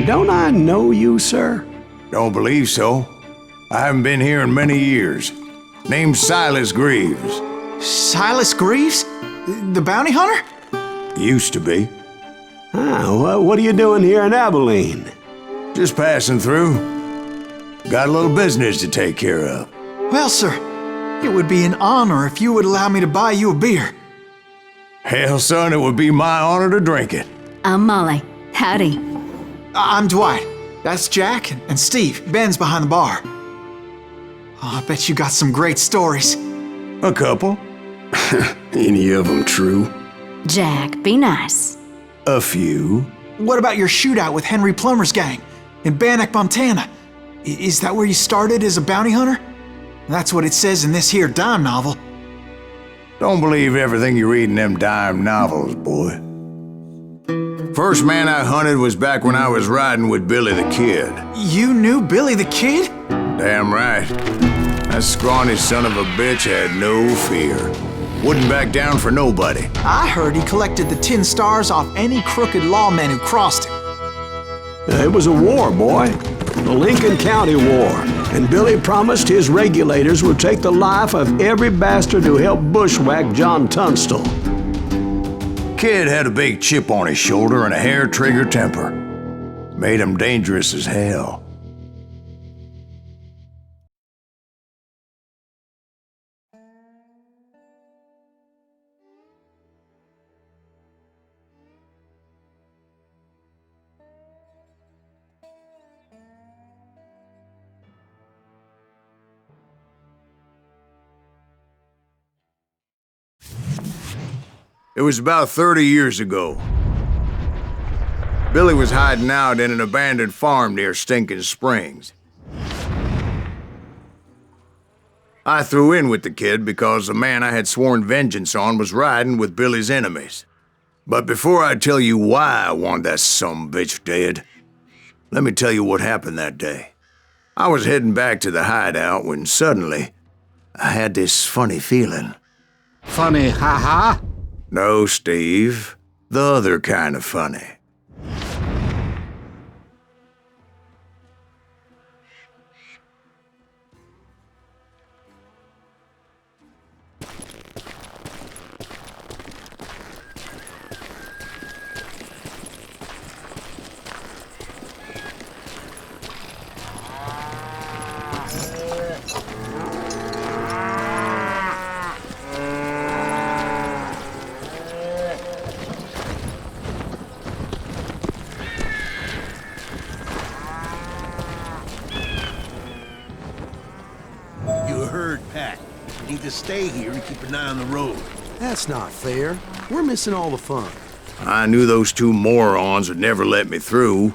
Don't I know you, sir? Don't believe so. I haven't been here in many years. Name's Silas Greaves. Silas Greaves? The bounty hunter? Used to be. Ah, what are you doing here in Abilene? Just passing through. Got a little business to take care of. Well, sir, it would be an honor if you would allow me to buy you a beer. Hell, son, it would be my honor to drink it. I'm Molly. Howdy. I'm Dwight. That's Jack and Steve. Ben's behind the bar. Oh, I bet you got some great stories. A couple. Any of them true? Jack, be nice. A few. What about your shootout with Henry Plummer's gang in Bannock, Montana? Is that where you started as a bounty hunter? That's what it says in this here dime novel. Don't believe everything you read in them dime novels, boy. First man I hunted was back when I was riding with Billy the Kid. You knew Billy the Kid? Damn right. That scrawny son of a bitch had no fear. Wouldn't back down for nobody. I heard he collected the 10 stars off any crooked lawmen who crossed him. It was a war, boy. The Lincoln County War. And Billy promised his regulators would take the life of every bastard who helped bushwhack John Tunstall. Kid had a big chip on his shoulder and a hair-trigger temper. Made him dangerous as hell. It was about 30 years ago. Billy was hiding out in an abandoned farm near Stinking Springs. I threw in with the kid because the man I had sworn vengeance on was riding with Billy's enemies. But before I tell you why I want that sumbitch dead, let me tell you what happened that day. I was heading back to the hideout when suddenly I had this funny feeling. Funny, ha-ha? No, Steve. The other kind of funny. Need to stay here and keep an eye on the road. That's not fair. We're missing all the fun. I knew those two morons would never let me through.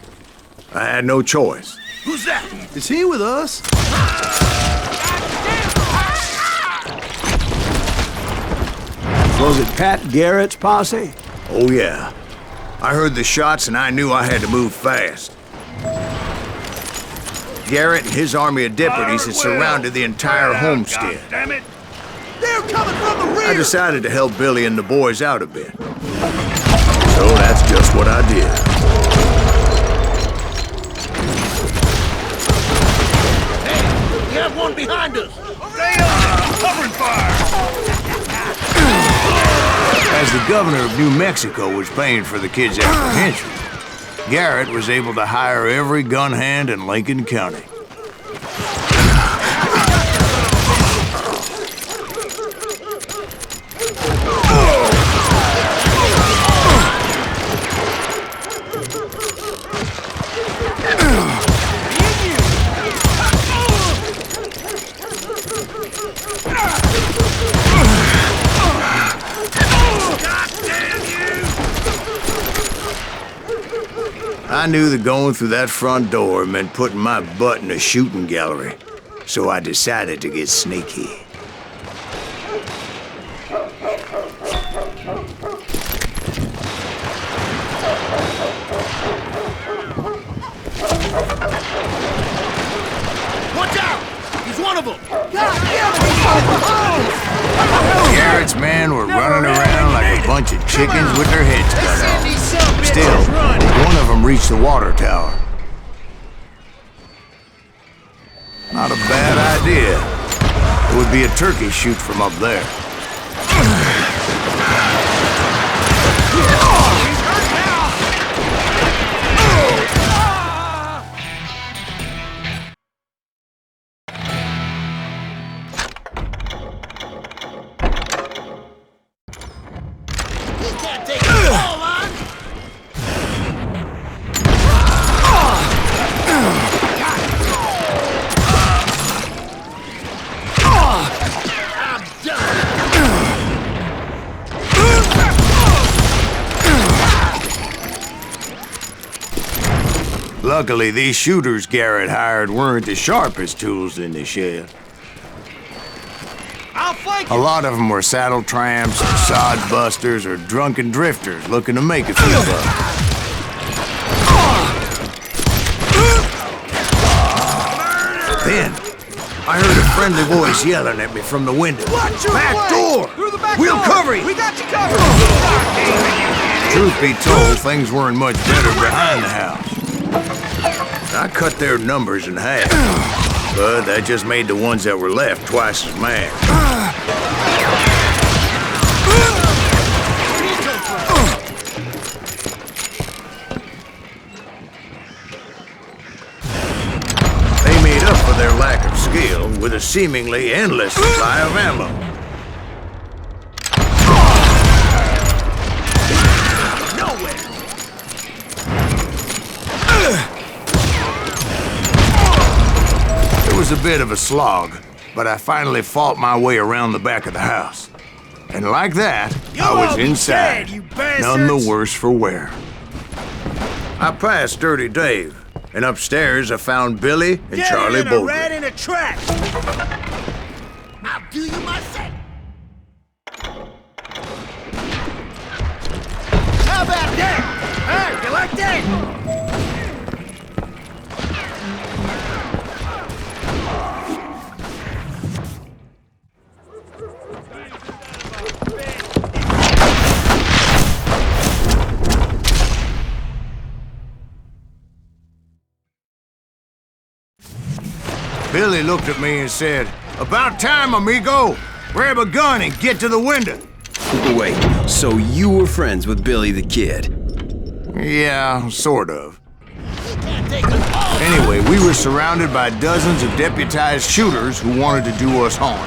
I had no choice. Who's that? Is he with us? Was it Pat Garrett's posse? Oh yeah. I heard the shots and I knew I had to move fast. Garrett and his army of deputies had surrounded the entire homestead. Damn it! They're coming from the rear! I decided to help Billy and the boys out a bit. So that's just what I did. Hey, we have one behind us! Stay on! Covering fire! As the governor of New Mexico was paying for the kid's apprehension, Garrett was able to hire every gun hand in Lincoln County. I knew that going through that front door meant putting my butt in a shooting gallery, so I decided to get sneaky. Watch out! He's one of them! Garrett's men were running around like a bunch of chickens with their heads cut off. Still, one of them reached the water tower, bad idea. It would be a turkey shoot from up there. You can't take it all on! I'm done! Luckily, these shooters Garrett hired weren't the sharpest tools in the shed. I'll flank A you! lot of them were saddle tramps, or sod busters, or drunken drifters looking to make a few bucks. Then, I heard a friendly voice yelling at me from the window. Watch your Back flank! door! Through the back We'll door! cover you! We got you covered! Truth be told, things weren't much better behind the house. I cut their numbers in half, but that just made the ones that were left twice as mad. They made up for their lack of skill with a seemingly endless supply of ammo. It was a bit of a slog, but I finally fought my way around the back of the house. And like that, I was inside, none the worse for wear. I passed Dirty Dave, and upstairs I found Billy and Charlie Rat Bowden. in a trap! I'll do you my set! How about that? Hey, you like that? Billy looked at me and said, "About time, amigo! Grab a gun and get to the window." Wait, so you were friends with Billy the Kid? Yeah, sort of. You can't take us all! Anyway, we were surrounded by dozens of deputized shooters who wanted to do us harm.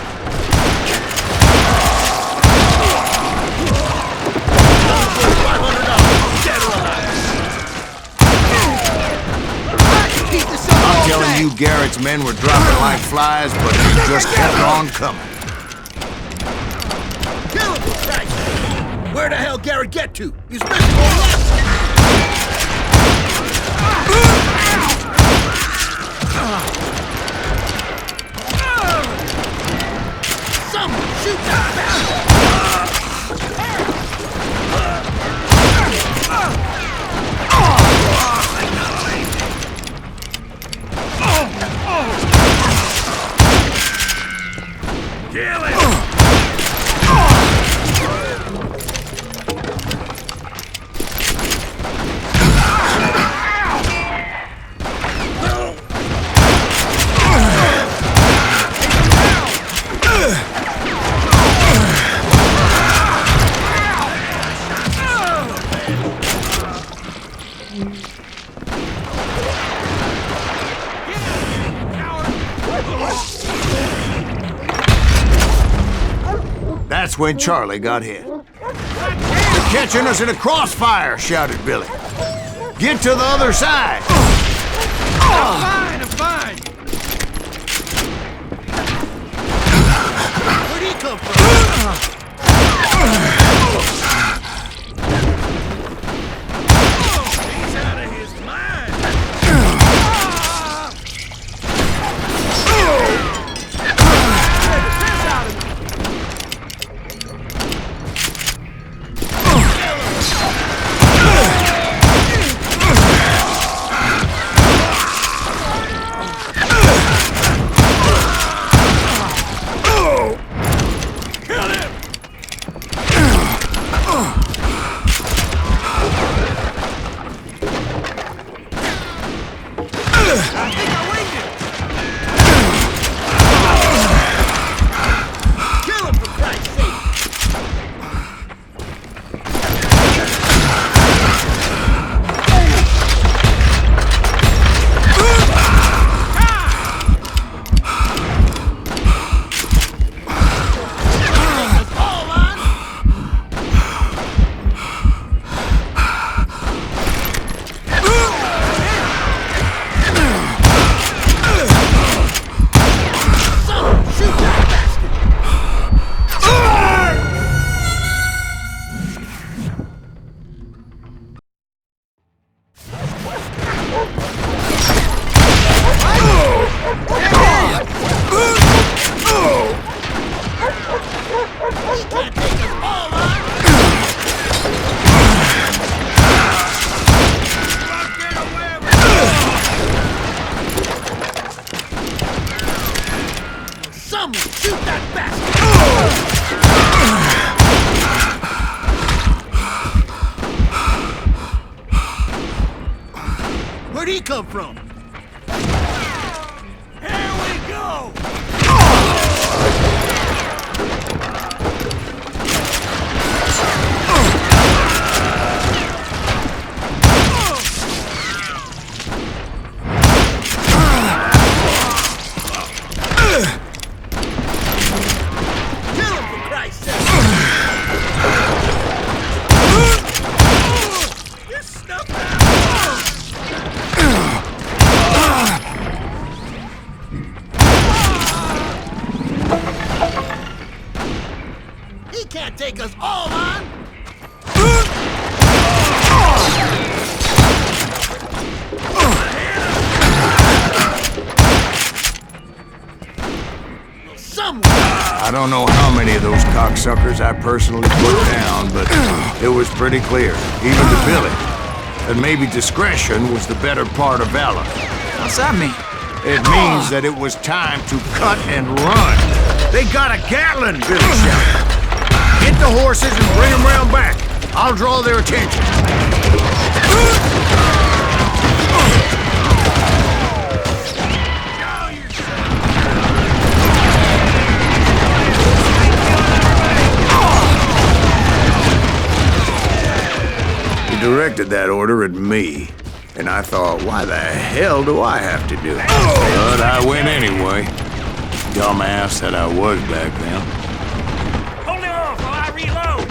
I'm telling you, Garrett's men were dropping like flies, but they just kept on coming. Kill him, Christ! Where the hell Garrett get to? He's missing more left! Someone shoot that bastard! Kill him! That's when Charlie got hit. "They're catching us in a crossfire," shouted Billy. "Get to the other side!" I'm fine! Where'd he come from? He's out of his mind! Someone shoot that bastard! Where'd he come from? Here we go! Kill him, for Christ's sake! This stuff He can't take us all on! Someone! I don't know how many of those cocksuckers I personally put down, but it was pretty clear, even to Billy, that maybe discretion was the better part of valor. What's that mean? It means that it was time to cut and run. They got a Gatlin, Billy shouted. Get the horses and bring them round back. I'll draw their attention. He directed that order at me, and I thought, why the hell do I have to do it? But I went anyway. Dumbass that I was back then. Hold him off while I reload!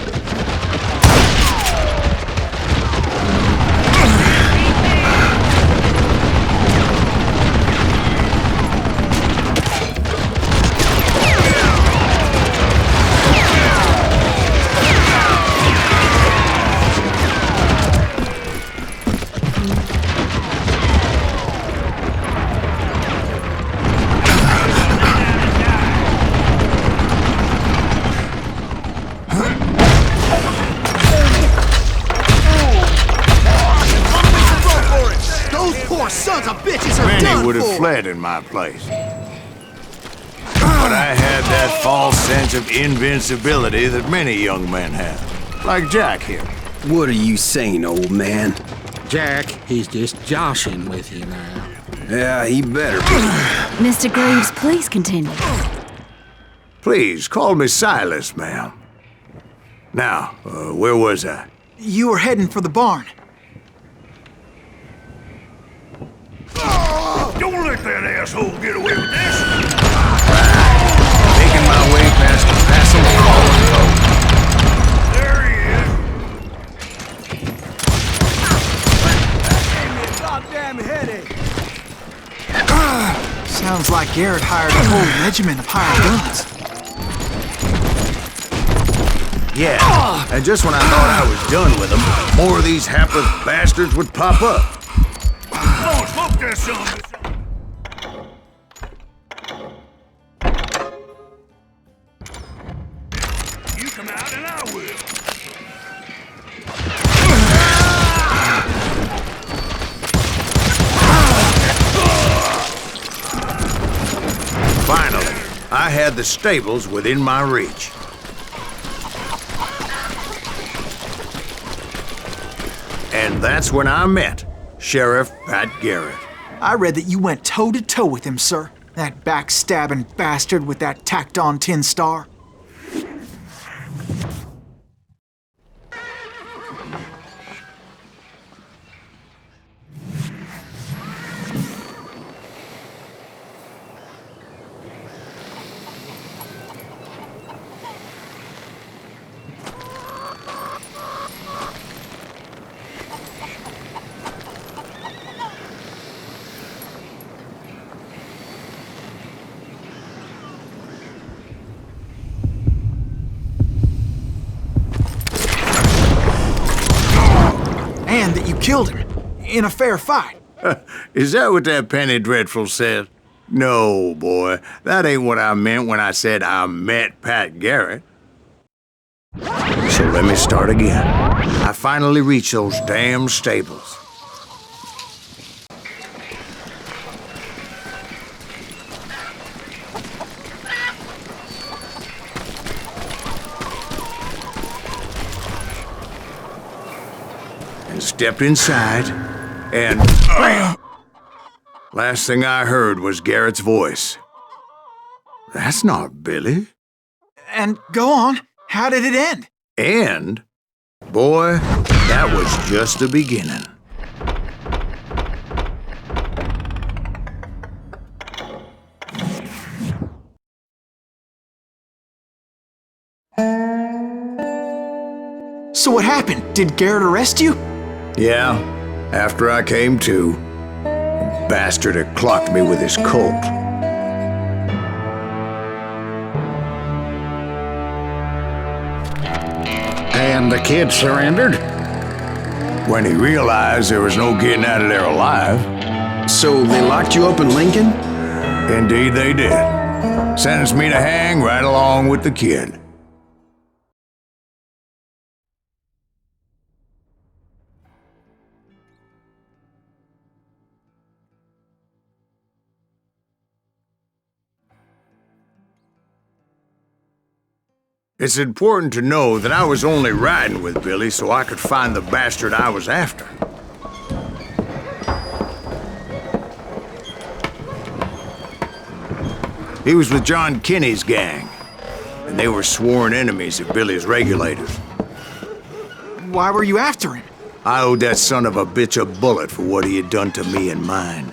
Sons of bitches are Many done would have for. fled in my place. But I had that false sense of invincibility that many young men have. Like Jack here. What are you saying, old man? Jack, he's just joshing with you now. Yeah, he better be. Mr. Greaves, please continue. Please, call me Silas, ma'am. Now, where was I? You were heading for the barn. Don't let that asshole get away with this! Making my way past the vassal fallen coat. There he is! That gave me a goddamn headache. Sounds like Garrett hired a whole regiment of hired guns. Yeah, and just when I thought I was done with them, more of these hapless bastards would pop up. Oh, smoke that son! You come out and I will. Finally, I had the stables within my reach. And that's when I met Sheriff Pat Garrett. I read that you went toe-to-toe with him, sir. That backstabbing bastard with that tacked-on tin star. And that you killed him in a fair fight. Is that what that Penny Dreadful said? No, boy. That ain't what I meant when I said I met Pat Garrett. So let me start again. I finally reached those damn stables. And stepped inside, and last thing I heard was Garrett's voice. That's not Billy. And go on. How did it end? And, boy, that was just the beginning. So what happened? Did Garrett arrest you? Yeah, after I came to, the bastard had clocked me with his Colt. And the kid surrendered? When he realized there was no getting out of there alive. So they locked you up in Lincoln? Indeed they did. Sentenced me to hang right along with the kid. It's important to know that I was only riding with Billy so I could find the bastard I was after. He was with John Kinney's gang, and they were sworn enemies of Billy's regulators. Why were you after him? I owed that son of a bitch a bullet for what he had done to me and mine.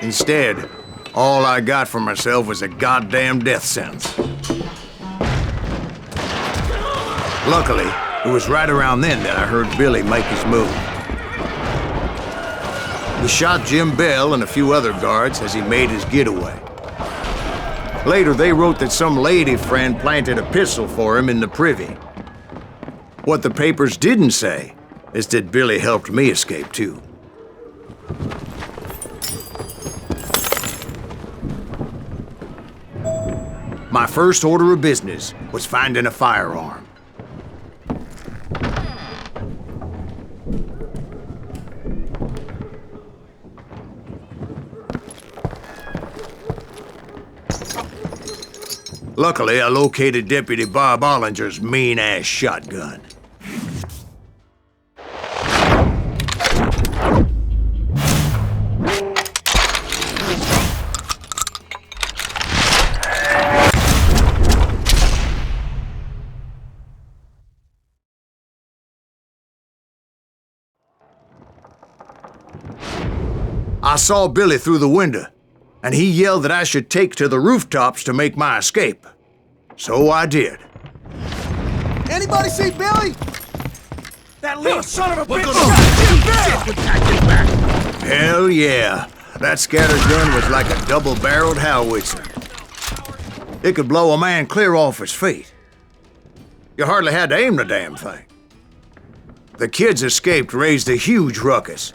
Instead, all I got for myself was a goddamn death sentence. Luckily, it was right around then that I heard Billy make his move. He shot Jim Bell and a few other guards as he made his getaway. Later, they wrote that some lady friend planted a pistol for him in the privy. What the papers didn't say is that Billy helped me escape, too. My first order of business was finding a firearm. Luckily, I located Deputy Bob Ollinger's mean-ass shotgun. I saw Billy through the window, and he yelled that I should take to the rooftops to make my escape. So I did. Anybody see Billy? That little son of a bitch Hell yeah. That scattergun was like a double-barreled howitzer. It could blow a man clear off his feet. You hardly had to aim the damn thing. The kids escaped raised a huge ruckus.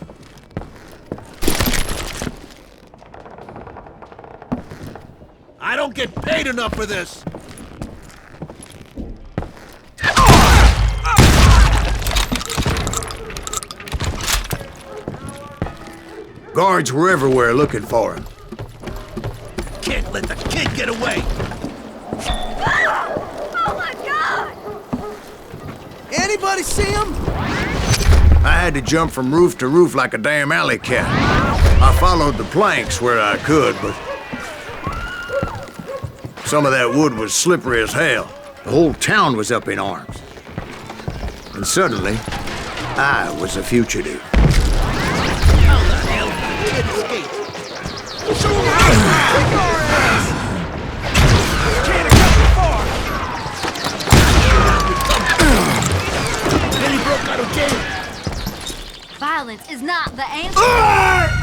I don't get paid enough for this. Guards were everywhere looking for him. Can't let the kid get away. Oh my God! Anybody see him? I had to jump from roof to roof like a damn alley cat. I followed the planks where I could, but some of that wood was slippery as hell. The whole town was up in arms. And suddenly, I was a fugitive. How the hell did the kid escape? Then he broke out of jail. Violence is not the answer.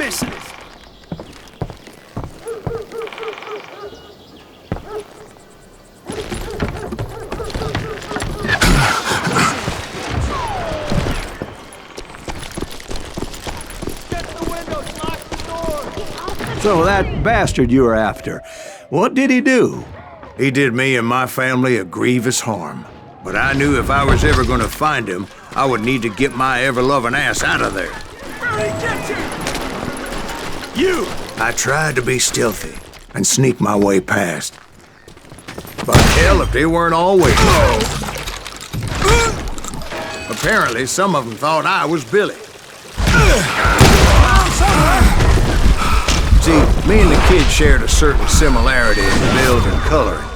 missing. So that bastard you were after, what did he do? He did me and my family a grievous harm. But I knew if I was ever gonna find him, I would need to get my ever-loving ass out of there. Where'd he get you? I tried to be stealthy and sneak my way past. But hell, if they weren't always. Apparently, some of them thought I was Billy. See, me and the kid shared a certain similarity in build and coloring.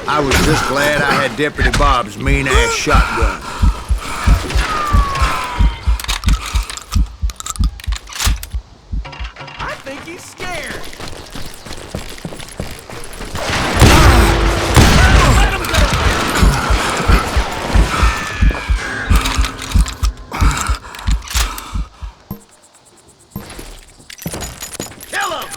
I was just glad I had Deputy Bob's mean-ass shotgun. I think he's scared. Kill him!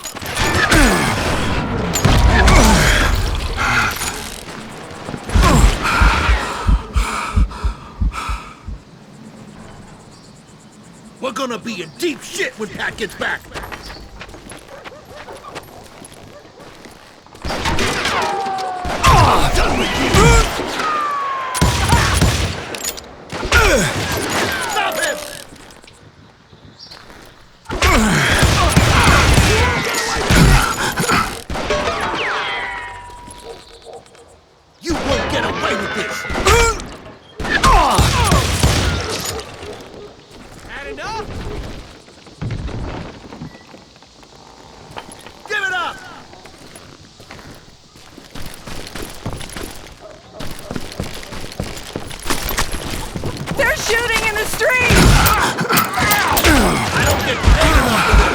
We're gonna be in deep shit when Pat gets back. Done with you. Stop him! You won't get away with this. Had enough? Give it up! They're shooting in the street! I don't get paid enough for this.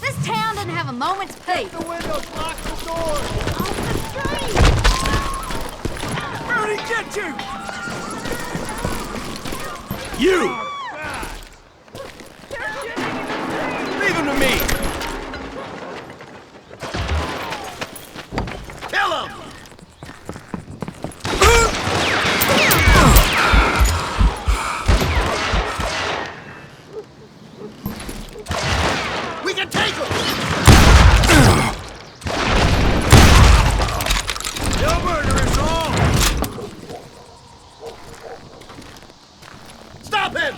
This town doesn't have a moment's peace. The windows, lock the doors. Off the street! Where'd he get you? You! Leave him to me. Kill him! We can take him! No murderers all! Stop him!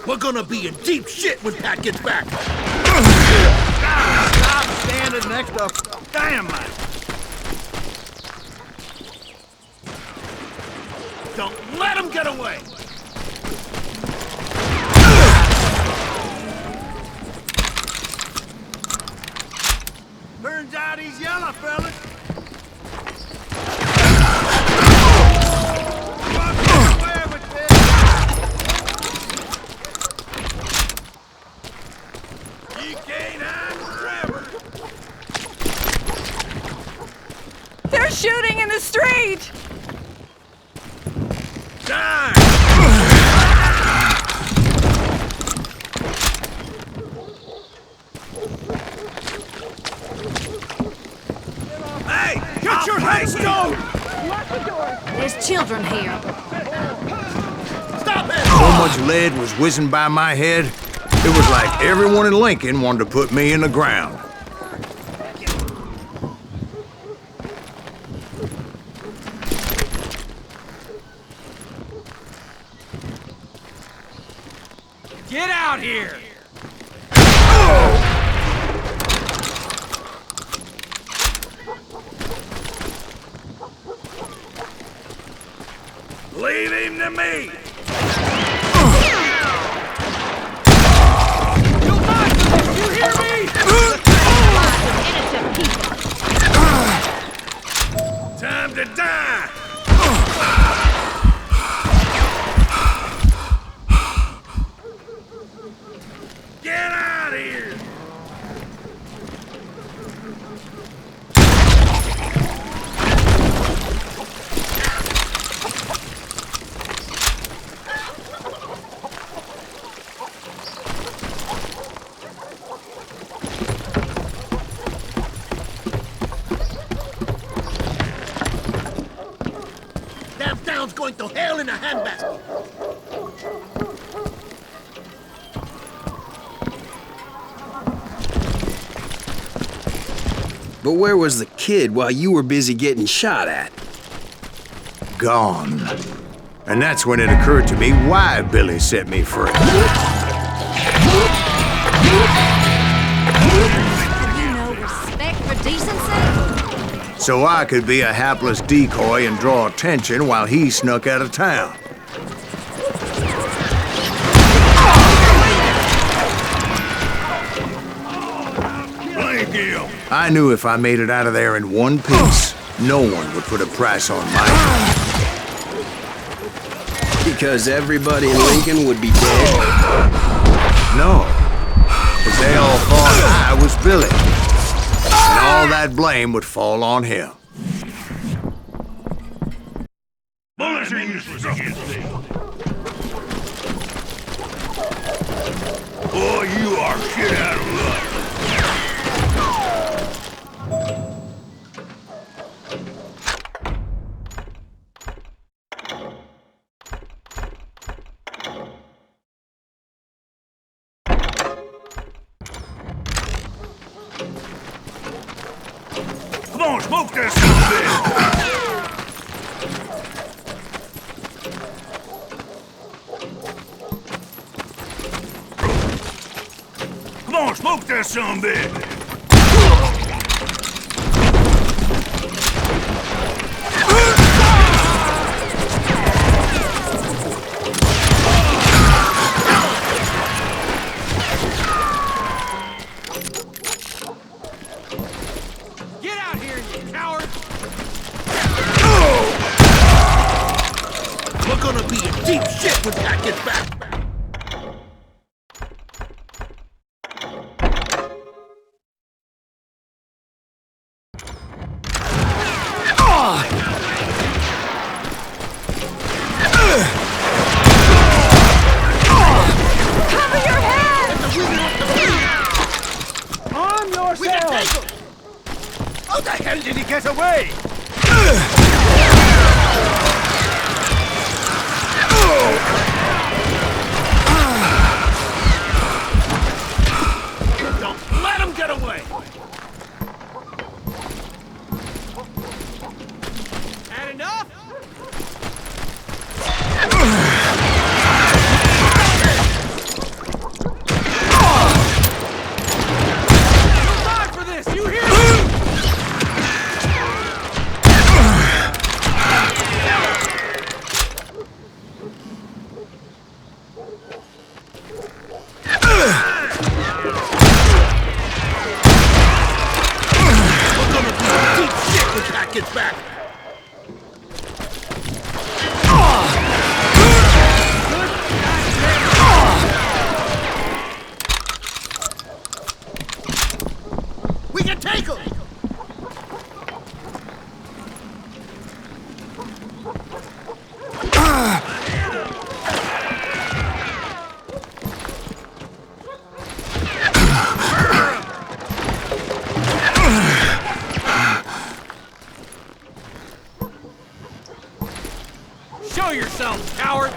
We're gonna be in deep shit when Pat gets back. Stop standing next to dynamite. Don't let him get away. Turns out he's yellow, fellas. You can't hide forever. They're shooting in the street! Die! Hey! Get your headstone! There's children here. Stop it! So much lead was whizzing by my head, it was like everyone in Lincoln wanted to put me in the ground. Get out here! Leave him to me! You'll die for this, you hear me? Innocent people. Time to die! handbasket. But where was the kid while you were busy getting shot at? Gone. And that's when it occurred to me why Billy set me free. You know, respect for decency? So I could be a hapless decoy and draw attention while he snuck out of town. I knew if I made it out of there in one piece, no one would put a price on my life. Because everybody in Lincoln would be dead? No, because they all thought I was Billy. And all that blame would fall on him. Bullets are useless against me. Boy, you are shit out of luck. Come on, smoke that son of a bitch. Come on, smoke that son of a bitch. Get out here, you coward! We're gonna be in deep shit when Jack gets back. Cover your head! Arm yourself! We can take him! How the hell did he get away? Don't let him get away! Had enough? You'll die for this, you hear me? We're gonna be in deep shit when Jack gets back. We can take him! Show yourself, coward!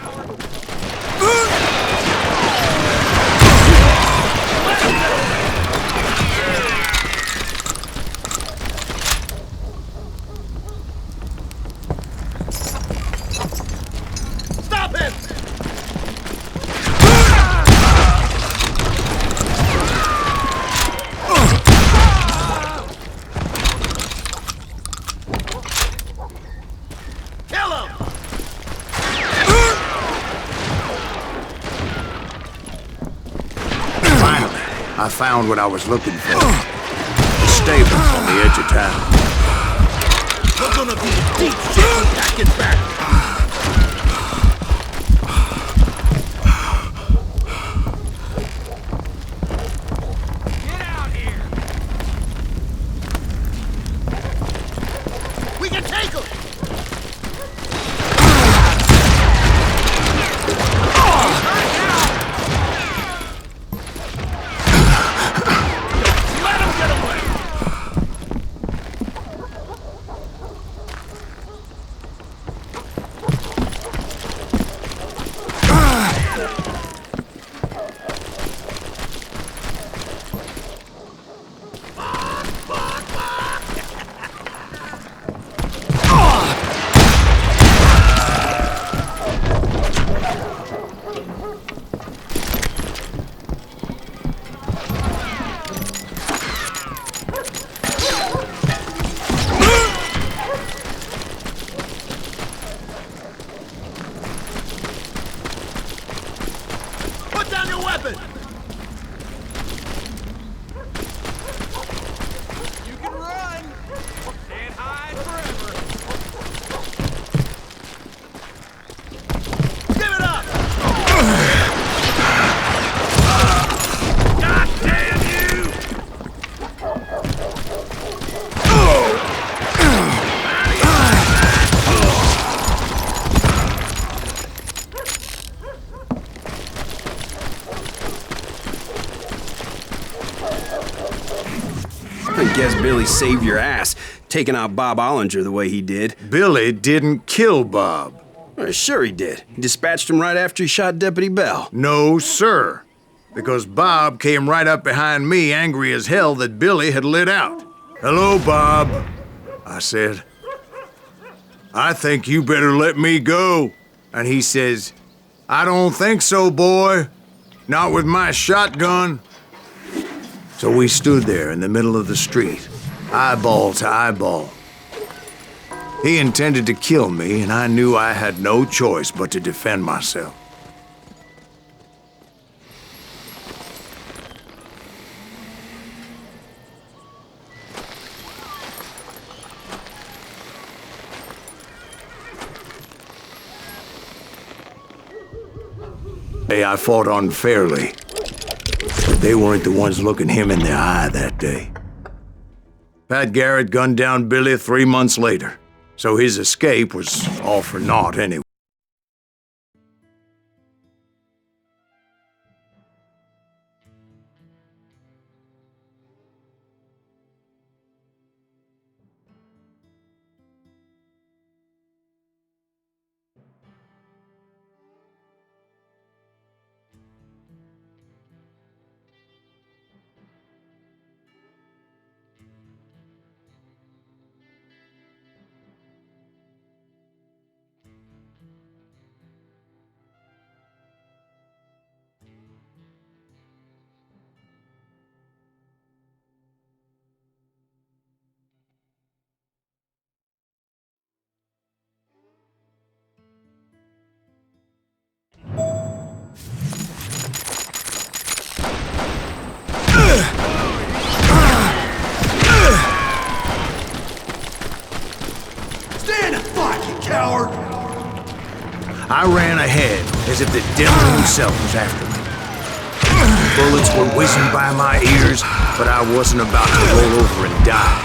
Stop him! Kill him! Finally, I found what I was looking for. The stables on the edge of town. We're gonna be in deep shit when Jack gets back. Get out here! We can take him! Let him get away! Put down your weapon! You can run! Can't hide forever! Give it up! God damn you! I guess Billy saved your ass, taking out Bob Ollinger the way he did. Billy didn't kill Bob. Well, sure he did. He dispatched him right after he shot Deputy Bell. No, sir. Because Bob came right up behind me, angry as hell that Billy had lit out. "Hello, Bob," I said. "I think you better let me go." And he says, "I don't think so, boy. Not with my shotgun." So we stood there in the middle of the street, eyeball to eyeball. He intended to kill me, and I knew I had no choice but to defend myself. I fought unfairly, but they weren't the ones looking him in the eye that day. Pat Garrett gunned down Billy 3 months later, so his escape was all for naught anyway. I ran ahead as if the devil himself was after me. Bullets were whizzing by my ears, but I wasn't about to roll over and die.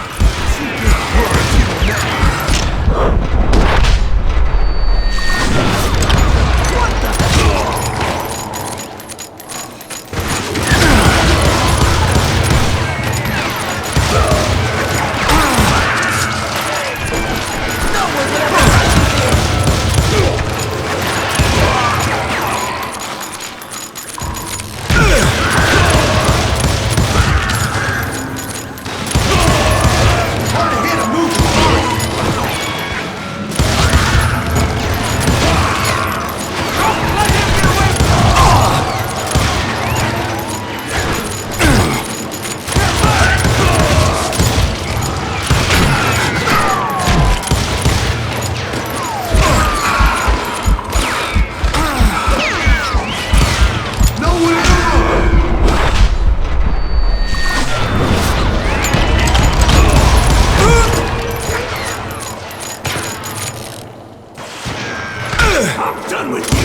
I'm done with you.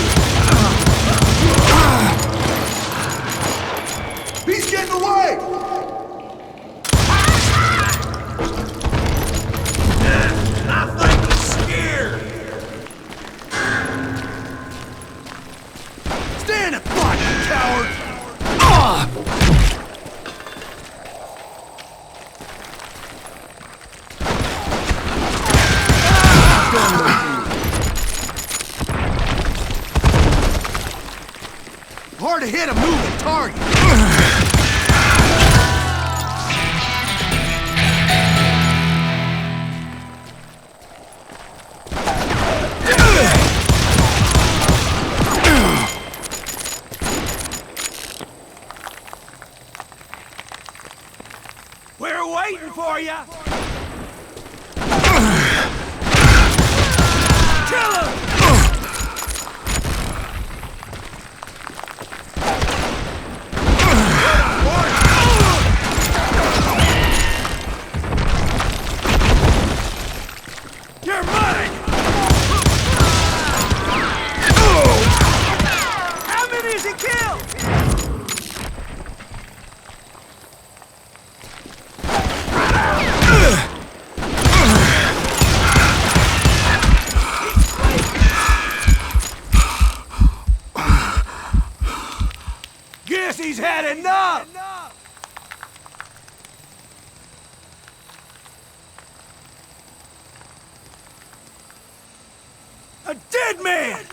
He's getting away! I think I'm scared. Stand up, you coward! Hard to hit a moving target. We're waiting for you! Kill him! You're mine! How many has he killed? Guess he's had enough! A dead man!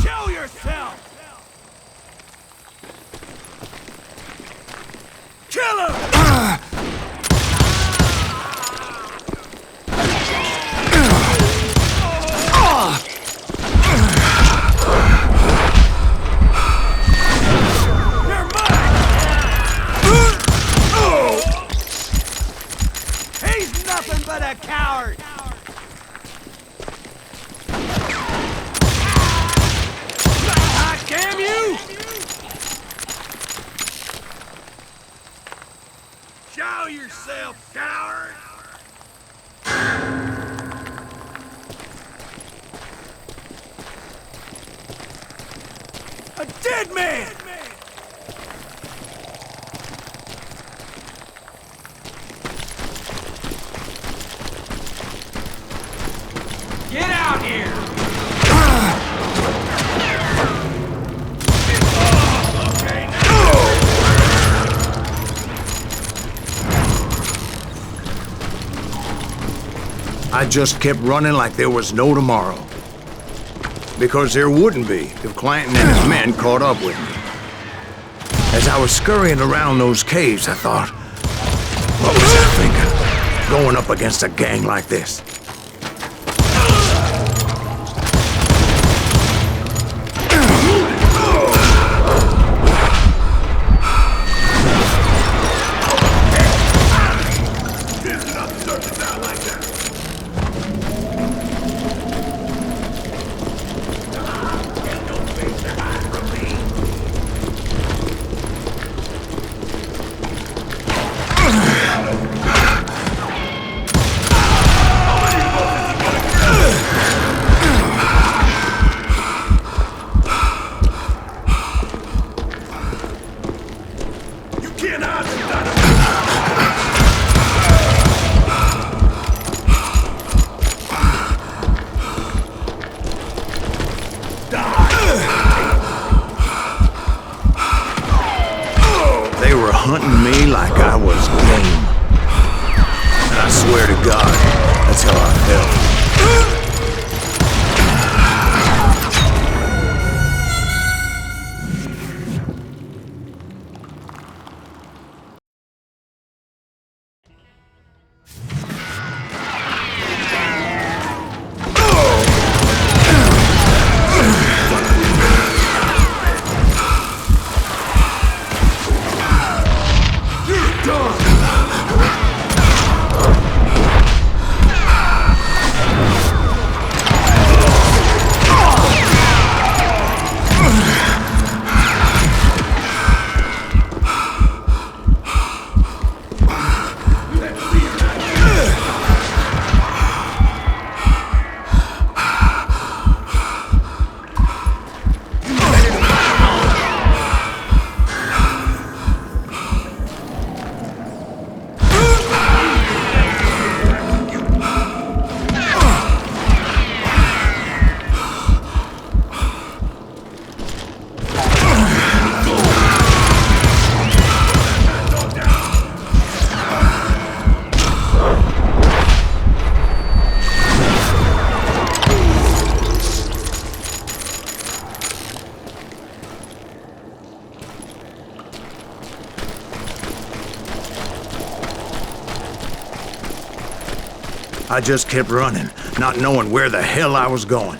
Show yourself! Kill him! You're mine! He's nothing but a coward! Ah, damn you! Show yourself, coward! A dead man! Get out here! Okay, I just kept running like there was no tomorrow. Because there wouldn't be if Clanton and his men caught up with me. As I was scurrying around those caves, I thought, what was I thinking? Going up against a gang like this? They were hunting me like I was game. And I swear to God, that's how I felt. I just kept running, not knowing where the hell I was going.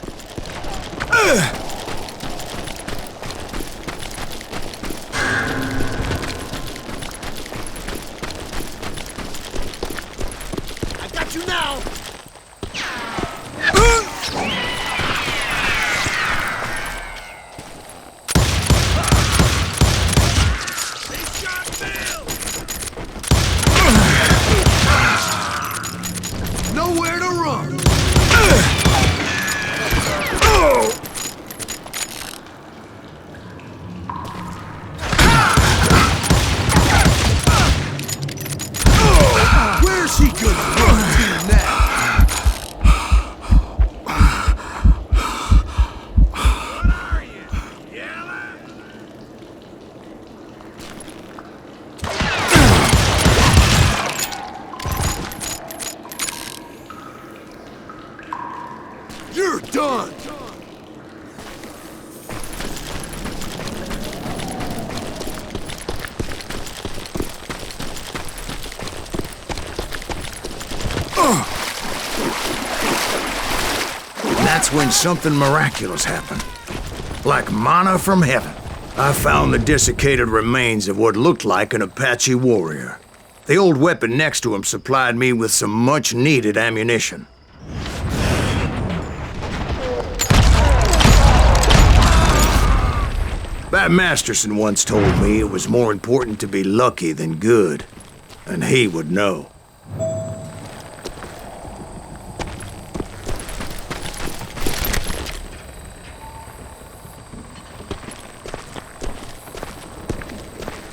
I got you now! Nowhere to run! Where's he gonna run to now? You're done! And that's when something miraculous happened. Like manna from heaven. I found the desiccated remains of what looked like an Apache warrior. The old weapon next to him supplied me with some much-needed ammunition. Bat Masterson once told me it was more important to be lucky than good, and he would know.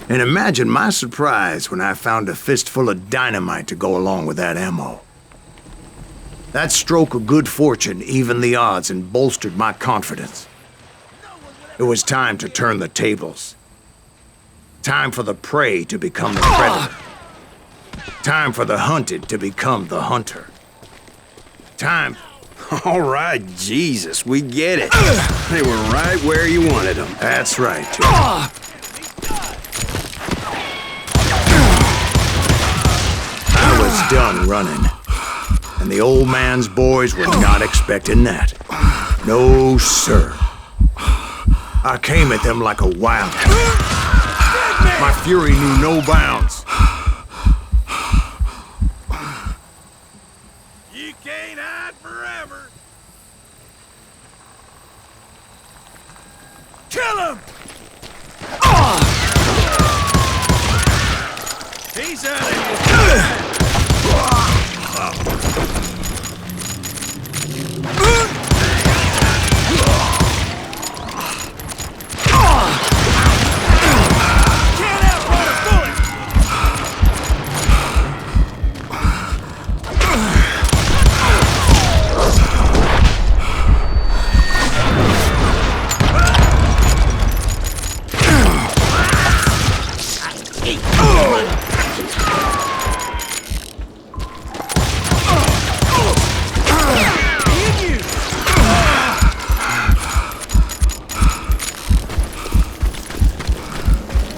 And imagine my surprise when I found a fistful of dynamite to go along with that ammo. That stroke of good fortune evened the odds and bolstered my confidence. It was time to turn the tables. Time for the prey to become the predator. Time for the hunted to become the hunter. Time... All right, Jesus, we get it. They were right where you wanted them. That's right, Jim. I was done running, and the old man's boys were not expecting that. No, sir. I came at them like a wildcat. My fury knew no bounds. You can't hide forever! Kill him! He's out of here!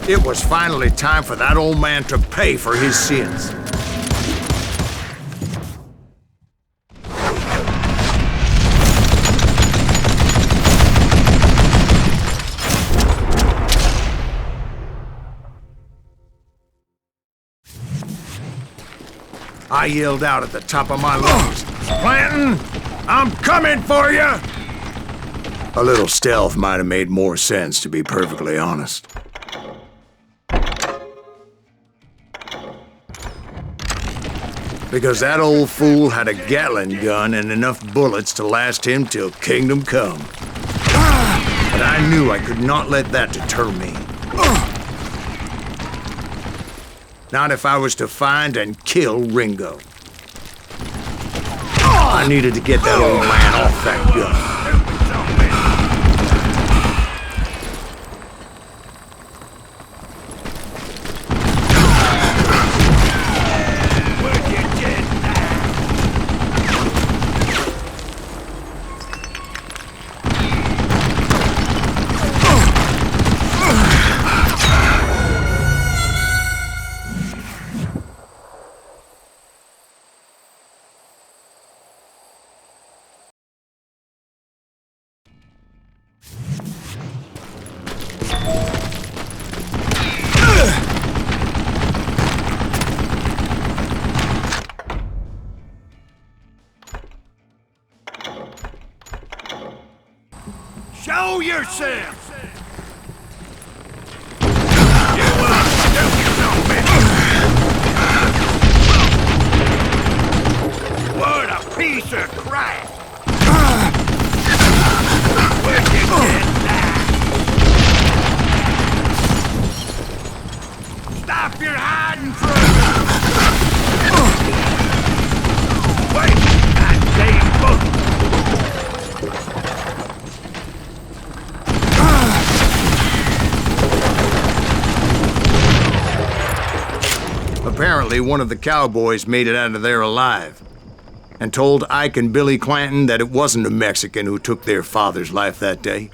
It was finally time for that old man to pay for his sins. I yelled out at the top of my lungs, "Clanton, I'm coming for you!" A little stealth might have made more sense, to be perfectly honest. Because that old fool had a Gatling gun and enough bullets to last him till kingdom come. But I knew I could not let that deter me. Not if I was to find and kill Ringo. I needed to get that old man off that gun. yourself! You stupid son of a bitch! What a piece of crap! Where'd you get that? Stop your hiding from me! Wait! That damn book! Apparently, one of the cowboys made it out of there alive and told Ike and Billy Clanton that it wasn't a Mexican who took their father's life that day.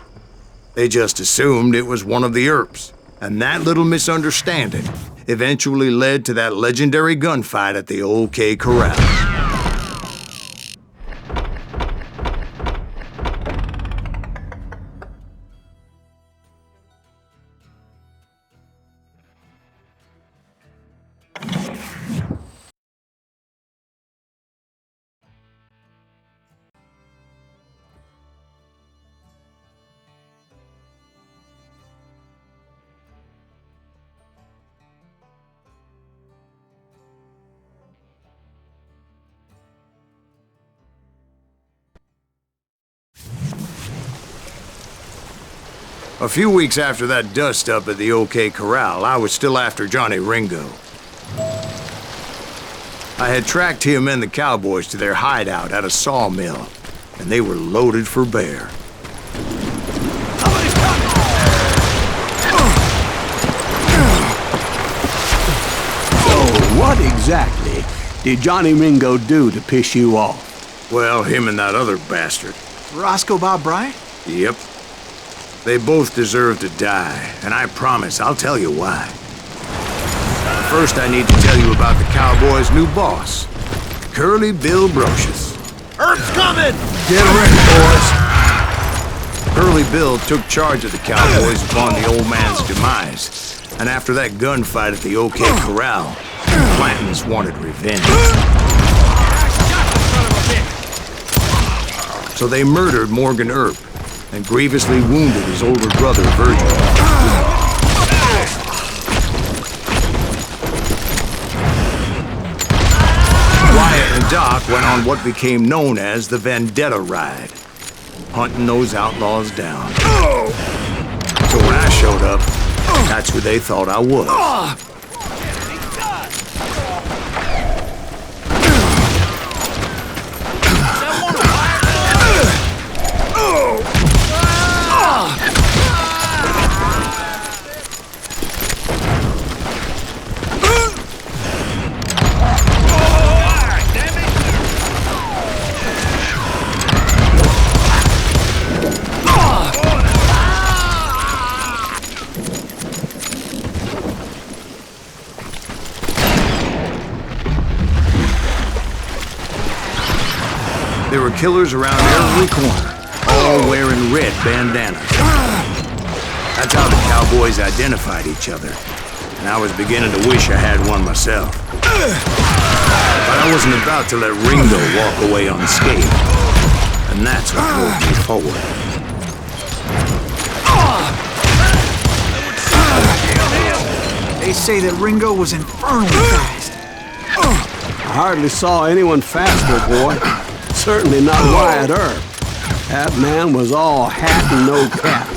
They just assumed it was one of the Earps, and that little misunderstanding eventually led to that legendary gunfight at the OK Corral. A few weeks after that dust-up at the OK Corral, I was still after Johnny Ringo. I had tracked him and the cowboys to their hideout at a sawmill, and they were loaded for bear. So, what exactly did Johnny Ringo do to piss you off? Well, him and that other bastard. Roscoe Bob Bryant? Yep. They both deserve to die, and I promise I'll tell you why. First, I need to tell you about the Cowboys' new boss, Curly Bill Brocious. Earth's coming! Get ready, boys! Curly Bill took charge of the Cowboys upon the old man's demise, and after that gunfight at the OK Corral, the Clantons wanted revenge. So they murdered Morgan Earp and grievously wounded his older brother, Virgil. Wyatt and Doc went on what became known as the Vendetta Ride, hunting those outlaws down. So when I showed up, that's who they thought I was. There were killers around every corner, all wearing red bandanas. That's how the cowboys identified each other, and I was beginning to wish I had one myself. But I wasn't about to let Ringo walk away unscathed, and that's what drove me forward. They say that Ringo was infernally fast. I hardly saw anyone faster, boy. Certainly not Wyatt Earp. That man was all hat and no cap.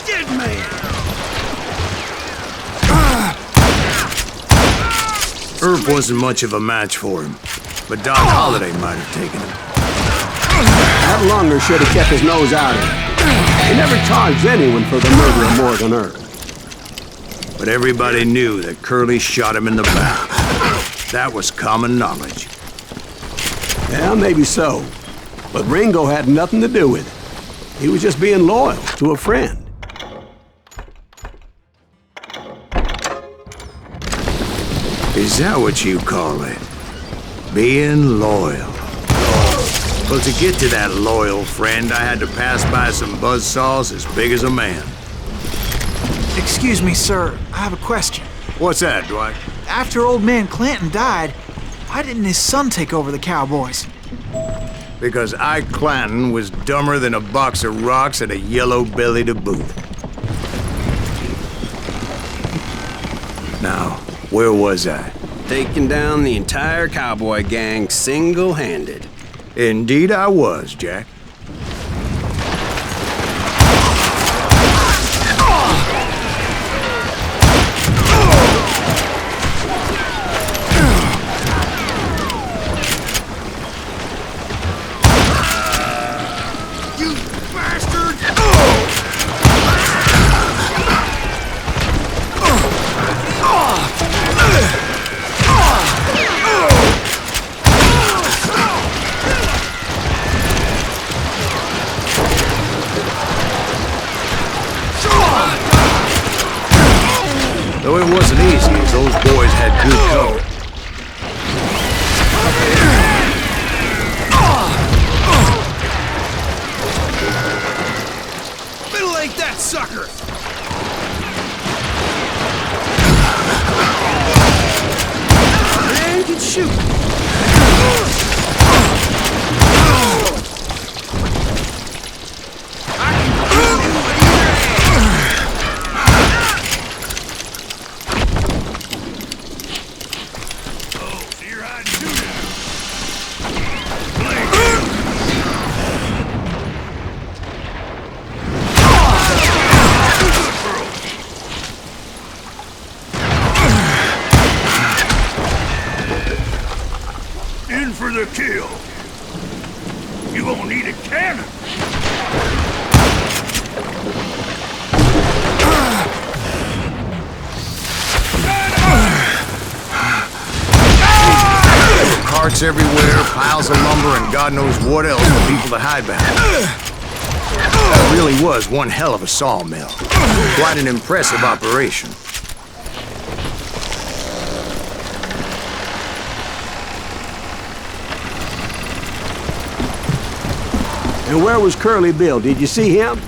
Dead man! Earp wasn't much of a match for him, but Doc Holliday might have taken him. That Lunger should have kept his nose out of it. He never charged anyone for the murder of Morgan Earp. But everybody knew that Curly shot him in the back. That was common knowledge. Yeah, maybe so. But Ringo had nothing to do with it. He was just being loyal to a friend. Is that what you call it? Being loyal? Well, to get to that loyal friend, I had to pass by some buzzsaws as big as a man. Excuse me, sir. I have a question. What's that, Dwight? After old man Clanton died, why didn't his son take over the Cowboys? Because Ike Clanton was dumber than a box of rocks and a yellow belly to boot. Now, where was I? Taking down the entire cowboy gang single-handed. Indeed I was, Jack. You bastard! Though it wasn't easy, as those boys had good cover. Middle-ain't that sucker! Man can shoot. In for the kill. You gonna need a cannon. Carts everywhere, piles of lumber, and God knows what else for people to hide behind. That really was one hell of a sawmill. Quite an impressive operation. And where was Curly Bill? Did you see him?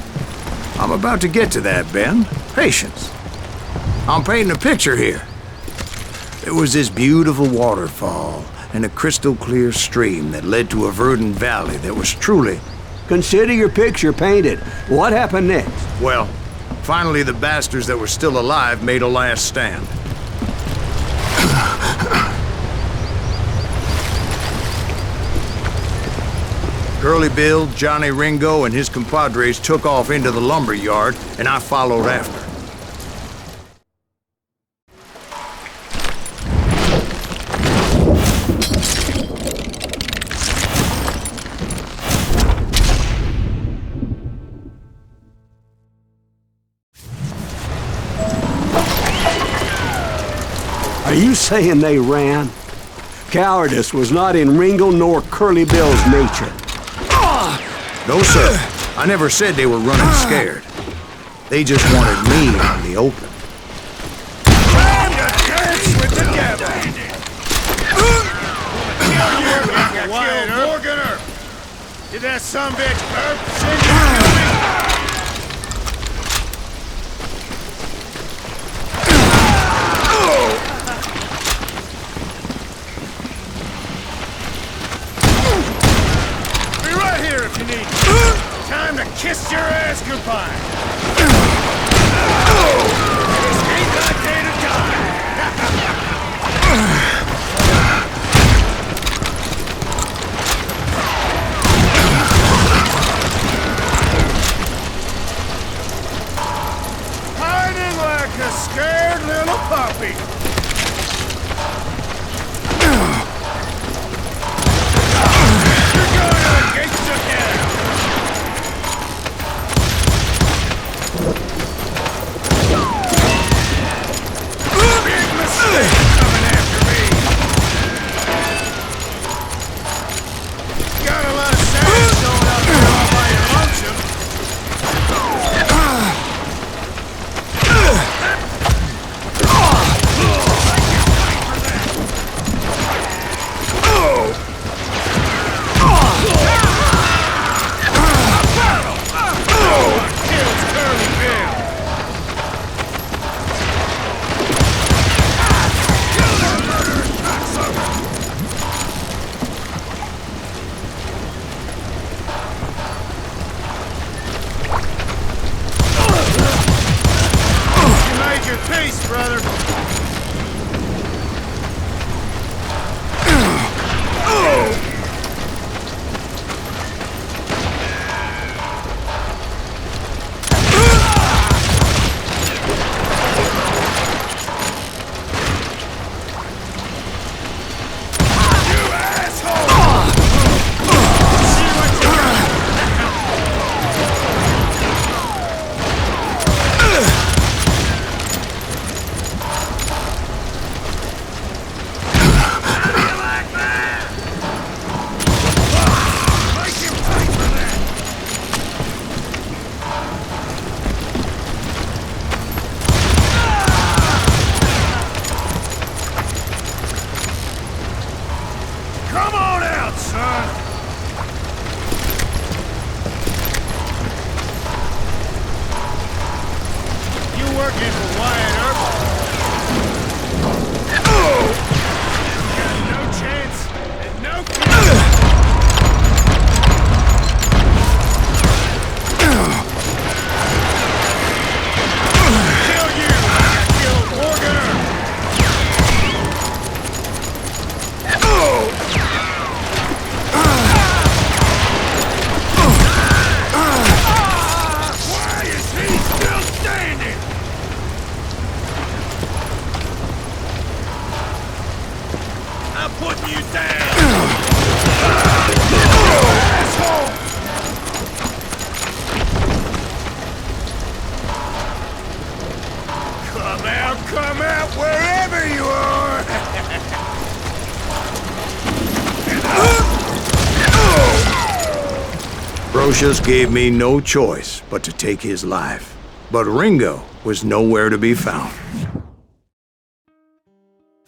I'm about to get to that, Ben. Patience. I'm painting a picture here. There was this beautiful waterfall and a crystal clear stream that led to a verdant valley that was truly... Consider your picture painted. What happened next? Well, finally the bastards that were still alive made a last stand. Curly Bill, Johnny Ringo, and his compadres took off into the lumber yard, and I followed after. Are you saying they ran? Cowardice was not in Ringo nor Curly Bill's nature. No, sir. I never said they were running scared. They just wanted me out in the open. Time to dance with the devil! Wild Morganer! Did that sumbitch burp? Send you to me! Be right here if you need me. Time to kiss your ass goodbye. This ain't my day to die. Come on out, son! You working for Wyatt Earp? Got no chance and no Kill you like I killed Morgan! Why is he still standing? I'm putting you down! Asshole! Come out, wherever you are! Brocious gave me no choice but to take his life. But Ringo was nowhere to be found.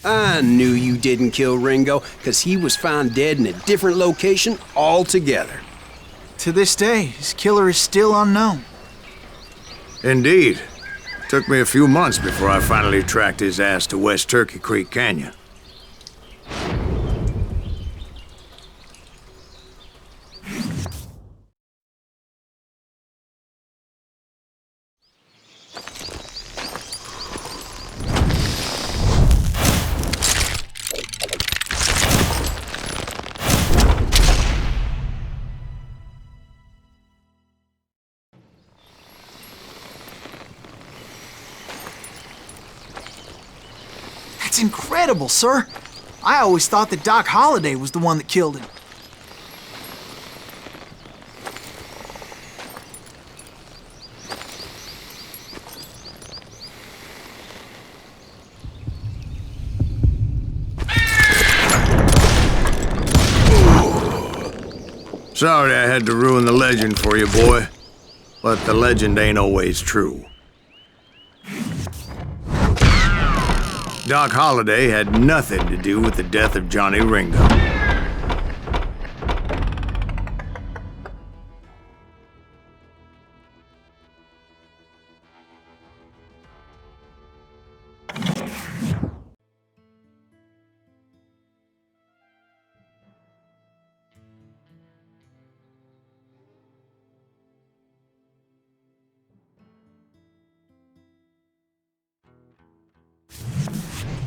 I knew you didn't kill Ringo, because he was found dead in a different location altogether. To this day, his killer is still unknown. Indeed. Took me a few months before I finally tracked his ass to West Turkey Creek Canyon. That's incredible, sir. I always thought that Doc Holliday was the one that killed him. Sorry I had to ruin the legend for you, boy. But the legend ain't always true. Doc Holliday had nothing to do with the death of Johnny Ringo.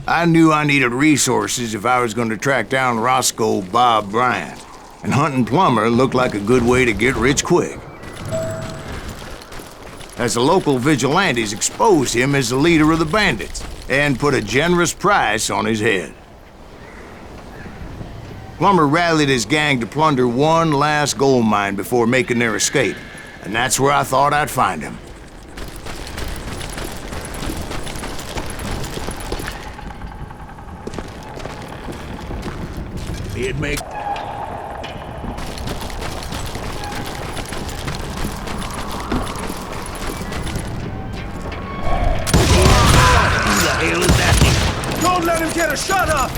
I knew I needed resources if I was going to track down Roscoe Bob Bryant, and hunting Plummer looked like a good way to get rich quick. As the local vigilantes exposed him as the leader of the bandits, and put a generous price on his head. Plummer rallied his gang to plunder one last gold mine before making their escape, and that's where I thought I'd find him. It'd make... Who the hell is that thing? Don't let him get a shot up!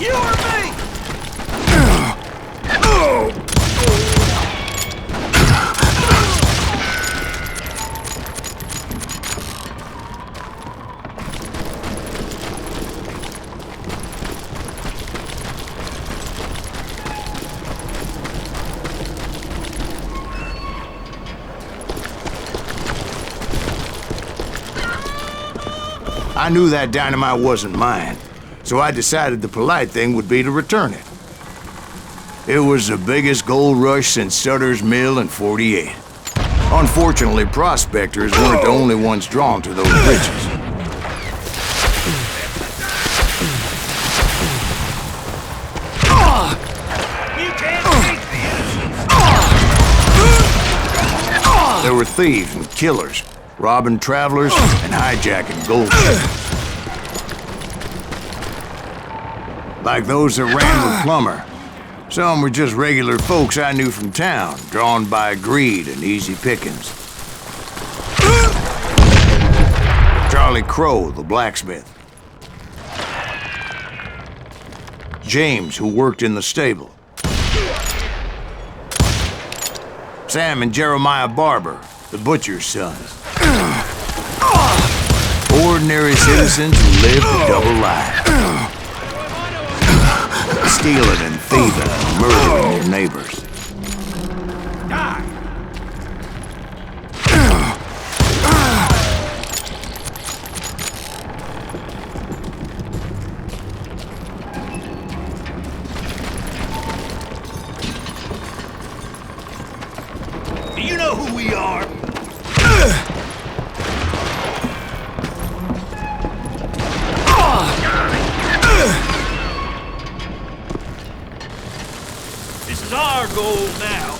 You or me! I knew that dynamite wasn't mine, so I decided the polite thing would be to return it. It was the biggest gold rush since Sutter's Mill in '48. Unfortunately, prospectors weren't the only ones drawn to those riches. There were thieves and killers, robbing travelers and hijacking gold ships. Like those that ran with Plummer. Some were just regular folks I knew from town, drawn by greed and easy pickings. Charlie Crow, the blacksmith. James, who worked in the stable. Sam and Jeremiah Barber, the butcher's sons. Ordinary citizens who lived a double life. Stealing and thieving and murdering their neighbors. Do you know who we are? This is our goal now.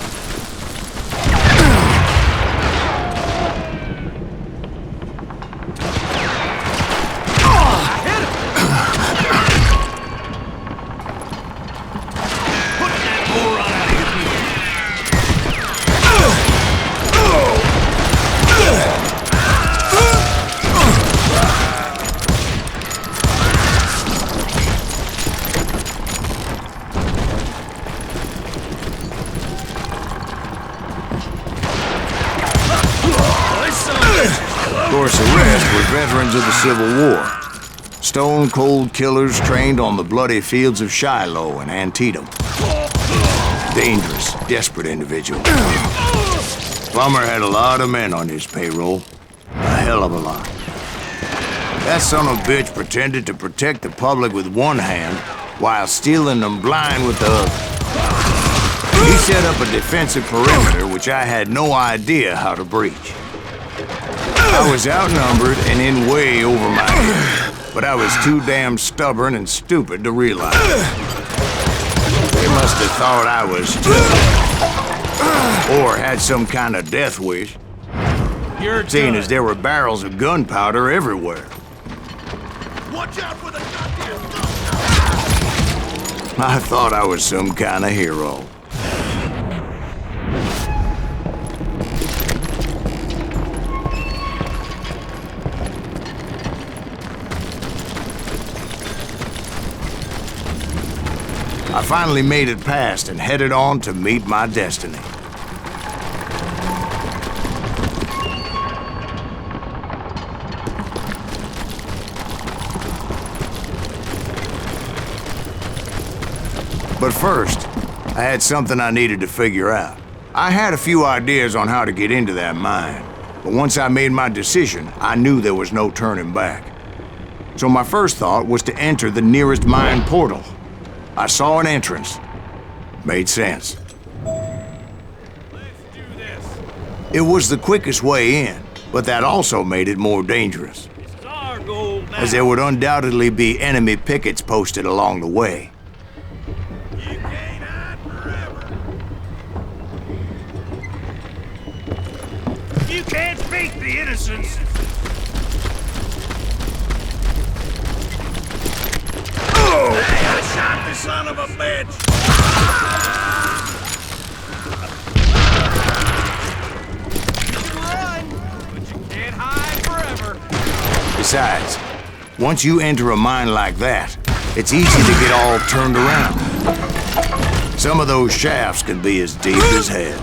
Of course, the rest were veterans of the Civil War. Stone-cold killers trained on the bloody fields of Shiloh and Antietam. Dangerous, desperate individuals. Plummer had a lot of men on his payroll. A hell of a lot. That son of a bitch pretended to protect the public with one hand while stealing them blind with the other. He set up a defensive perimeter which I had no idea how to breach. I was outnumbered and in way over my head, but I was too damn stubborn and stupid to realize it. They must have thought I was tough. Or had some kind of death wish. Seeing as there were barrels of gunpowder everywhere. Watch out for the goddamn gun! I thought I was some kind of hero. I finally made it past and headed on to meet my destiny. But first, I had something I needed to figure out. I had a few ideas on how to get into that mine, but once I made my decision, I knew there was no turning back. So my first thought was to enter the nearest mine portal. I saw an entrance. Made sense. Let's do this. It was the quickest way in, but that also made it more dangerous, This is our goal now. as there would undoubtedly be enemy pickets posted along the way. You can't hide forever. You can't fake the innocence. Oh! Hey, I shot the son of a bitch! You can run, but you can't hide forever. Besides, once you enter a mine like that, it's easy to get all turned around. Some of those shafts can be as deep as hell.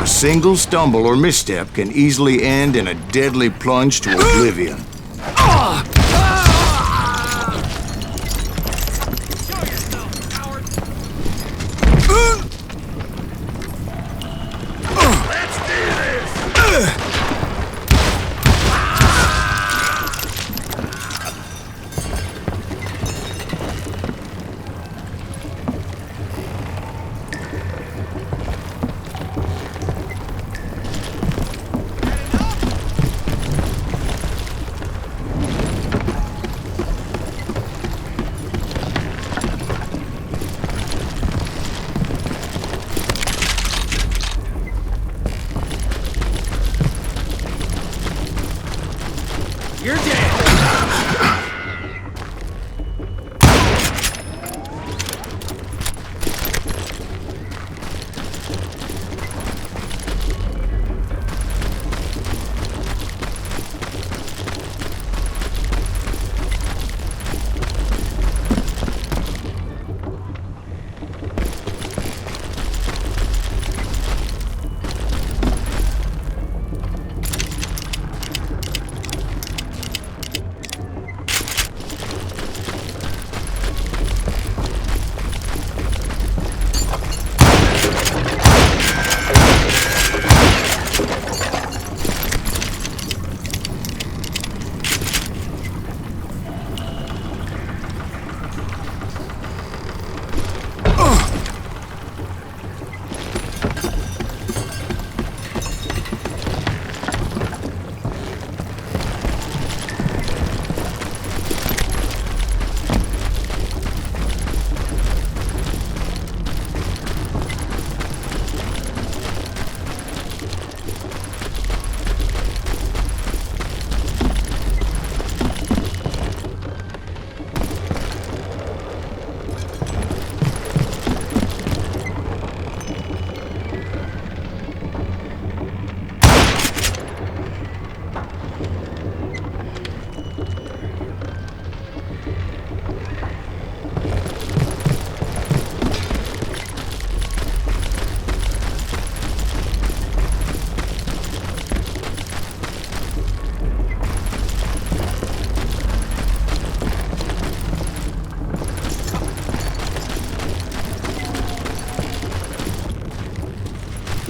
A single stumble or misstep can easily end in a deadly plunge to oblivion. Show yourself, coward! Let's do this!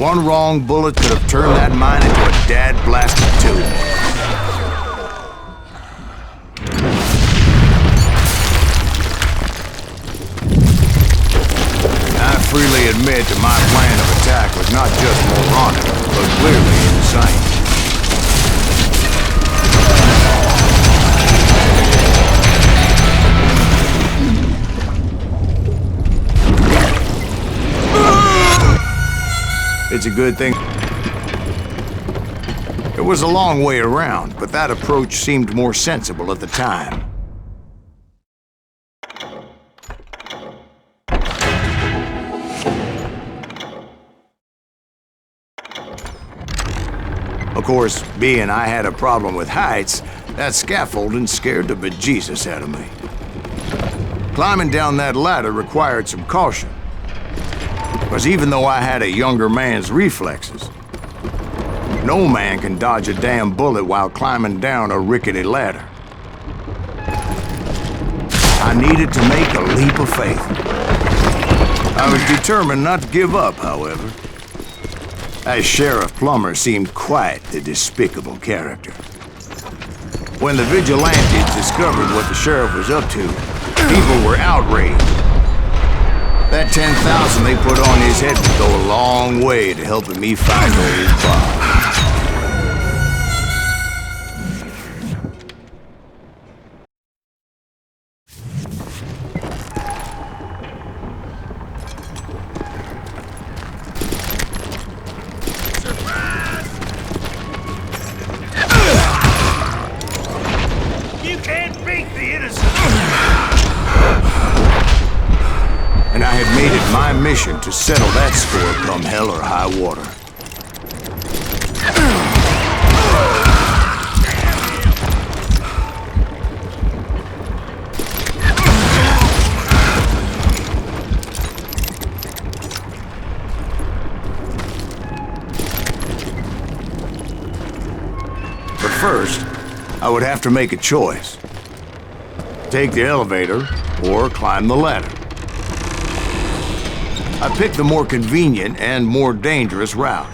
One wrong bullet could have turned that mine into a dad-blasted tomb. I freely admit that my plan of attack was not just moronic, but clearly insane. It's a good thing. It was a long way around, but that approach seemed more sensible at the time. Of course, being I had a problem with heights, that scaffolding scared the bejesus out of me. Climbing down that ladder required some caution. Because even though I had a younger man's reflexes, no man can dodge a damn bullet while climbing down a rickety ladder. I needed to make a leap of faith. I was determined not to give up, however. As Sheriff Plummer seemed quite a despicable character. When the vigilantes discovered what the sheriff was up to, people were outraged. That 10,000 they put on his head would go a long way to helping me find old Bob. You can't beat the innocent! And I had made it my mission to settle that score come hell or high water. But first, I would have to make a choice. Take the elevator or climb the ladder. I picked the more convenient and more dangerous route.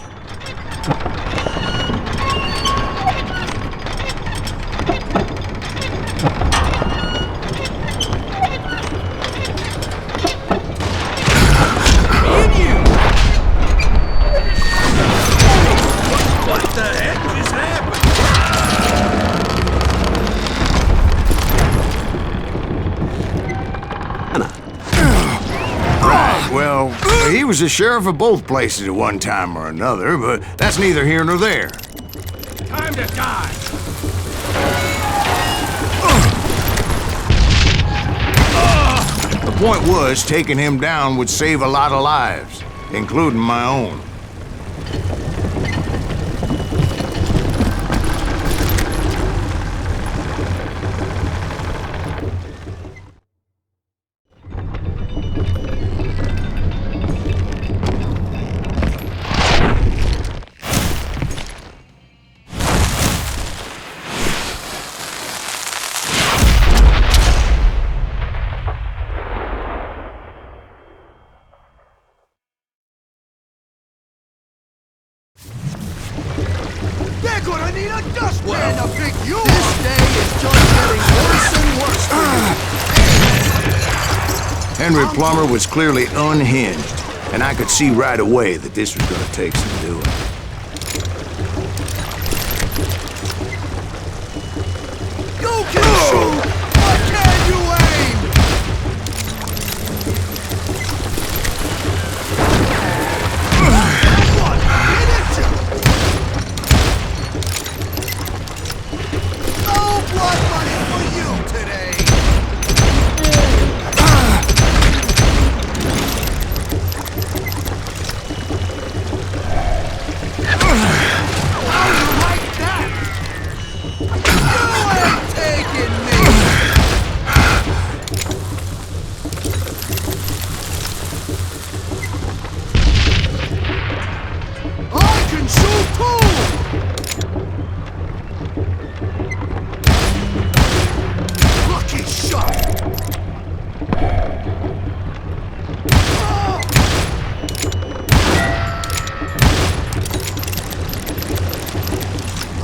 What the heck just happened? Well, he was the sheriff of both places at one time or another, but that's neither here nor there. Time to die! The point was, taking him down would save a lot of lives, including my own. They're gonna need a dustpan to pick you up! This day is just getting worse and worse for you! Henry Plummer was clearly unhinged, and I could see right away that this was gonna take some doing. You can shoot! Why can't you aim? What? Didn't you? No blood money for you today!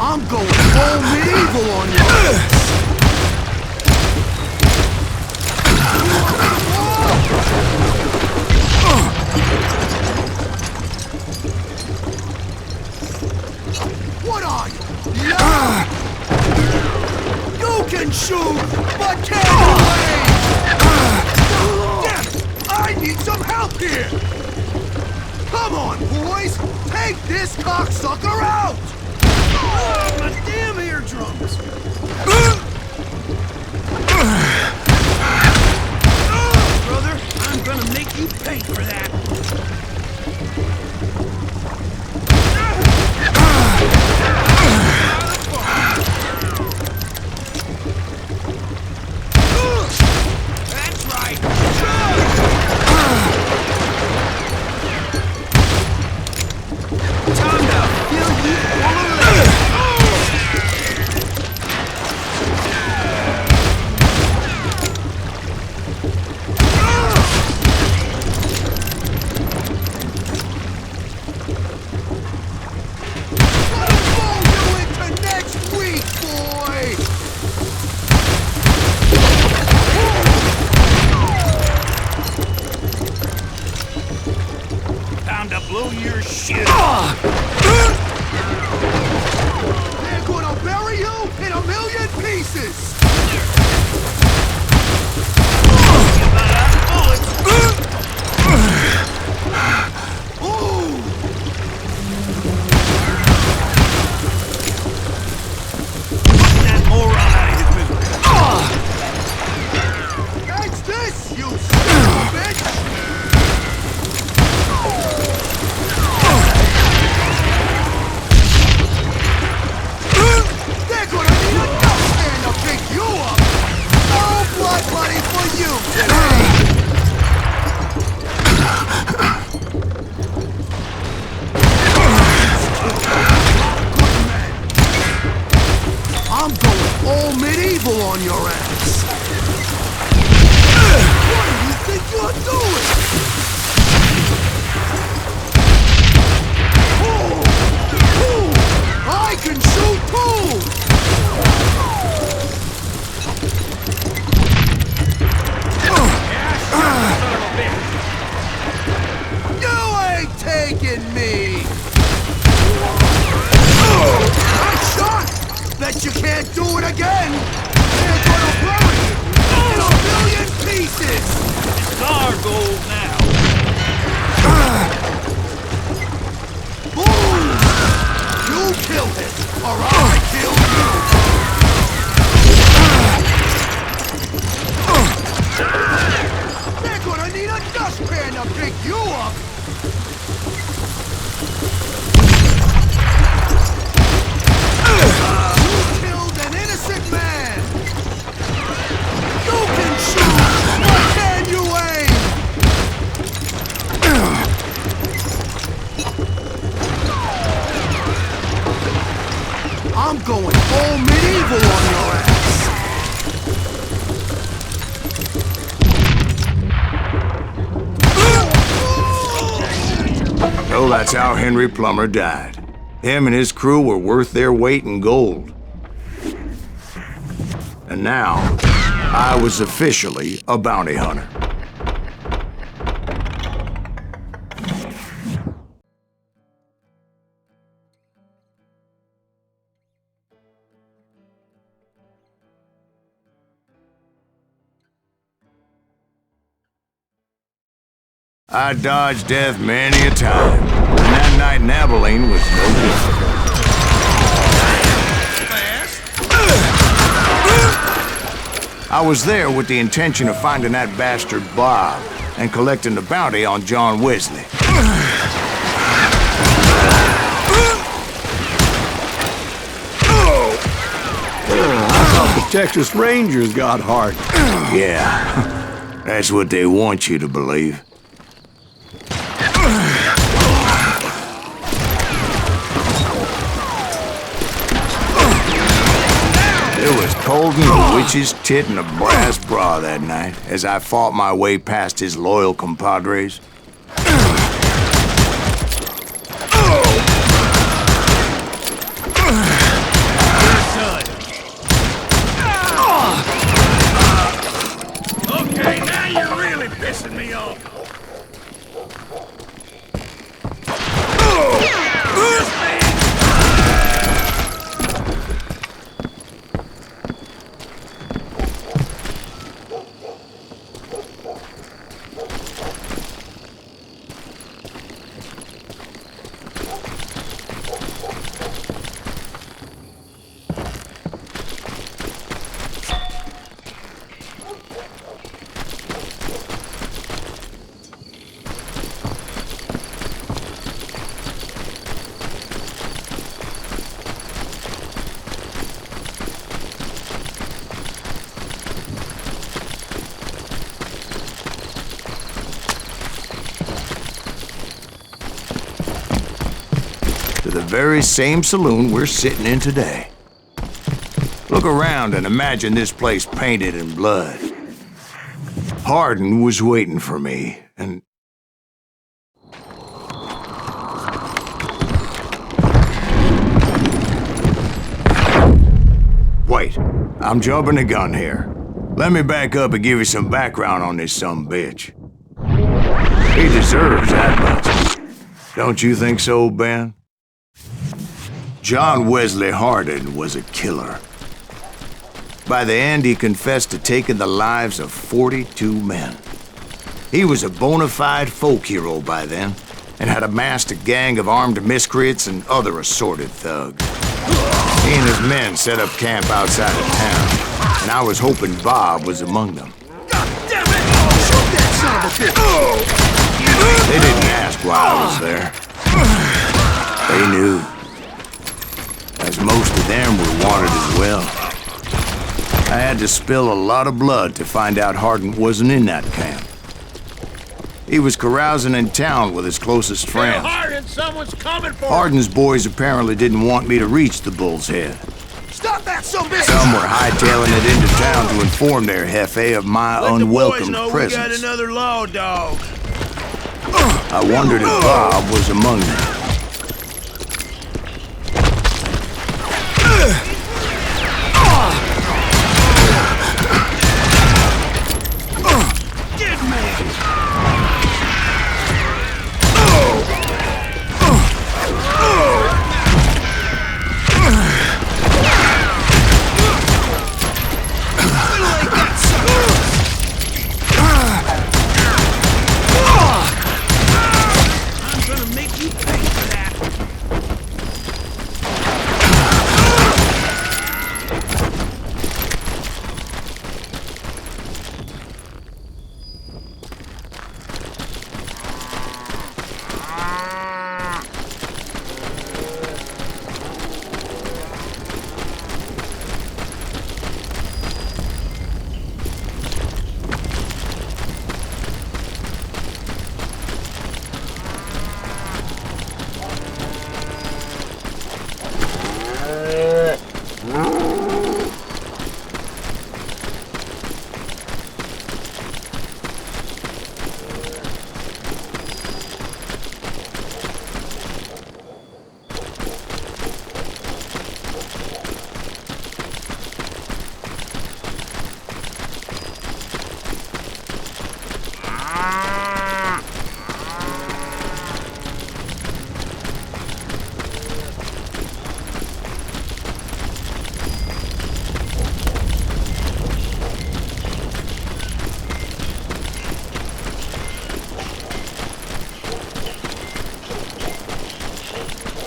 I'm going full medieval on you. What are you? Yeah. You can shoot, but can't aim. Damn it! I need some help here. Come on, boys! Take this cocksucker out! Oh, my damn eardrums! Oh, brother, I'm gonna make you pay for that! That's right! Time to fill you full of lead! Blow your shit off! They're gonna bury you in a million pieces! You about out of bullets! Ooh! Put that moron out of his misery! That's this, you son of a bitch! Money for you today! I'm going all medieval on your ass! What do you think you're doing? Ooh, I can shoot too! Taking me! I'm shocked that you can't do it again! They're gonna bury you in a million pieces! It's our gold now! Boom! You killed it, or I killed you! They're gonna need a dustpan to pick you up! I'm going all medieval on your ass! So that's how Henry Plummer died. Him and his crew were worth their weight in gold. And now, I was officially a bounty hunter. I dodged death many a time, and that night in ABILENE was no different. I was there with the intention of finding that bastard Bob and collecting the bounty on John Wesley. I thought the Texas Rangers got heart. Yeah, that's what they want you to believe. It was cold in a witch's tit and a brass bra that night as I fought my way past his loyal compadres. to the very same saloon we're sitting in today. Look around and imagine this place painted in blood. Hardin was waiting for me, and... Wait, I'm jumping the gun here. Let me back up and give you some background on this sumbitch. He deserves that much. Don't you think so, Ben? John Wesley Hardin was a killer. By the end, he confessed to taking the lives of 42 men. He was a bona fide folk hero by then, and had amassed a gang of armed miscreants and other assorted thugs. He and his men set up camp outside of town, and I was hoping Bob was among them. God damn it! Shoot that son of a bitch! They didn't ask why I was there. They knew. As most of them were wanted as well. I had to spill a lot of blood to find out Hardin wasn't in that camp. He was carousing in town with his closest friends. Hardin, someone's coming for Hardin's boys apparently didn't want me to reach the Bull's Head. Stop that son of a bitch! Some were hightailing it into town to inform their jefe of my unwelcome presence. We got another law dog. I wondered if Bob was among them.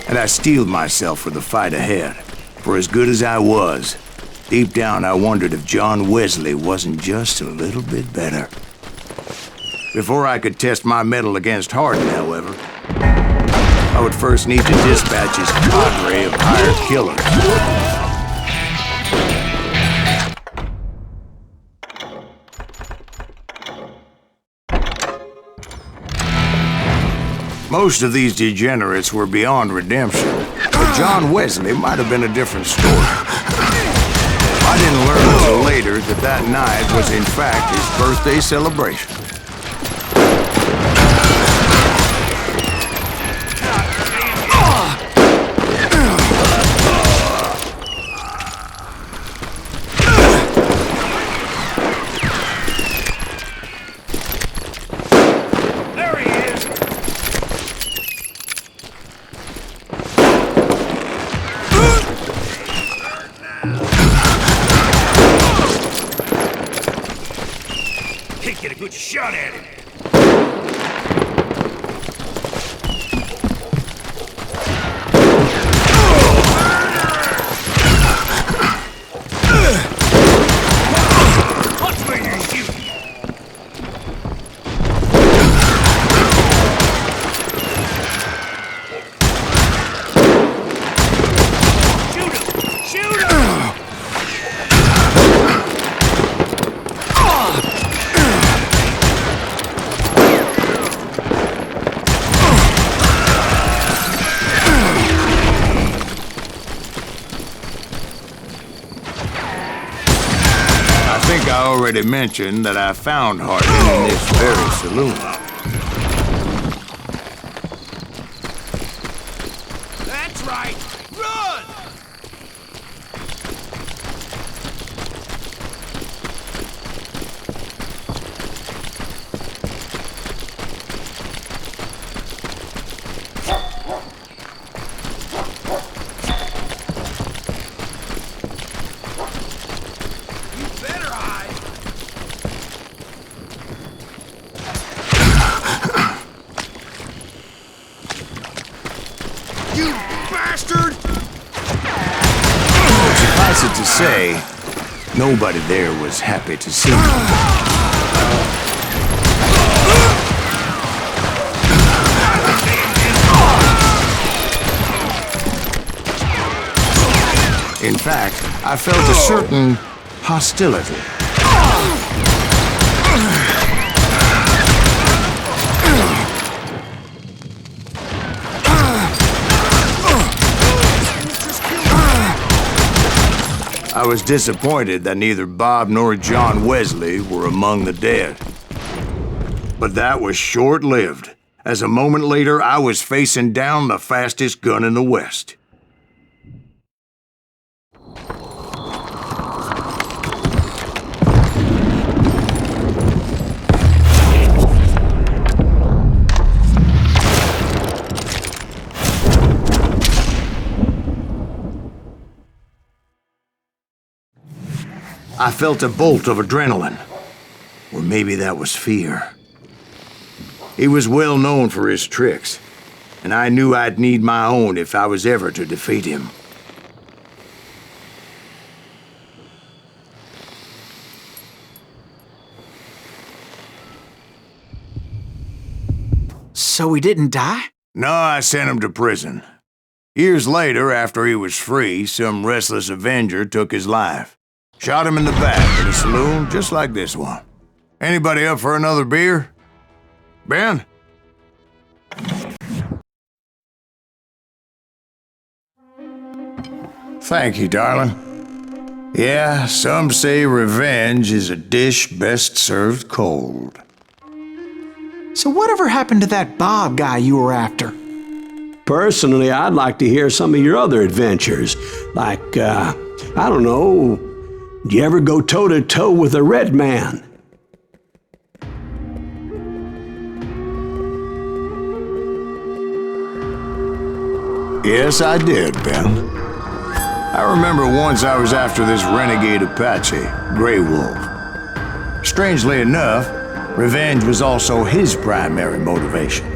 And I steeled myself for the fight ahead. For as good as I was, deep down I wondered if John Wesley wasn't just a little bit better. Before I could test my mettle against Hardin, however, I would first need to dispatch his cadre of hired killers. Most of these degenerates were beyond redemption, but John Wesley might have been a different story. I didn't learn until later that that night was in fact his birthday celebration. Get a good shot at him. Watch where you're shooting. Shoot him! already mentioned that I found Hardin in this very saloon. That's right! Run! You better hide! You bastard! Suffice it to say, nobody there was happy to see me. In fact, I felt a certain hostility. I was disappointed that neither Bob nor John Wesley were among the dead. But that was short-lived, as a moment later I was facing down the fastest gun in the West. I felt a bolt of adrenaline, or maybe that was fear. He was well known for his tricks, and I knew I'd need my own if I was ever to defeat him. So he didn't die? No, I sent him to prison. Years later, after he was free, some restless Avenger took his life. Shot him in the back in a saloon just like this one. Anybody up for another beer? Ben? Thank you, darling. Yeah, some say revenge is a dish best served cold. So whatever happened to that Bob guy you were after? Personally, I'd like to hear some of your other adventures. Like, I don't know, did you ever go toe-to-toe with a red man? Yes, I did, Ben. I remember once I was after this renegade Apache, Grey Wolf. Strangely enough, revenge was also his primary motivation.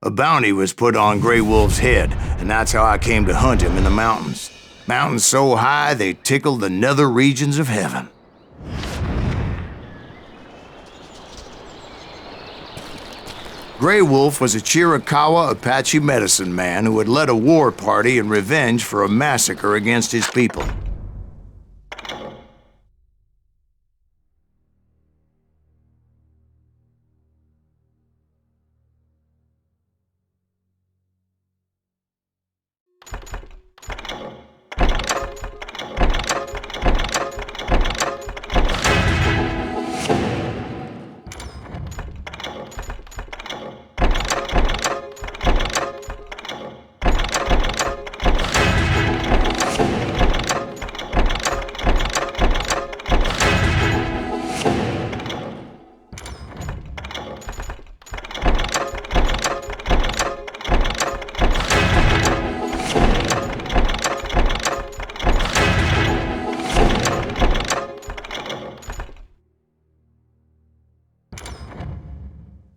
A bounty was put on Grey Wolf's head, and that's how I came to hunt him in the mountains. Mountains so high they tickled the nether regions of heaven. Grey Wolf was a Chiricahua Apache medicine man who had led a war party in revenge for a massacre against his people.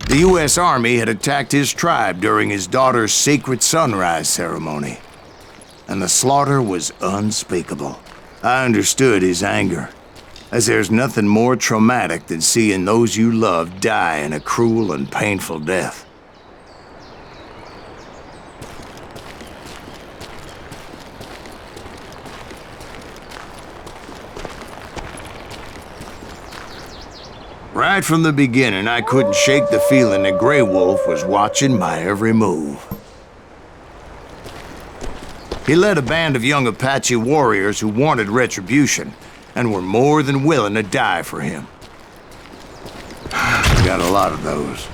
The U.S. Army had attacked his tribe during his daughter's sacred sunrise ceremony, and the slaughter was unspeakable. I understood his anger, as there's nothing more traumatic than seeing those you love die in a cruel and painful death. Right from the beginning, I couldn't shake the feeling that Grey Wolf was watching my every move. He led a band of young Apache warriors who wanted retribution and were more than willing to die for him. We got a lot of those.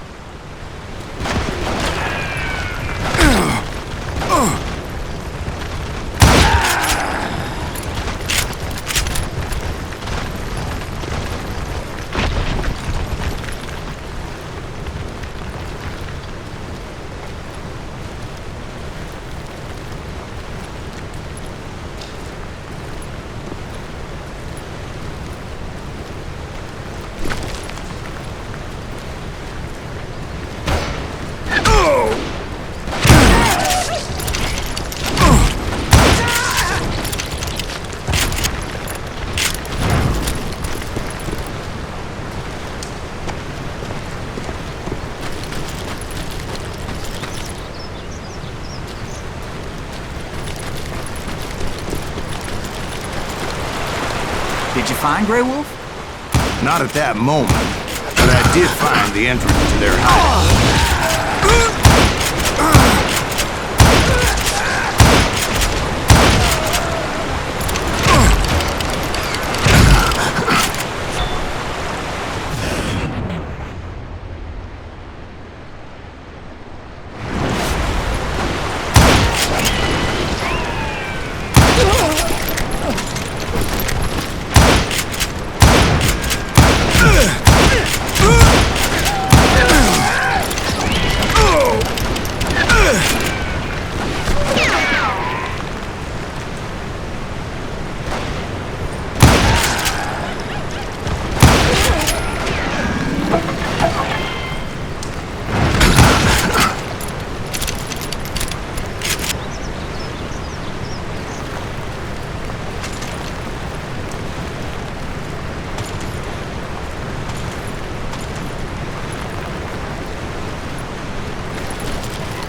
Did you find Grey Wolf? Not at that moment, but I did find the entrance to their hideout.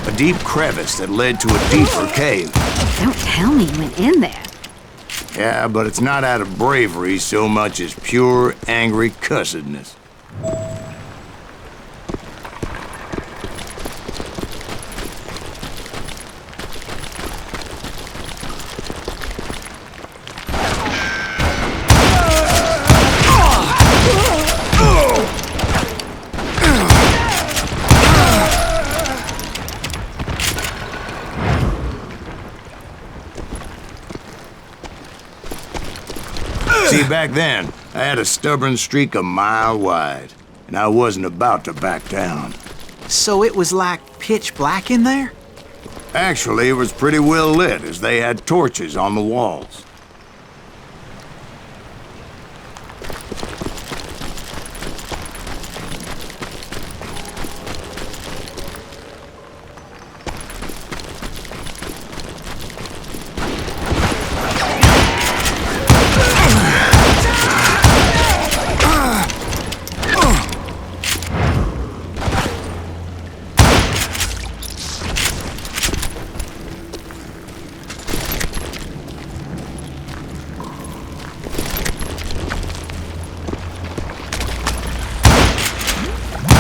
A deep crevice that led to a deeper cave. Don't tell me you went in there. Yeah, but it's not out of bravery so much as pure, angry cussedness. See, back then, I had a stubborn streak a mile wide, and I wasn't about to back down. So it was like pitch black in there? Actually, it was pretty well lit, as they had torches on the walls.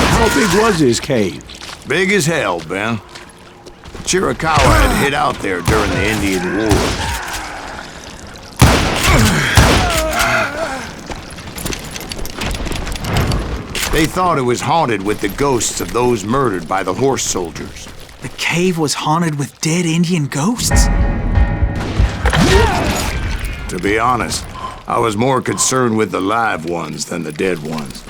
How big was his cave? Big as hell, Ben. Chiricahua had hid out there during the Indian War. They thought it was haunted with the ghosts of those murdered by the horse soldiers. The cave was haunted with dead Indian ghosts? To be honest, I was more concerned with the live ones than the dead ones.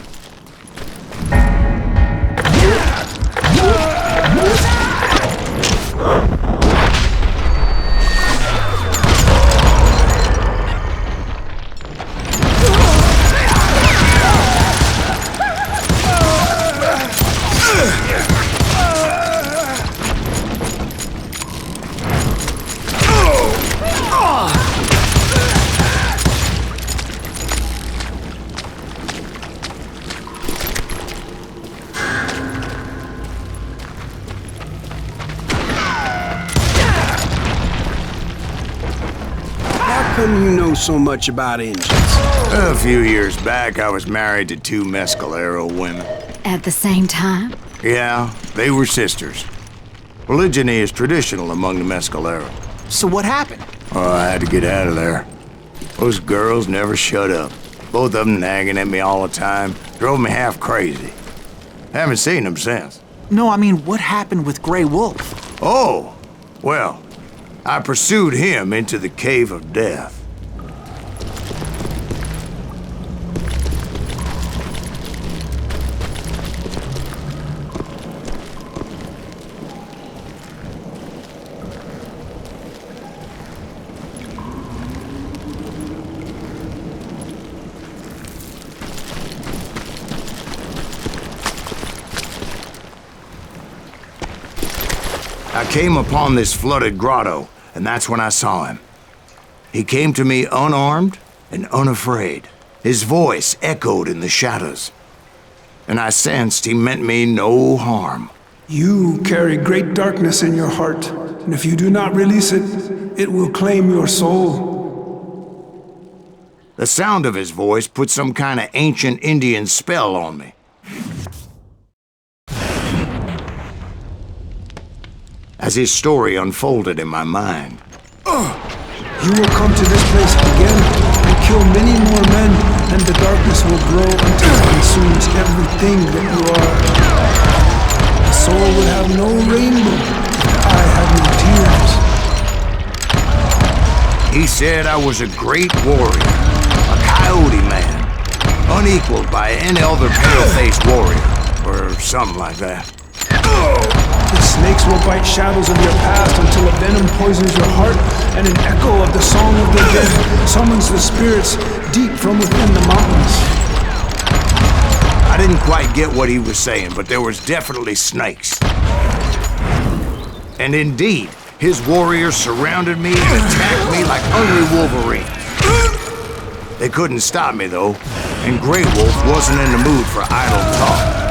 so much about engines? A few years back, I was married to 2 Mescalero women. At the same time? Yeah, they were sisters. Polygyny is traditional among the Mescalero. So what happened? Oh, I had to get out of there. Those girls never shut up. Both of them nagging at me all the time. Drove me half crazy. Haven't seen them since. No, I mean, what happened with Grey Wolf? Oh, well, I pursued him into the Cave of Death. I came upon this flooded grotto, and that's when I saw him. He came to me unarmed and unafraid. His voice echoed in the shadows, and I sensed he meant me no harm. You carry great darkness in your heart, and if you do not release it, it will claim your soul. The sound of his voice put some kind of ancient Indian spell on me. As his story unfolded in my mind. You will come to this place again and kill many more men, and the darkness will grow until it consumes everything that you are. The soul would have no rainbow if I had no tears. He said I was a great warrior, a coyote man, unequaled by any other pale-faced warrior, or something like that. The snakes will bite shadows of your past until a venom poisons your heart, and an echo of the song of the dead summons the spirits deep from within the mountains. I didn't quite get what he was saying, but there was definitely snakes. And indeed, his warriors surrounded me and attacked me like hungry wolverines. They couldn't stop me, though, and Grey Wolf wasn't in the mood for idle talk.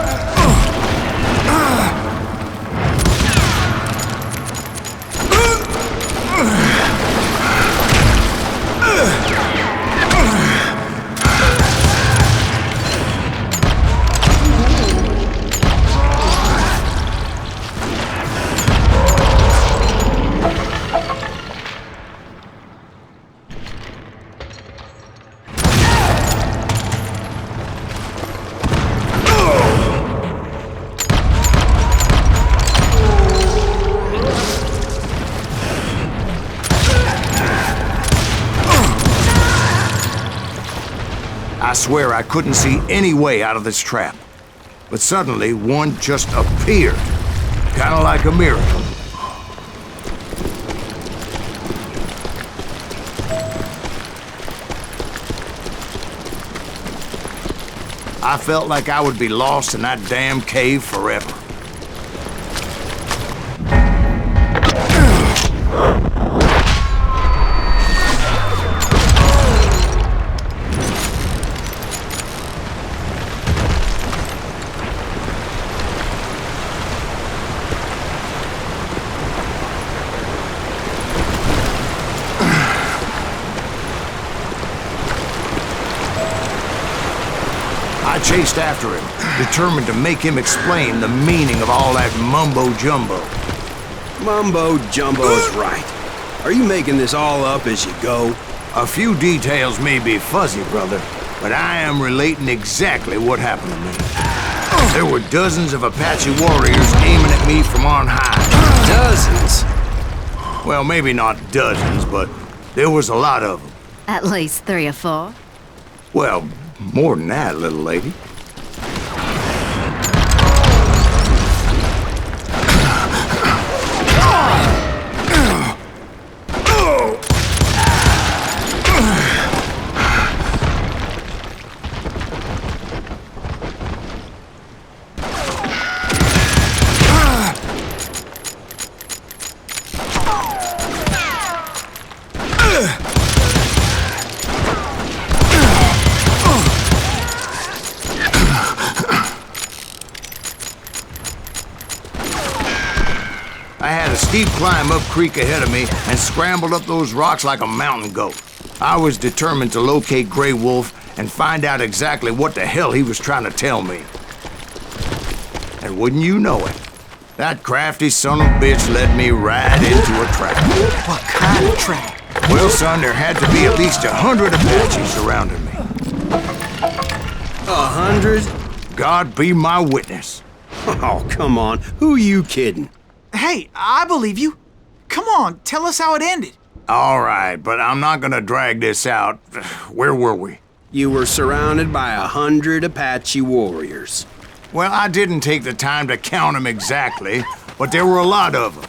I swear I couldn't see any way out of this trap. But suddenly, one just appeared. Kinda like a miracle. I felt like I would be lost in that damn cave forever. I chased after him, determined to make him explain the meaning of all that mumbo-jumbo. Mumbo-jumbo is right. Are you making this all up as you go? A few details may be fuzzy, brother, but I am relating exactly what happened to me. There were dozens of Apache warriors aiming at me from on high. Dozens? Well, maybe not dozens, but there was a lot of them. At least 3 or 4. Well, more than that, little lady. I had a steep climb up creek ahead of me and scrambled up those rocks like a mountain goat. I was determined to locate Grey Wolf and find out exactly what the hell he was trying to tell me. And wouldn't you know it, that crafty son of a bitch led me right into a trap. What kind of trap? Well, son, there had to be at least 100 Apaches surrounding me. 100? God be my witness. Oh, come on. Who you kidding? Hey, I believe you. Come on, tell us how it ended. All right, but I'm not gonna drag this out. Where were we? You were surrounded by 100 Apache warriors. Well, I didn't take the time to count them exactly, but there were a lot of them.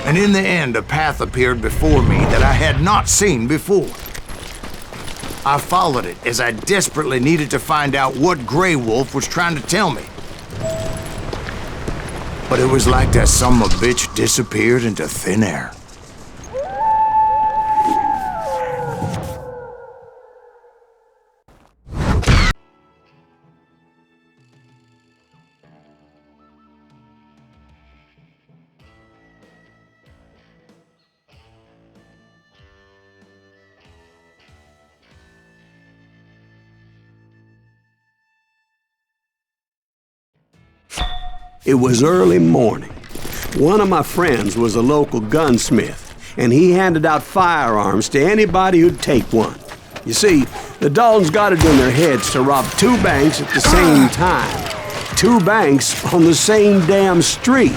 And in the end, a path appeared before me that I had not seen before. I followed it as I desperately needed to find out what Grey Wolf was trying to tell me. But it was like that son of a bitch disappeared into thin air. It was early morning. One of my friends was a local gunsmith, and he handed out firearms to anybody who'd take one. You see, the Daltons got it in their heads to rob 2 banks at the same time. 2 banks on the same damn street.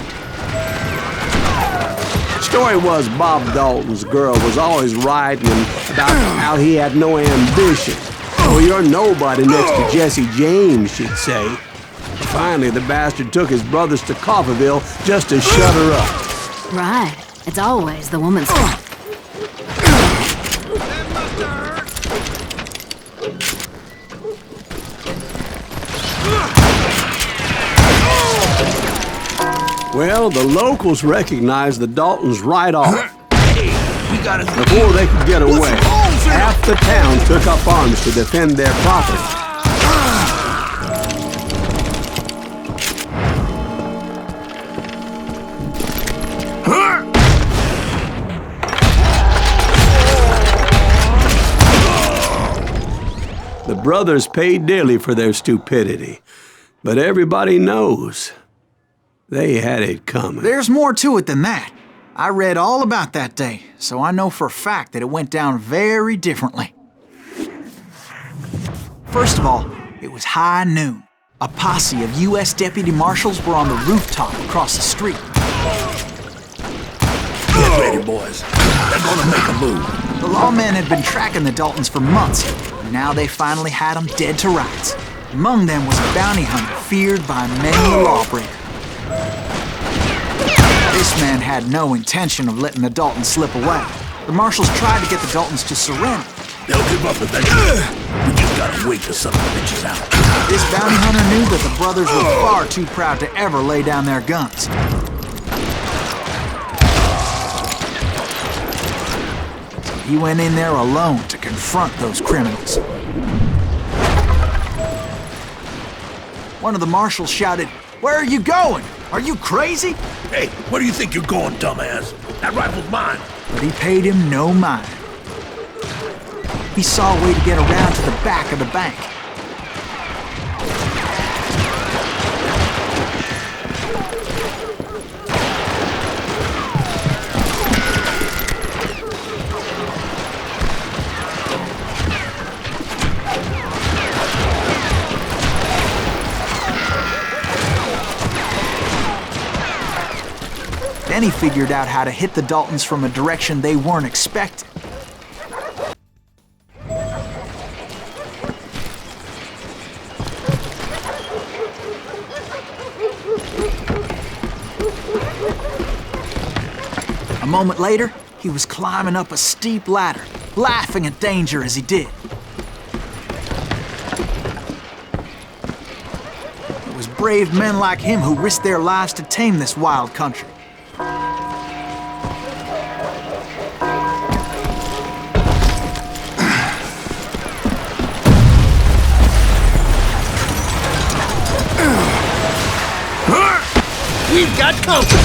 Story was Bob Dalton's girl was always writing about how he had no ambition. Well, you're nobody next to Jesse James, she'd say. Finally, the bastard took his brothers to Coffeyville just to shut her up. Right. It's always the woman's fault. Well, the locals recognized the Daltons right off. Before they could get away, half the town took up arms to defend their property. The brothers paid dearly for their stupidity, but everybody knows they had it coming. There's more to it than that. I read all about that day, so I know for a fact that it went down very differently. First of all, it was high noon. A posse of U.S. deputy marshals were on the rooftop across the street. Get ready, boys. They're gonna make a move. The lawmen had been tracking the Daltons for months, and now they finally had them dead to rights. Among them was a bounty hunter feared by many a lawbreaker. This man had no intention of letting the Daltons slip away. The marshals tried to get the Daltons to surrender. They'll give up eventually. We just gotta wait till some of the bitches out. This bounty hunter knew that the brothers were far too proud to ever lay down their guns. he went in there alone to confront those criminals. One of the marshals shouted, "Where are you going? Are you crazy?" Hey, where do you think you're going, dumbass? That rifle's mine. But he paid him no mind. He saw a way to get around to the back of the bank. Then he figured out how to hit the Daltons from a direction they weren't expecting. A moment later, he was climbing up a steep ladder, laughing at danger as he did. It was brave men like him who risked their lives to tame this wild country. We've got company!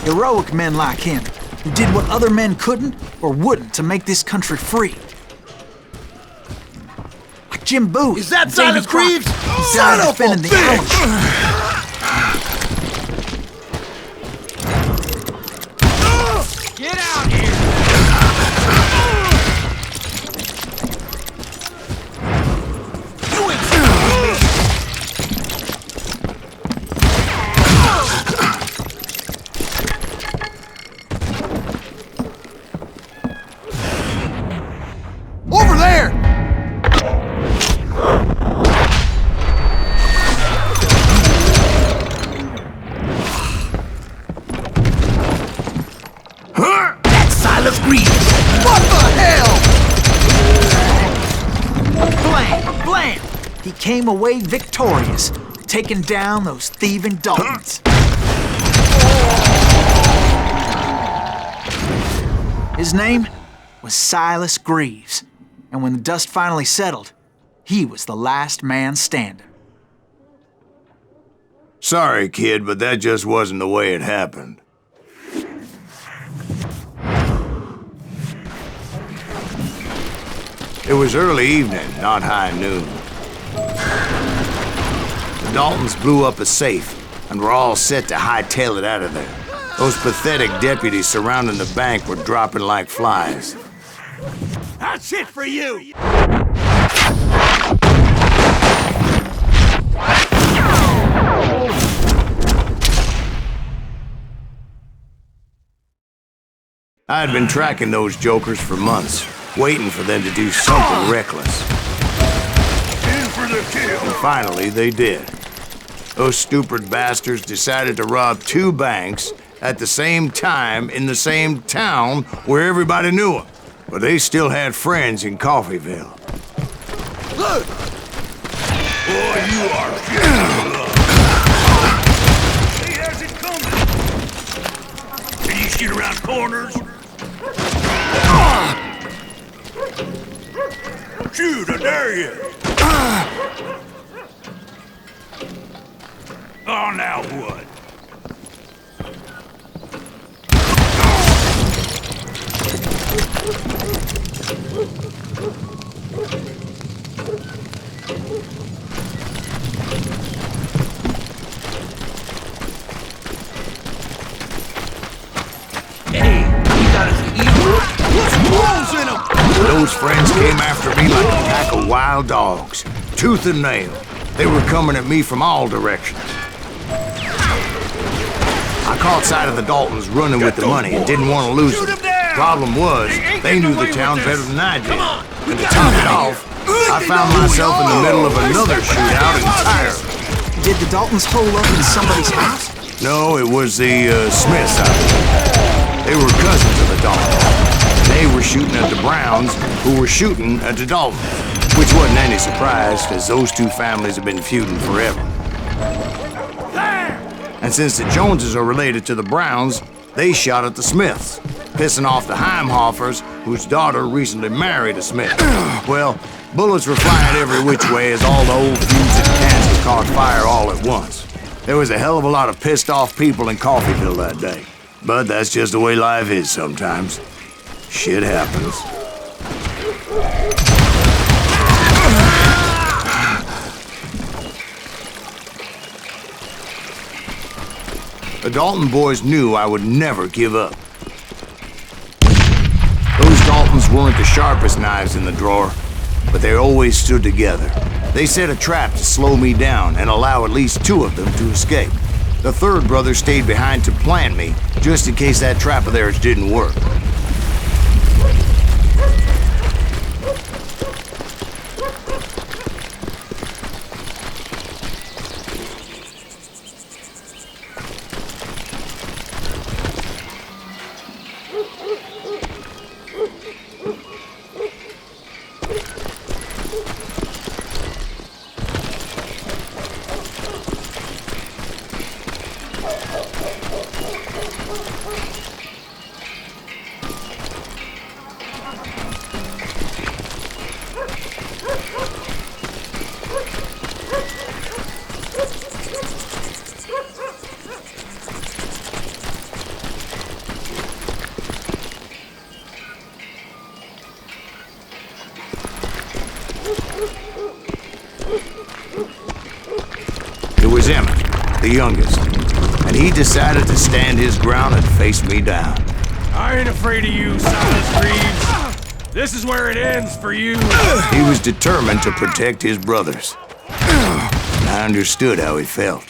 Heroic men like him, who did what other men couldn't or wouldn't to make this country free. Like Jim Bowie. Is that and Davy Silas Crockett, Greaves? who Son died of a defending the bitch! Alamo. Get out here! Over there! That's Silas Greaves! What the hell? Blam! Blam! He came away victorious, taking down those thieving Daltons. His name was Silas Greaves, and when the dust finally settled, he was the last man standing. Sorry, kid, but that just wasn't the way it happened. It was early evening, not high noon. The Daltons blew up a safe, and were all set to hightail it out of there. Those pathetic deputies surrounding the bank were dropping like flies. That's it for you! I had been tracking those jokers for months, waiting for them to do something reckless. In for the kill! And finally, they did. Those stupid bastards decided to rob 2 banks at the same time in the same town where everybody knew them. But they still had friends in Coffeyville. Look! Boy, you are getting love. He has it coming! Can you shoot around corners? Shoot, I dare you! Oh, now what? Hey, you got us evil. Put wolves in them! Those friends came after me like a pack of wild dogs, tooth and nail. They were coming at me from all directions. I caught sight of the Daltons running with the money and didn't want to lose them. Problem was, they knew the town better than I did. And to top it off, I found myself in the middle of another shootout entirely. Did the Daltons hole up in somebody's house? No, it was the Smiths out there. They were cousins of the Daltons. They were shooting at the Browns, who were shooting at the Daltons. Which wasn't any surprise, because those 2 families have been feuding forever. And since the Joneses are related to the Browns, They shot at the Smiths, pissing off the Heimhoffers, whose daughter recently married a Smith. Well, bullets were flying every which way as all the old feuds in Kansas caught fire all at once. There was a hell of a lot of pissed off people in Coffeyville that day. But that's just the way life is sometimes. Shit happens. The Dalton boys knew I would never give up. Those Daltons weren't the sharpest knives in the drawer, but they always stood together. They set a trap to slow me down and allow at least 2 of them to escape. The third brother stayed behind to plant me, just in case that trap of theirs didn't work. It was Emmett, the youngest, and he decided to stand his ground and face me down. I ain't afraid of you, Silas Reeves. This is where it ends for you. He was determined to protect his brothers. I understood how he felt.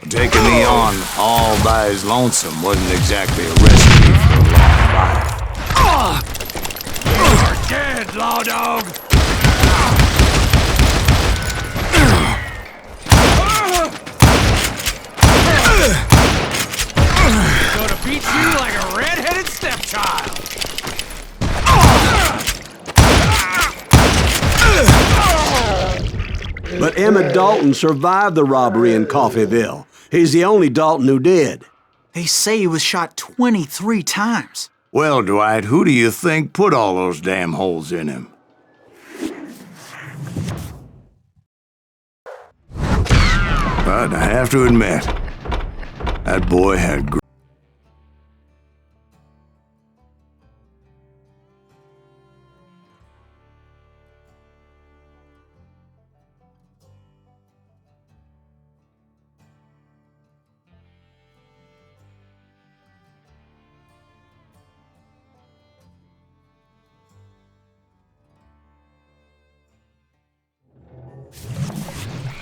Taking me on all by his lonesome wasn't exactly a recipe for a long life. You're dead, law dog. Gonna beat you like a red-headed stepchild. But Emmett Dalton survived the robbery in Coffeyville. He's the only Dalton who did. They say he was shot 23 times. Well, Dwight, who do you think put all those damn holes in him? But I have to admit, that boy had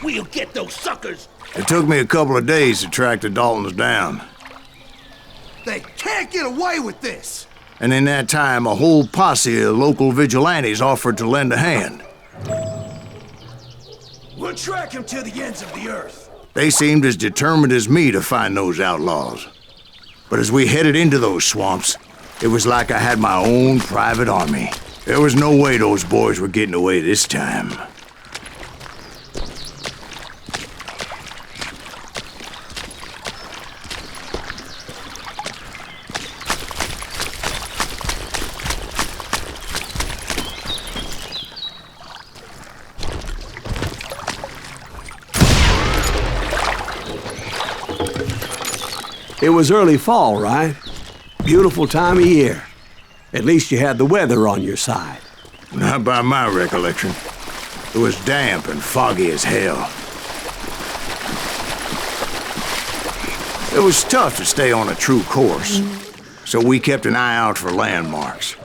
We'll get those suckers. It took me a couple of days to track the Daltons down. They can't get away with this. And in that time, a whole posse of local vigilantes offered to lend a hand. We'll track him to the ends of the earth. They seemed as determined as me to find those outlaws. But as we headed into those swamps, it was like I had my own private army. There was no way those boys were getting away this time. It was early fall, right? Beautiful time of year. At least you had the weather on your side. Not by my recollection. It was damp and foggy as hell. It was tough to stay on a true course, so we kept an eye out for landmarks.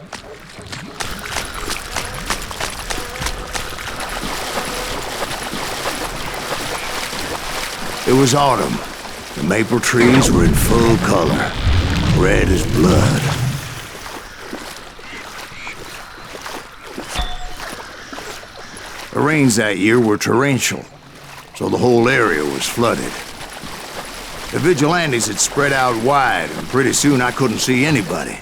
It was autumn. The maple trees were in full color, red as blood. The rains that year were torrential, so the whole area was flooded. The vigilantes had spread out wide, and pretty soon I couldn't see anybody.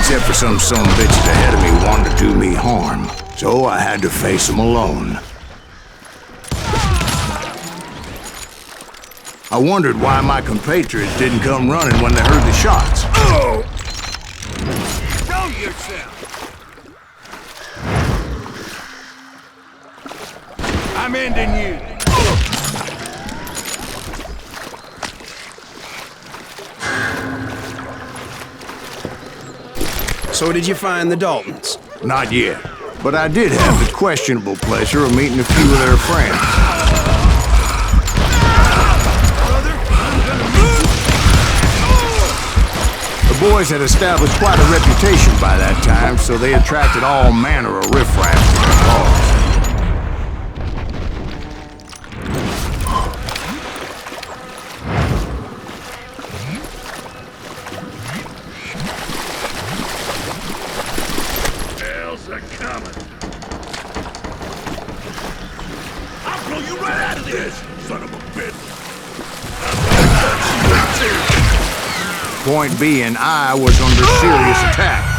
except for some bitches ahead of me wanting to do me harm. So I had to face them alone. I wondered why my compatriots didn't come running when they heard the shots. Oh! Show yourself! I'm ending you. So did you find the Daltons? Not yet, but I did have the questionable pleasure of meeting a few of their friends. The boys had established quite a reputation by that time, so they attracted all manner of riffraff to their cause. Hell's a-comin'. I'll blow you right out of this, son of a bitch. Point being, I was under serious attack.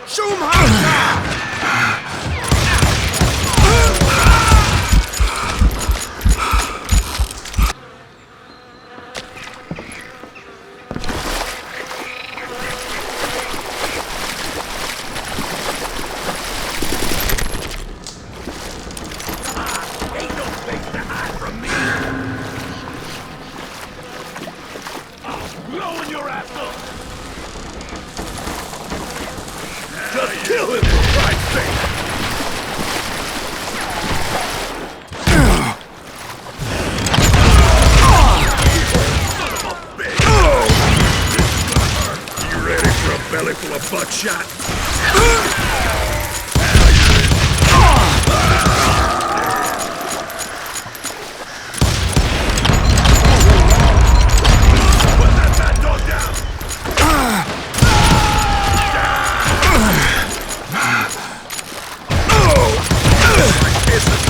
Show 'em how to die! Ain't no place to hide from me. I'm blowing your ass up. Just kill him for Christ's sake! You ready for a belly full of buckshot? Put that bad dog down!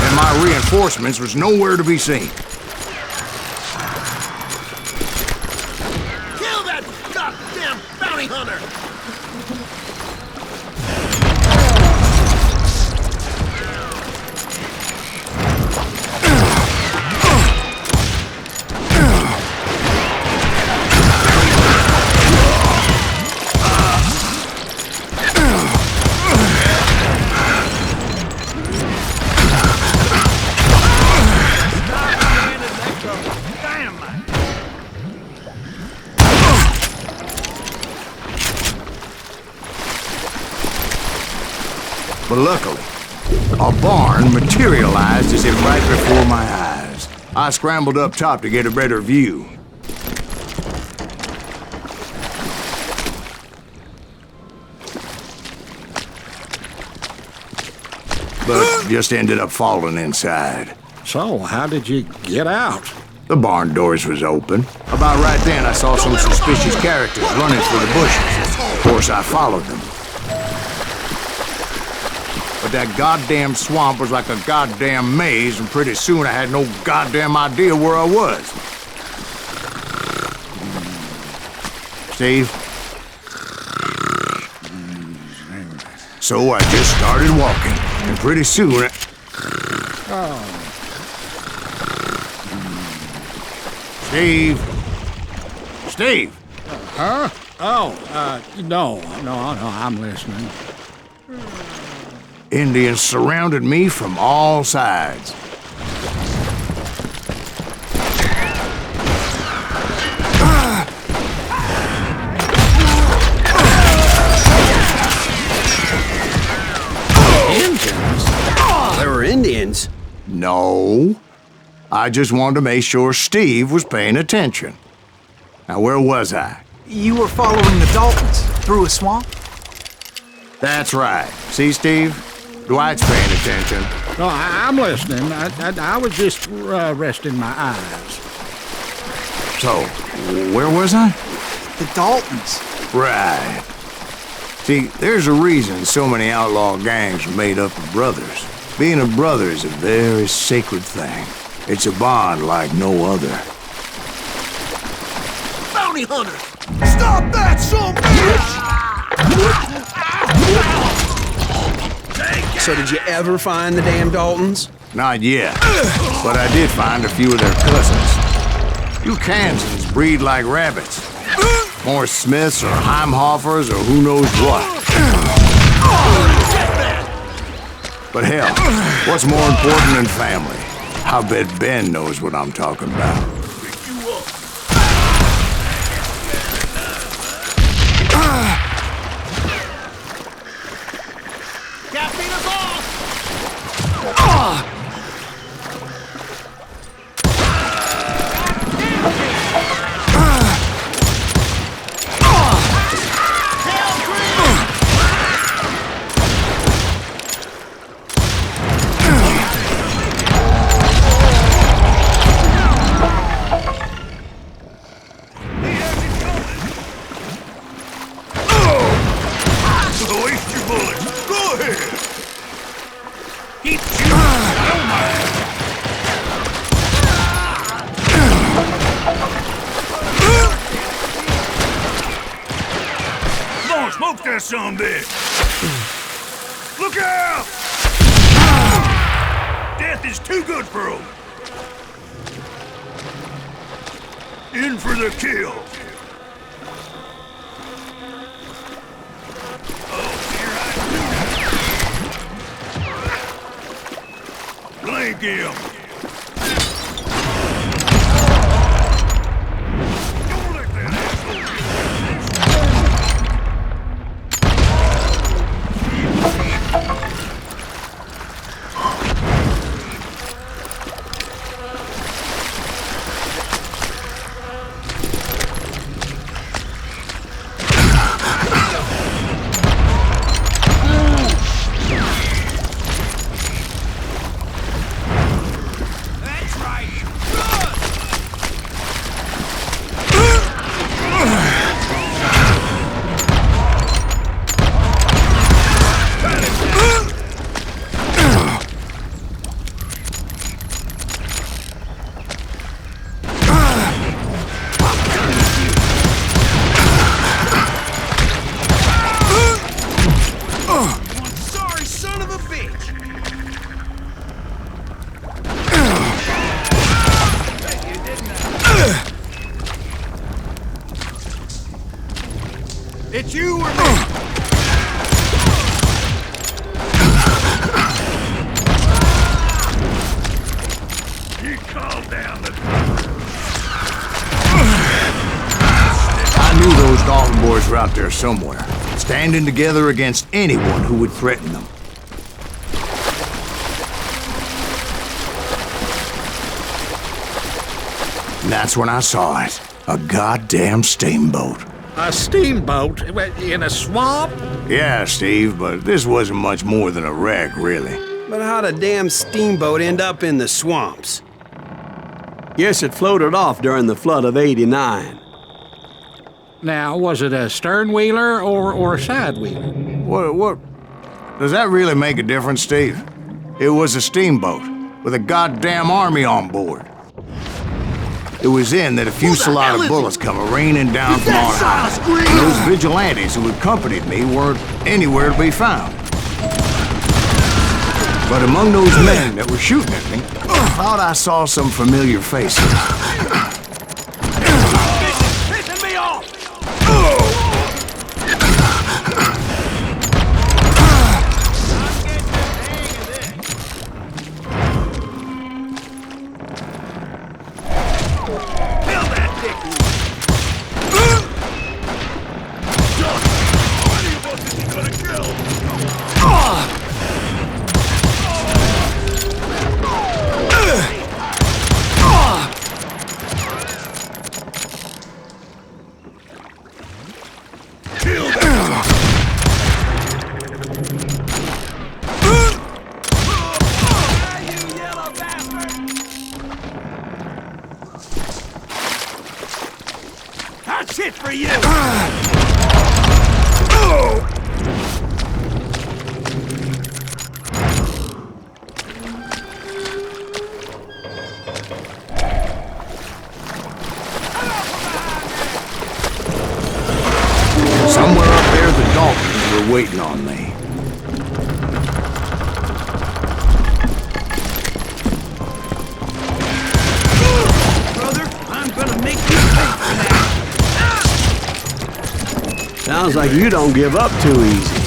And my reinforcements was nowhere to be seen. Kill that goddamn bounty hunter! But luckily, a barn materialized as if right before my eyes. I scrambled up top to get a better view. But just ended up falling inside. So, how did you get out? The barn doors was open. About right then, I saw some suspicious characters running through the bushes. Of course, I followed them. But that goddamn swamp was like a goddamn maze, and pretty soon I had no goddamn idea where I was. Steve? So I just started walking, and pretty soon Steve? Steve? Huh? Oh, no, I'm listening. Indians surrounded me from all sides. Indians? There were Indians? No. I just wanted to make sure Steve was paying attention. Now, where was I? You were following the Daltons through a swamp? That's right. See, Steve? Dwight's paying attention. No, I'm listening. I was just resting my eyes. So, where was I? The Daltons. Right. See, there's a reason so many outlaw gangs are made up of brothers. Being a brother is a very sacred thing. It's a bond like no other. Bounty hunter! Stop that, son bitch! So did you ever find the damn Daltons? Not yet, but I did find a few of their cousins. You Kansans breed like rabbits. More Smiths or Heimhoffers or who knows what. But hell, what's more important than family? I bet Ben knows what I'm talking about. Smoke that son bitch! Look out! Death is too good for him! In for the kill! Oh, here I do! Blank him! It's you or me! You called down the I knew those Dalton boys were out there somewhere, standing together against anyone who would threaten them. And that's when I saw it. A goddamn steamboat. A steamboat in a swamp? Yeah, Steve, but this wasn't much more than a wreck, really. But how'd a damn steamboat end up in the swamps? Guess it floated off during the flood of '89. Now, was it a stern-wheeler or a side-wheeler? What? Does that really make a difference, Steve? It was a steamboat with a goddamn army on board. It was then that a fusillade of bullets come raining down from on high. And those vigilantes who accompanied me weren't anywhere to be found. But among those men that were shooting at me, I thought I saw some familiar faces. pissing me off! That's it for you! Somewhere up there, the Daltons were waiting on me. Brother, I'm gonna make you pay for that! Sounds like you don't give up too easy.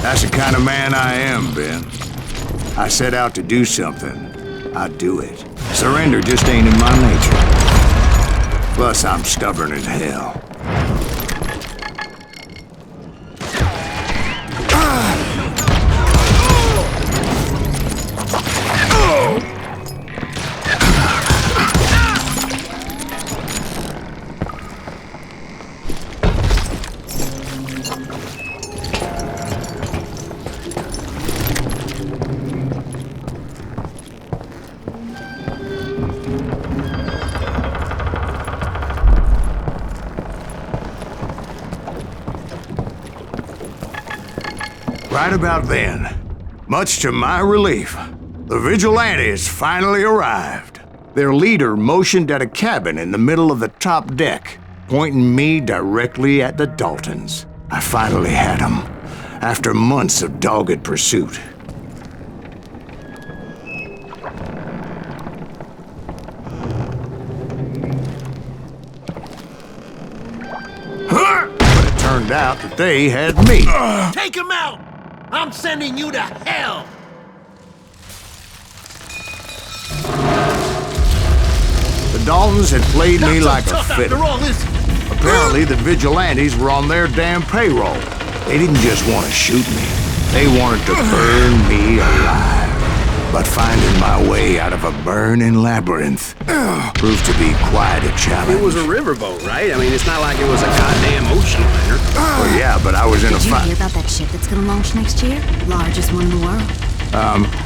That's the kind of man I am, Ben. I set out to do something. I do it. Surrender just ain't in my nature. Plus, I'm stubborn as hell. Right about then, much to my relief, the vigilantes finally arrived. Their leader motioned at a cabin in the middle of the top deck, pointing me directly at the Daltons. I finally had them, after months of dogged pursuit. But it turned out that they had me. Take him out! I'm sending you to hell! The Daltons had played me Not so like a tough fiddle. after all this. Apparently, the vigilantes were on their damn payroll. They didn't just want to shoot me. They wanted to burn me alive. But finding my way out of a burning labyrinth proved to be quite a challenge. It was a riverboat, right? I mean, it's not like it was a goddamn ocean liner. Well, yeah, but I was in a Did you fight. hear about that ship that's gonna launch next year? Largest one in the world.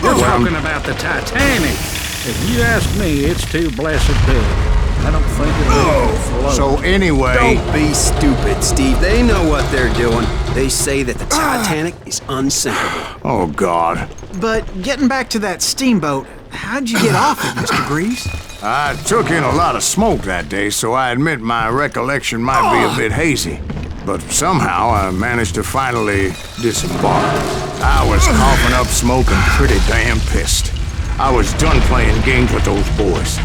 We're talking about the Titanic. If you ask me, it's too blessed big. I don't think it'll float. So anyway, Don't be stupid, Steve. They know what they're doing. They say that the Titanic is unsinkable. oh God, But getting back to that steamboat, how'd you get off it, Mr. Greaves? I took in a lot of smoke that day, so I admit my recollection might be a bit hazy. But somehow I managed to finally disembark. I was coughing up smoke and pretty damn pissed. I was done playing games with those boys.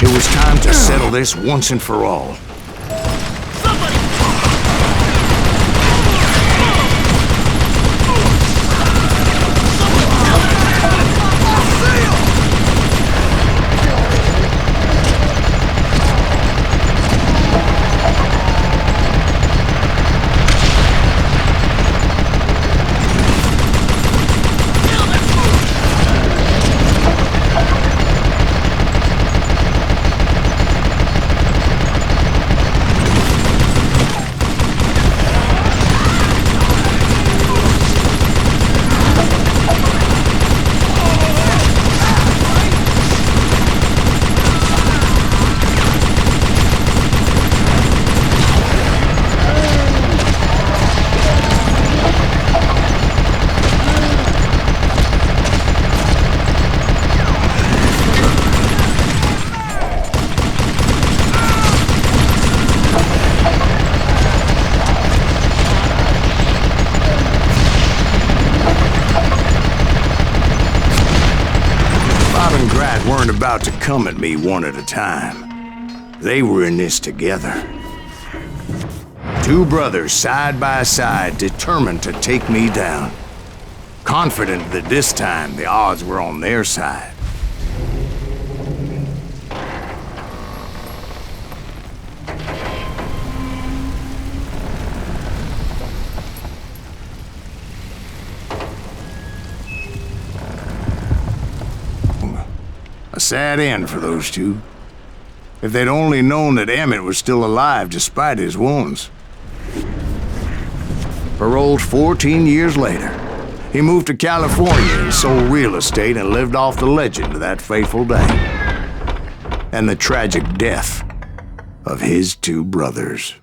It was time to settle this once and for all. Weren't about to come at me one at a time. They were in this together. Two brothers side by side, determined to take me down. Confident that this time the odds were on their side. A sad end for those two. If they'd only known that Emmett was still alive despite his wounds. Paroled 14 years later, he moved to California and sold real estate and lived off the legend of that fateful day. And the tragic death of his two brothers.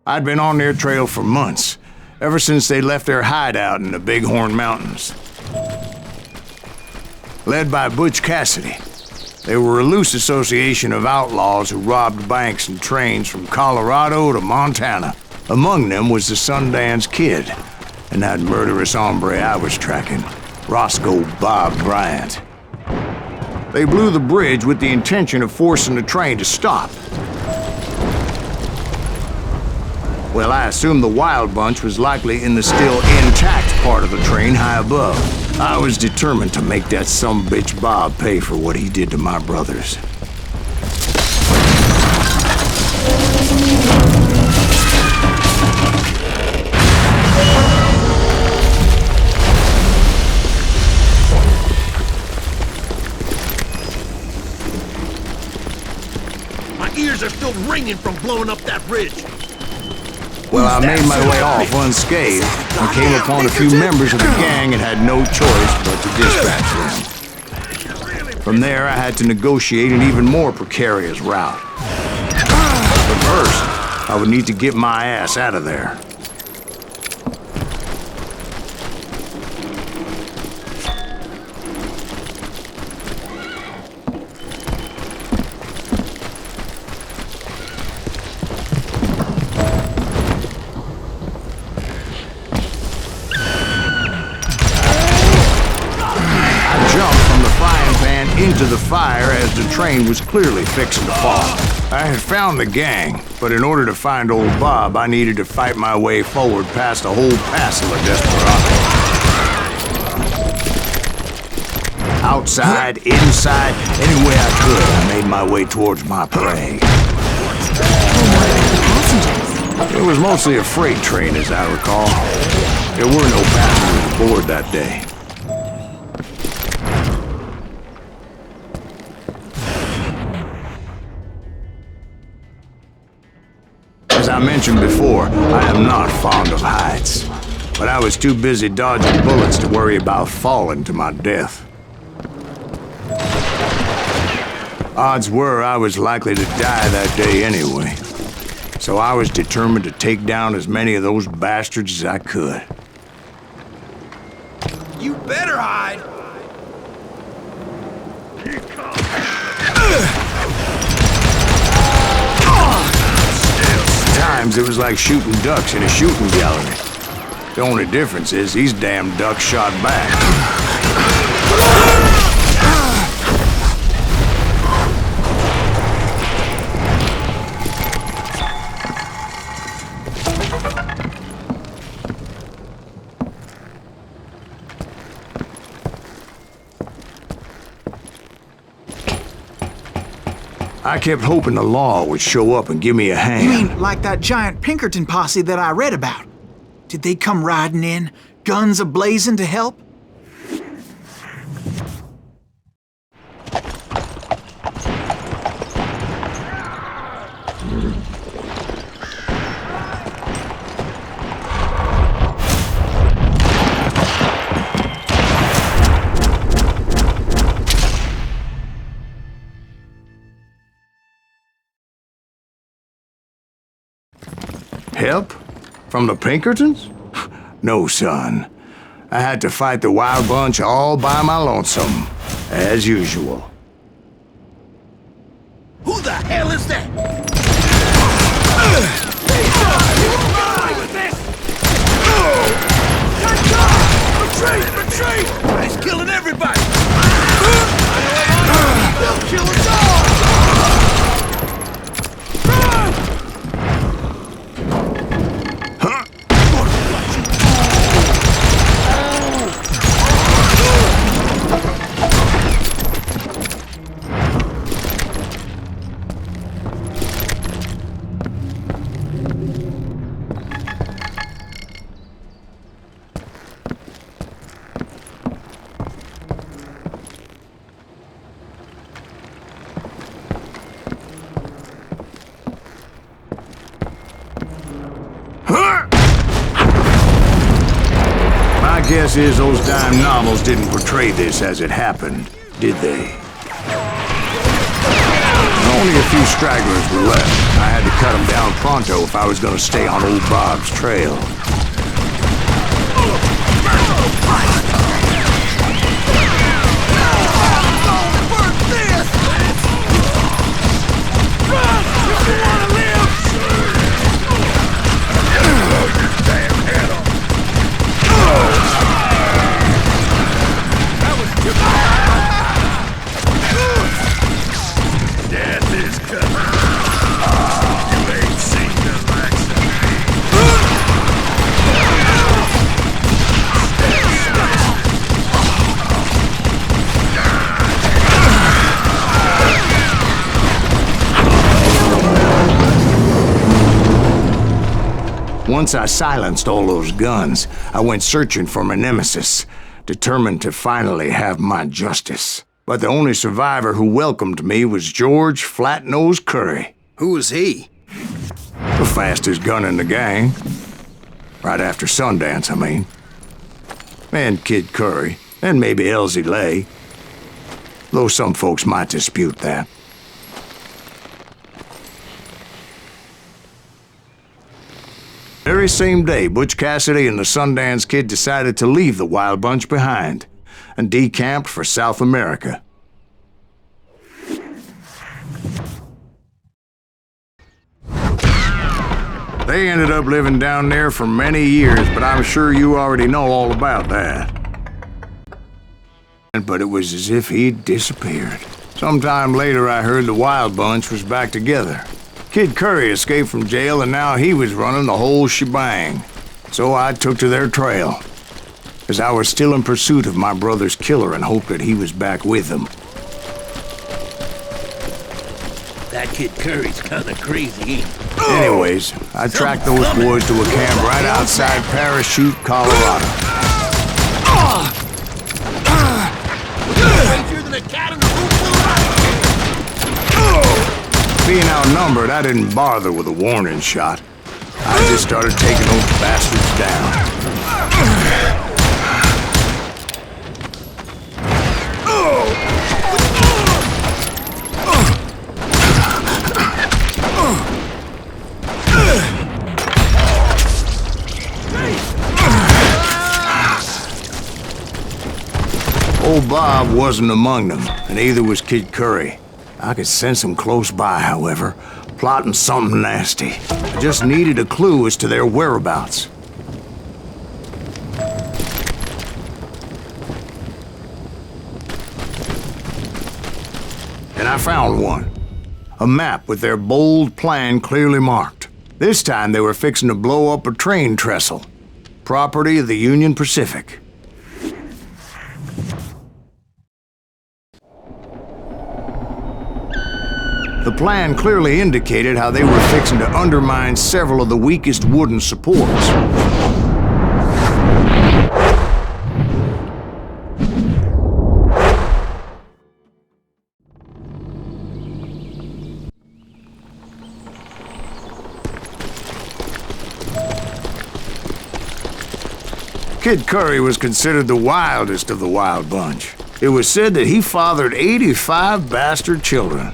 I'd been on their trail for months, ever since they left their hideout in the Bighorn Mountains. Led by Butch Cassidy, they were a loose association of outlaws who robbed banks and trains from Colorado to Montana. Among them was the Sundance Kid, and that murderous hombre I was tracking, Roscoe Bob Bryant. They blew the bridge with the intention of forcing the train to stop. Well, I assumed the Wild Bunch was likely in the still intact part of the train high above. I was determined to make that sumbitch Bob pay for what he did to my brothers. My ears are still ringing from blowing up that bridge. Well, I made my way off unscathed and came upon a few members of the gang and had no choice but to dispatch them. From there, I had to negotiate an even more precarious route. But first, I would need to get my ass out of there. Into the fire as the train was clearly fixing to fall. I had found the gang, but in order to find old Bob, I needed to fight my way forward past a whole passel of desperados. Outside, inside, any way I could, I made my way towards my prey. It was mostly a freight train, as I recall. There were no passengers aboard that day. As I mentioned before, I am not fond of heights, but I was too busy dodging bullets to worry about falling to my death. Odds were I was likely to die that day anyway, so I was determined to take down as many of those bastards as I could. You better hide! Sometimes it was like shooting ducks in a shooting gallery. The only difference is these damn ducks shot back. I kept hoping the law would show up and give me a hand. You mean like that giant Pinkerton posse that I read about? Did they come riding in, guns a-blazing to help? Help? From the Pinkertons? No, son. I had to fight the Wild Bunch all by my lonesome, as usual. Who the hell is that? Retreat! Retreat! He's killing everybody! They'll kill us all! guess is those dime novels didn't portray this as it happened, did they? Only a few stragglers were left. I had to cut them down pronto if I was going to stay on old Bob's trail. Once I silenced all those guns, I went searching for my nemesis, determined to finally have my justice. But the only survivor who welcomed me was George Flat-Nosed Curry. Who was he? The fastest gun in the gang. Right after Sundance, I mean. And Kid Curry, and maybe Elsie Lay. Though some folks might dispute that. Very same day, Butch Cassidy and the Sundance Kid decided to leave the Wild Bunch behind and decamped for South America. They ended up living down there for many years, but I'm sure you already know all about that. But it was as if he'd disappeared. Sometime later, I heard the Wild Bunch was back together. Kid Curry escaped from jail, and now he was running the whole shebang. So I took to their trail, as I was still in pursuit of my brother's killer and hoped that he was back with them. That Kid Curry's kinda crazy, ain't he? Anyways, I tracked those boys to a camp right outside Parachute, Colorado. Being outnumbered, I didn't bother with a warning shot. I just started taking those bastards down. Old Bob wasn't among them, and neither was Kid Curry. I could sense them close by, however, plotting something nasty. I just needed a clue as to their whereabouts. And I found one. A map with their bold plan clearly marked. This time they were fixing to blow up a train trestle. Property of the Union Pacific. The plan clearly indicated how they were fixing to undermine several of the weakest wooden supports. Kid Curry was considered the wildest of the Wild Bunch. It was said that he fathered 85 bastard children.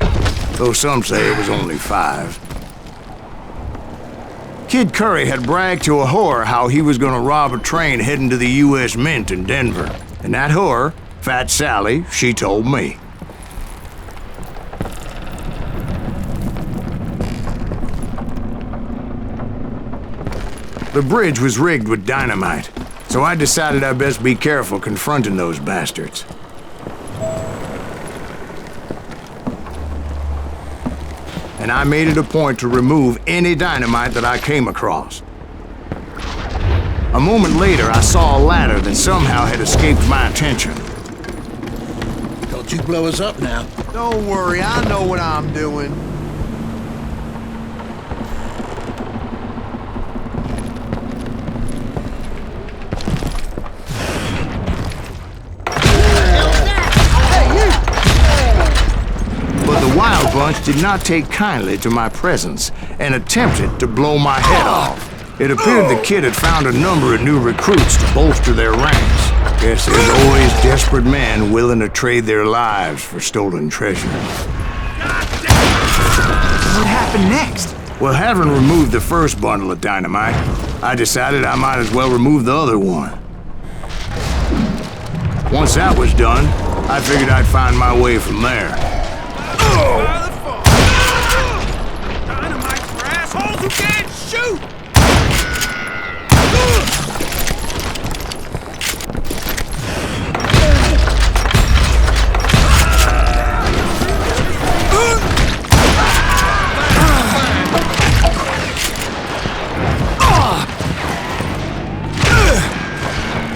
Though some say it was only 5. Kid Curry had bragged to a whore how he was gonna rob a train heading to the U.S. Mint in Denver. And that whore, Fat Sally, she told me. The bridge was rigged with dynamite, so I decided I'd best be careful confronting those bastards. And I made it a point to remove any dynamite that I came across. A moment later, I saw a ladder that somehow had escaped my attention. Don't you blow us up now. Don't worry, I know what I'm doing. The Wild Bunch did not take kindly to my presence and attempted to blow my head off. It appeared the kid had found a number of new recruits to bolster their ranks. Guess there's always desperate men willing to trade their lives for stolen treasure. What happened next? Well, having removed the first bundle of dynamite, I decided I might as well remove the other one. Once that was done, I figured I'd find my way from there. Dynamite for assholes who can't shoot!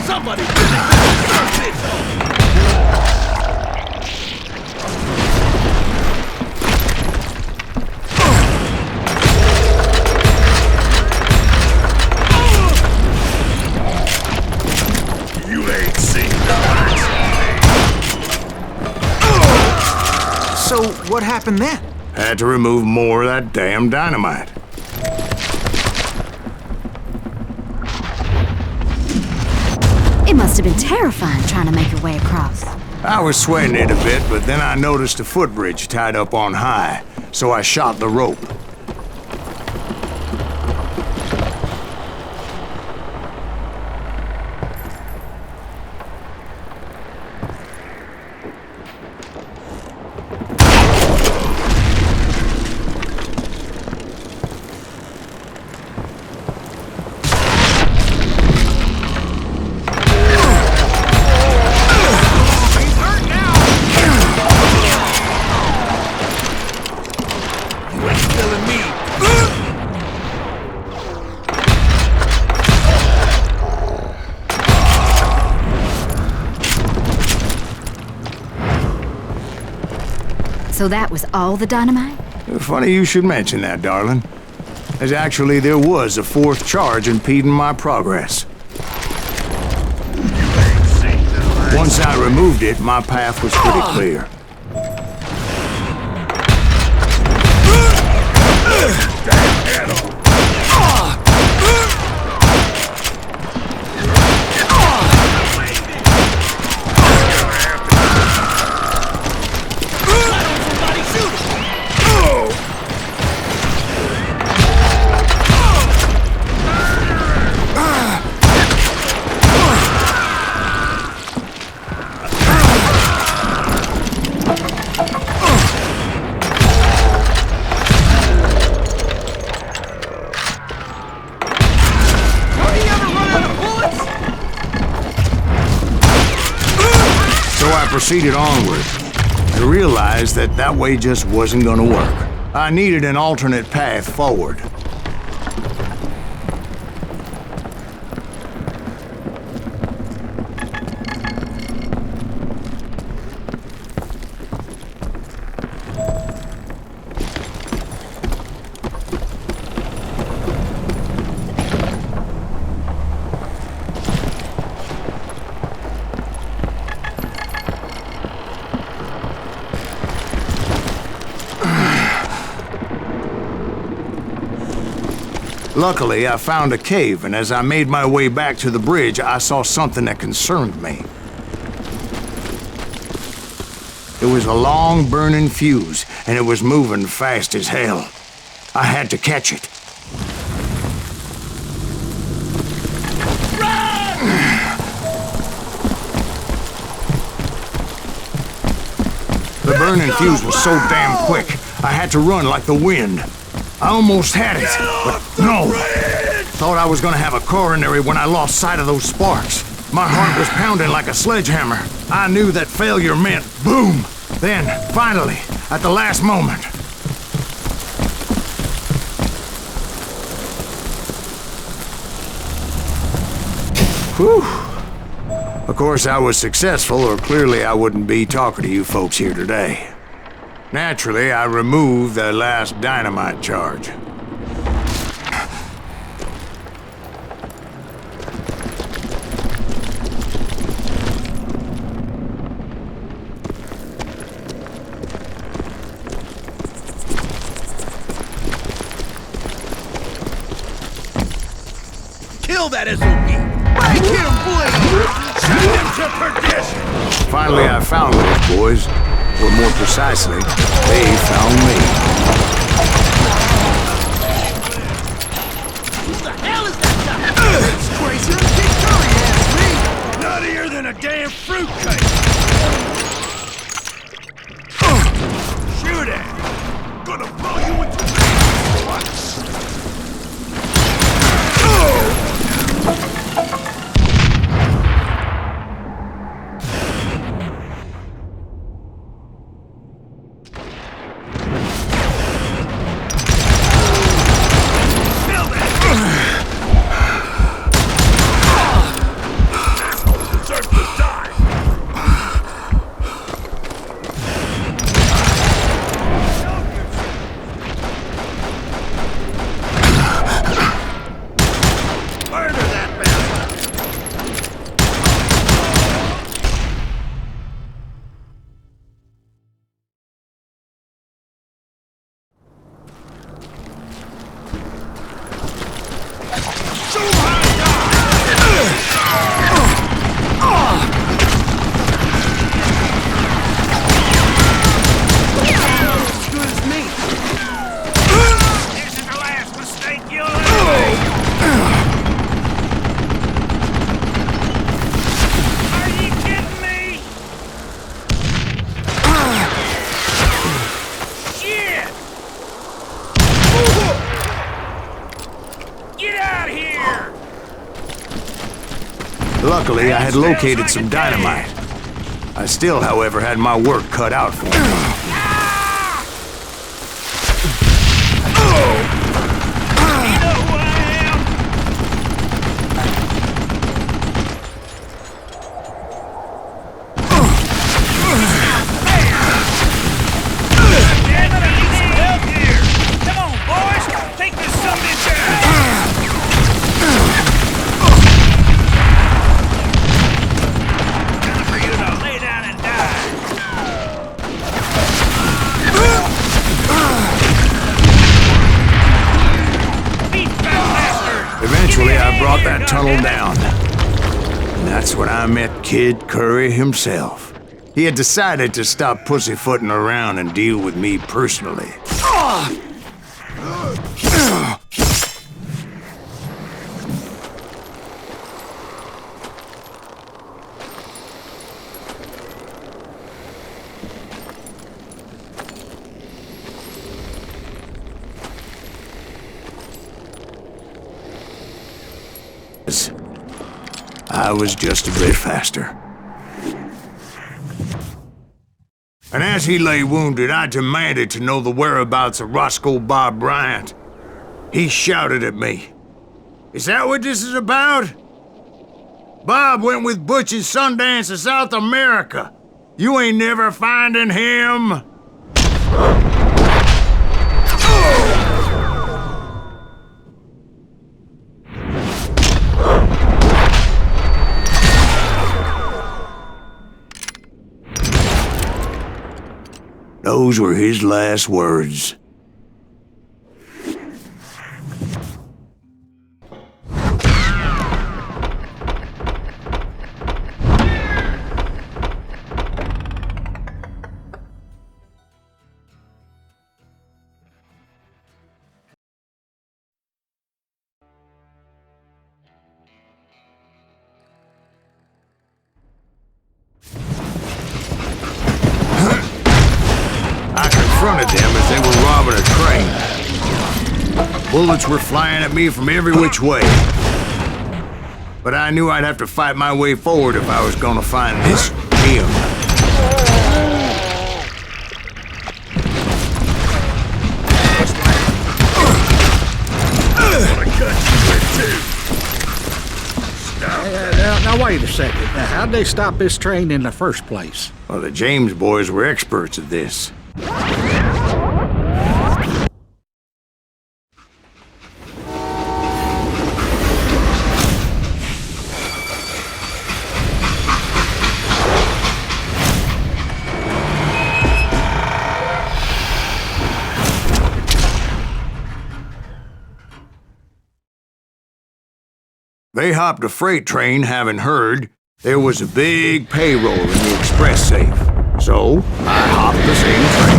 Somebody deserves it! You ain't seen the last of me. So, what happened then? Had to remove more of that damn dynamite. It must have been terrifying trying to make your way across. I was sweating it a bit, but then I noticed a footbridge tied up on high, so I shot the rope. So that was all the dynamite? Funny you should mention that, darling. As actually, there was a fourth charge impeding my progress. Once I removed it, my path was pretty clear. Proceeded onward and realized that that way just wasn't gonna work. I needed an alternate path forward. Luckily, I found a cave, and as I made my way back to the bridge, I saw something that concerned me. It was a long, burning fuse, and it was moving fast as hell. I had to catch it. The burning fuse was so damn quick, I had to run like the wind. I almost had it, but no. Thought I was gonna have a coronary when I lost sight of those sparks. My heart was pounding like a sledgehammer. I knew that failure meant boom. Then, finally, at the last moment. Whew. Of course, I was successful, or clearly I wouldn't be talking to you folks here today. Naturally, I removed the last dynamite charge. Kill that SOB! Make him bleed! Finally, I found those boys. Or more precisely, they found me. Who the hell is that guy? It's crazy. Kid Curry asked me. Nuttier than a damn fruitcake. Shoot it. Gonna blow you into pieces. Luckily, I had located some dynamite. I still, however, had my work cut out for me. Eventually, I brought that tunnel down. And that's when I met Kid Curry himself. He had decided to stop pussyfooting around and deal with me personally. I was just a bit faster. And as he lay wounded, I demanded to know the whereabouts of Roscoe Bob Bryant. He shouted at me. "Is that what this is about? Bob went with Butch and Sundance to South America. You ain't never finding him." Those were his last words. Confronted them as they were robbing a train. Bullets were flying at me from every which way. But I knew I'd have to fight my way forward if I was gonna find this gem. Now wait a second. Now, how'd they stop this train in the first place? Well, the James boys were experts at this. They hopped a freight train, having heard, There was a big payroll in the express safe, so I hopped the same train.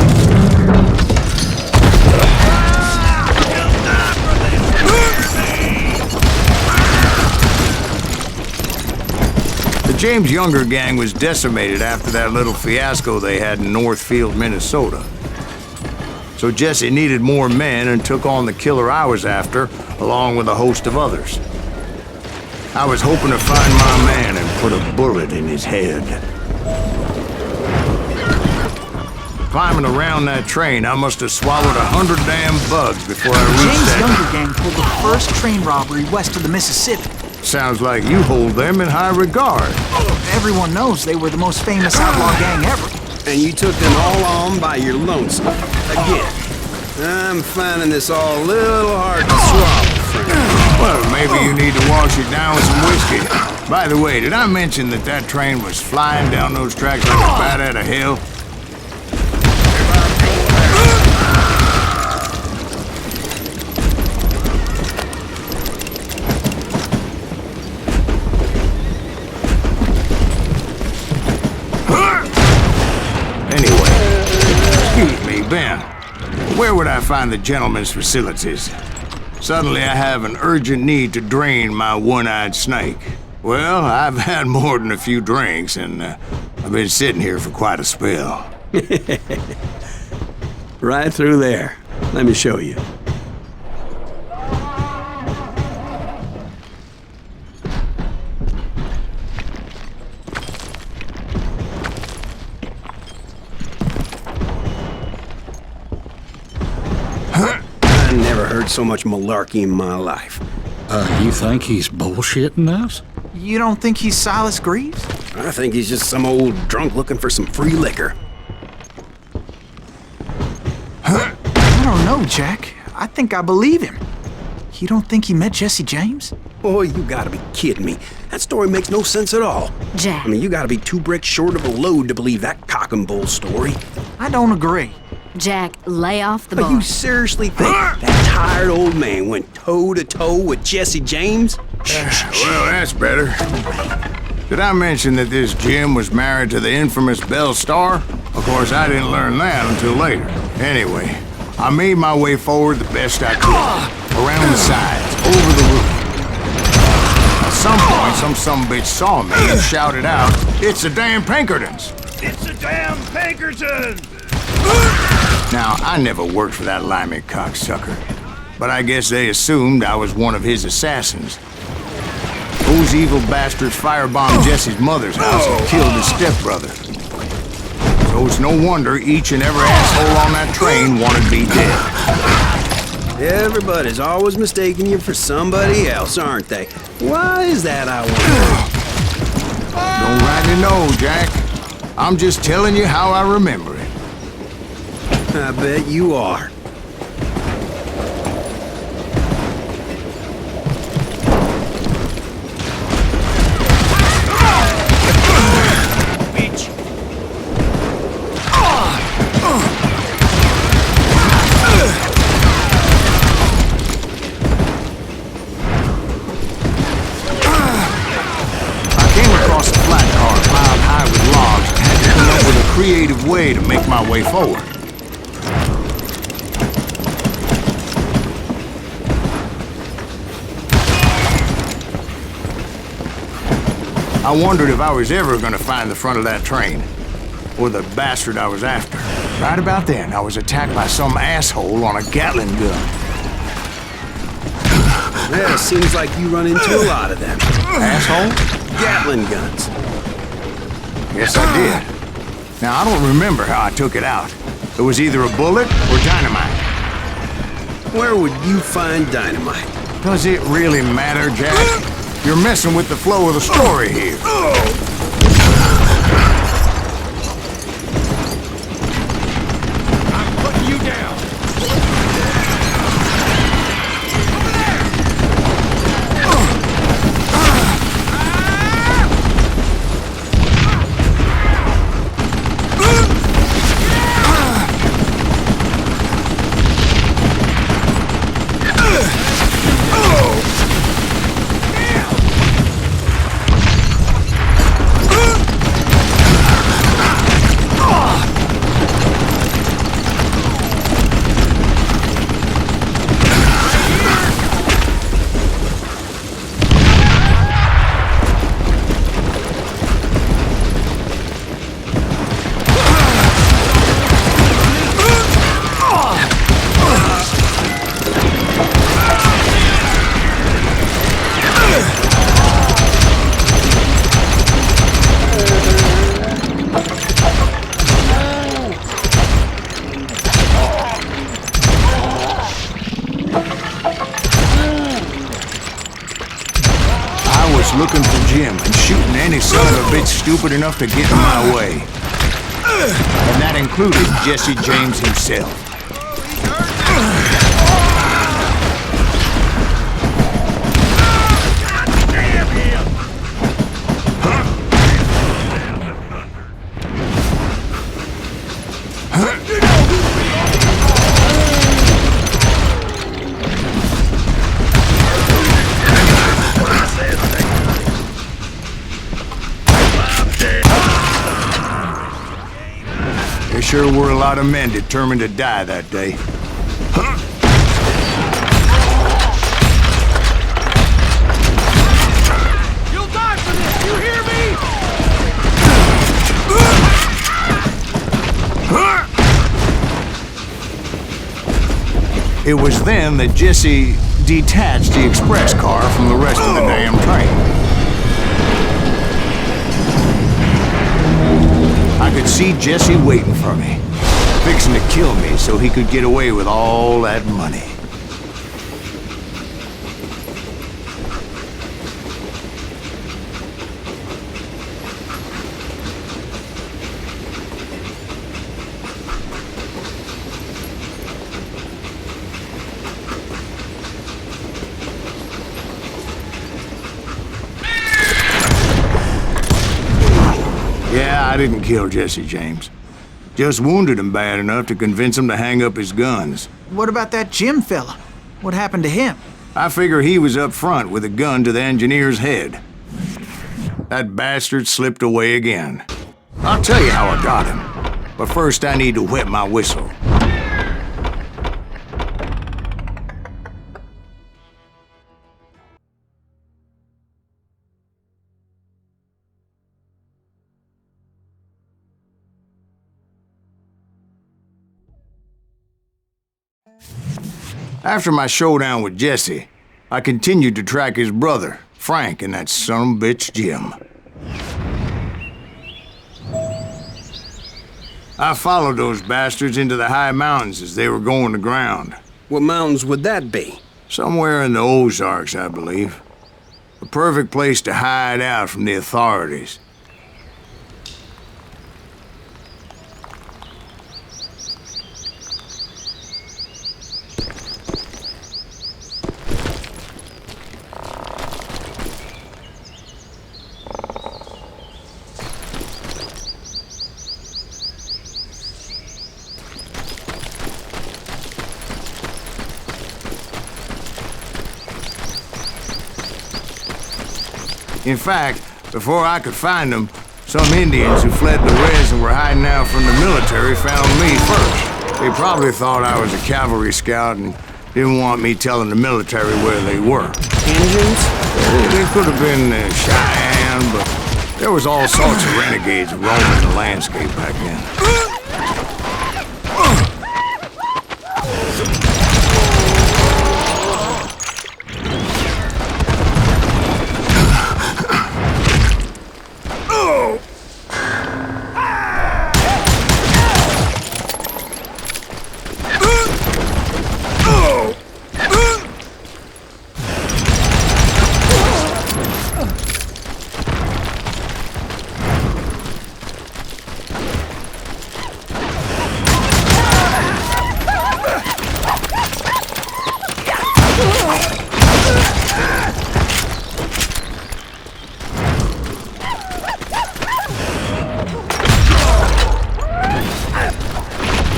The James Younger gang was decimated after that little fiasco they had in Northfield, Minnesota. So Jesse needed more men and took on the killer I was after, along with a host of others. I was hoping to find my man and put a bullet in his head. Climbing around that train, I must have swallowed 100 damn bugs before I reached James that... Younger gang pulled the first train robbery west of the Mississippi. Sounds like you hold them in high regard. Everyone knows they were the most famous outlaw gang ever. And you took them all on by your lonesome. Again, I'm finding this all a little hard to swallow, friend. Well, maybe you need to wash it down with some whiskey. By the way, did I mention that that train was flying down those tracks like a bat out of hell? Ben, where would I find the gentleman's facilities? Suddenly I have an urgent need to drain my one-eyed snake. Well, I've had more than a few drinks, and I've been sitting here for quite a spell. Right through there. Let me show you. I never heard so much malarkey in my life. You think he's bullshitting us? You don't think he's Silas Greaves? I think he's just some old drunk looking for some free liquor. I don't know, Jack. I think I believe him. You don't think he met Jesse James? Oh, you gotta be kidding me. That story makes no sense at all. Jack. I mean, you gotta be 2 bricks short of a load to believe that cock and bull story. I don't agree. Jack, lay off the But bar. you seriously think that tired old man went toe-to-toe with Jesse James? Well, that's better. Did I mention that this Jim was married to the infamous Belle Starr? Of course, I didn't learn that until later. Anyway, I made my way forward the best I could. Around the sides, over the roof. At some point, some sumbitch saw me and shouted out, "It's the damn Pinkertons!" It's the damn Pinkertons! Now, I never worked for that limey cocksucker, but I guess they assumed I was one of his assassins. Those evil bastards firebombed Jesse's mother's house and killed his stepbrother. So it's no wonder each and every asshole on that train wanted me dead. Everybody's always mistaking you for somebody else, aren't they? Why is that, I wonder? Don't rightly know, Jack. I'm just telling you how I remember it. I bet you are. Creative way to make my way forward. I wondered if I was ever going to find the front of that train, or the bastard I was after. Right about then, I was attacked by some asshole on a Gatling gun. Yeah, seems like you run into a lot of them. Asshole? Gatling guns. Yes, I did. Now, I don't remember how I took it out. It was either a bullet or dynamite. Where would you find dynamite? Does it really matter, Jack? You're messing with the flow of the story here. I'm putting you down! just looking for Jim and shooting any son of a bitch stupid enough to get in my way. And that included Jesse James himself. There sure were a lot of men determined to die that day. You'll die for this, you hear me? It was then that Jesse detached the express car from the rest of the damn train. I could see Jesse waiting for me, fixing to kill me so he could get away with all that money. Yeah, I didn't kill Jesse James. Just wounded him bad enough to convince him to hang up his guns. What about that Jim fella? What happened to him? I figure he was up front with a gun to the engineer's head. That bastard slipped away again. I'll tell you how I got him. But first I need to wet my whistle. After my showdown with Jesse, I continued to track his brother, Frank, and that son of a bitch, Jim. I followed those bastards into the high mountains as they were going to ground. What mountains would that be? Somewhere in the Ozarks, I believe. A perfect place to hide out from the authorities. In fact, before I could find them, some Indians who fled the res and were hiding out from the military found me first. They probably thought I was a cavalry scout and didn't want me telling the military where they were. Indians? They could have been Cheyenne, but there was all sorts of renegades roaming the landscape back then.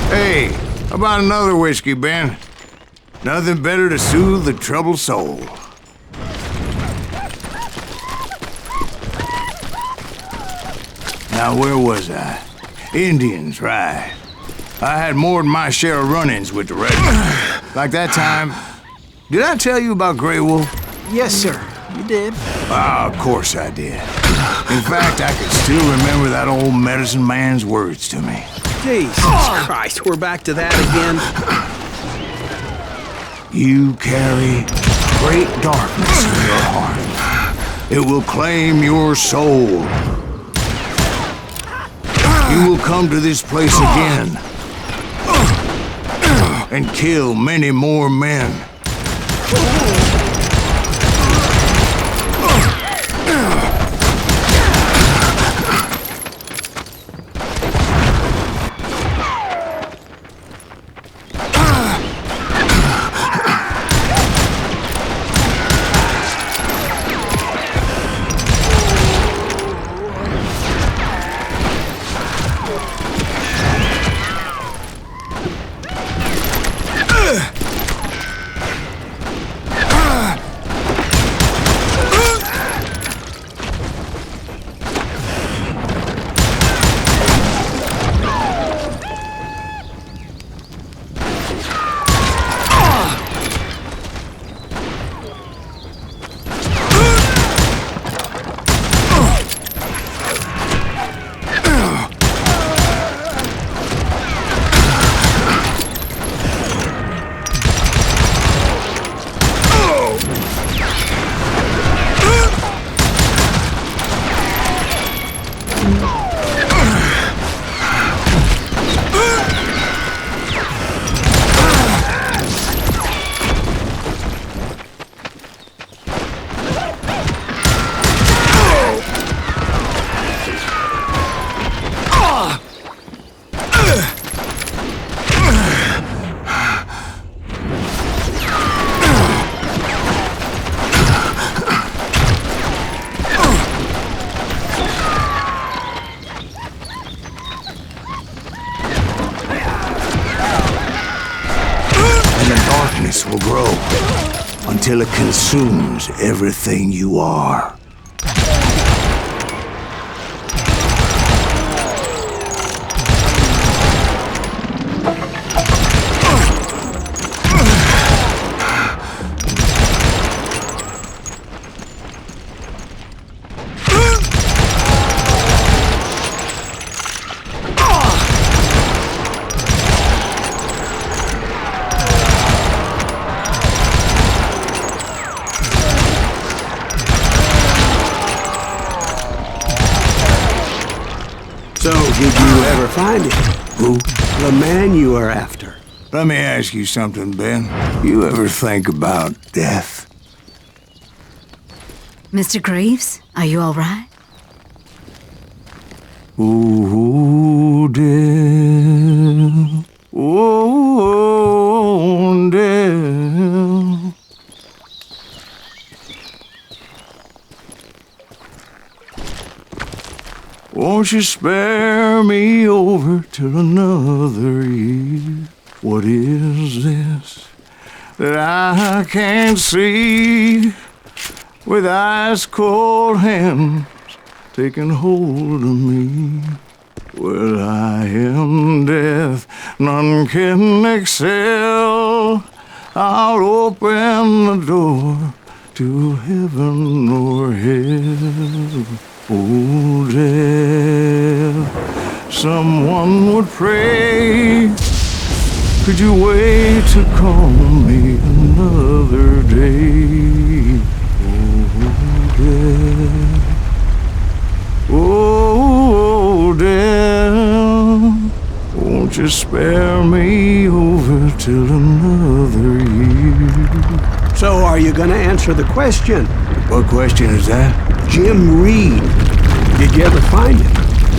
Hey, how about another whiskey, Ben? Nothing better to soothe the troubled soul. Now, where was I? Indians, right. I had more than my share of run-ins with the regiment. Like that time... Did I tell you about Grey Wolf? Yes, sir. You did. Ah, of course I did. In fact, I can still remember that old medicine man's words to me. Jesus Christ, we're back to that again? You carry great darkness in your heart. It will claim your soul. You will come to this place again and kill many more men. Will grow until it consumes everything you are. So, did you ever find him? Who? The man you are after. Let me ask you something, Ben. You ever think about death? Mr. Greaves, are you all right? Ooh, death. Ooh, death. Won't you spare me over till another year? What is this that I can't see with ice cold hands taking hold of me? Well, I am death, none can excel. I'll open the door to heaven or hell. Oh, death, someone would pray. Could you wait to call me another day? Oh, death, won't you spare me over till another year? So, are you gonna answer the question? What question is that? Jim Reed. Did you ever find him?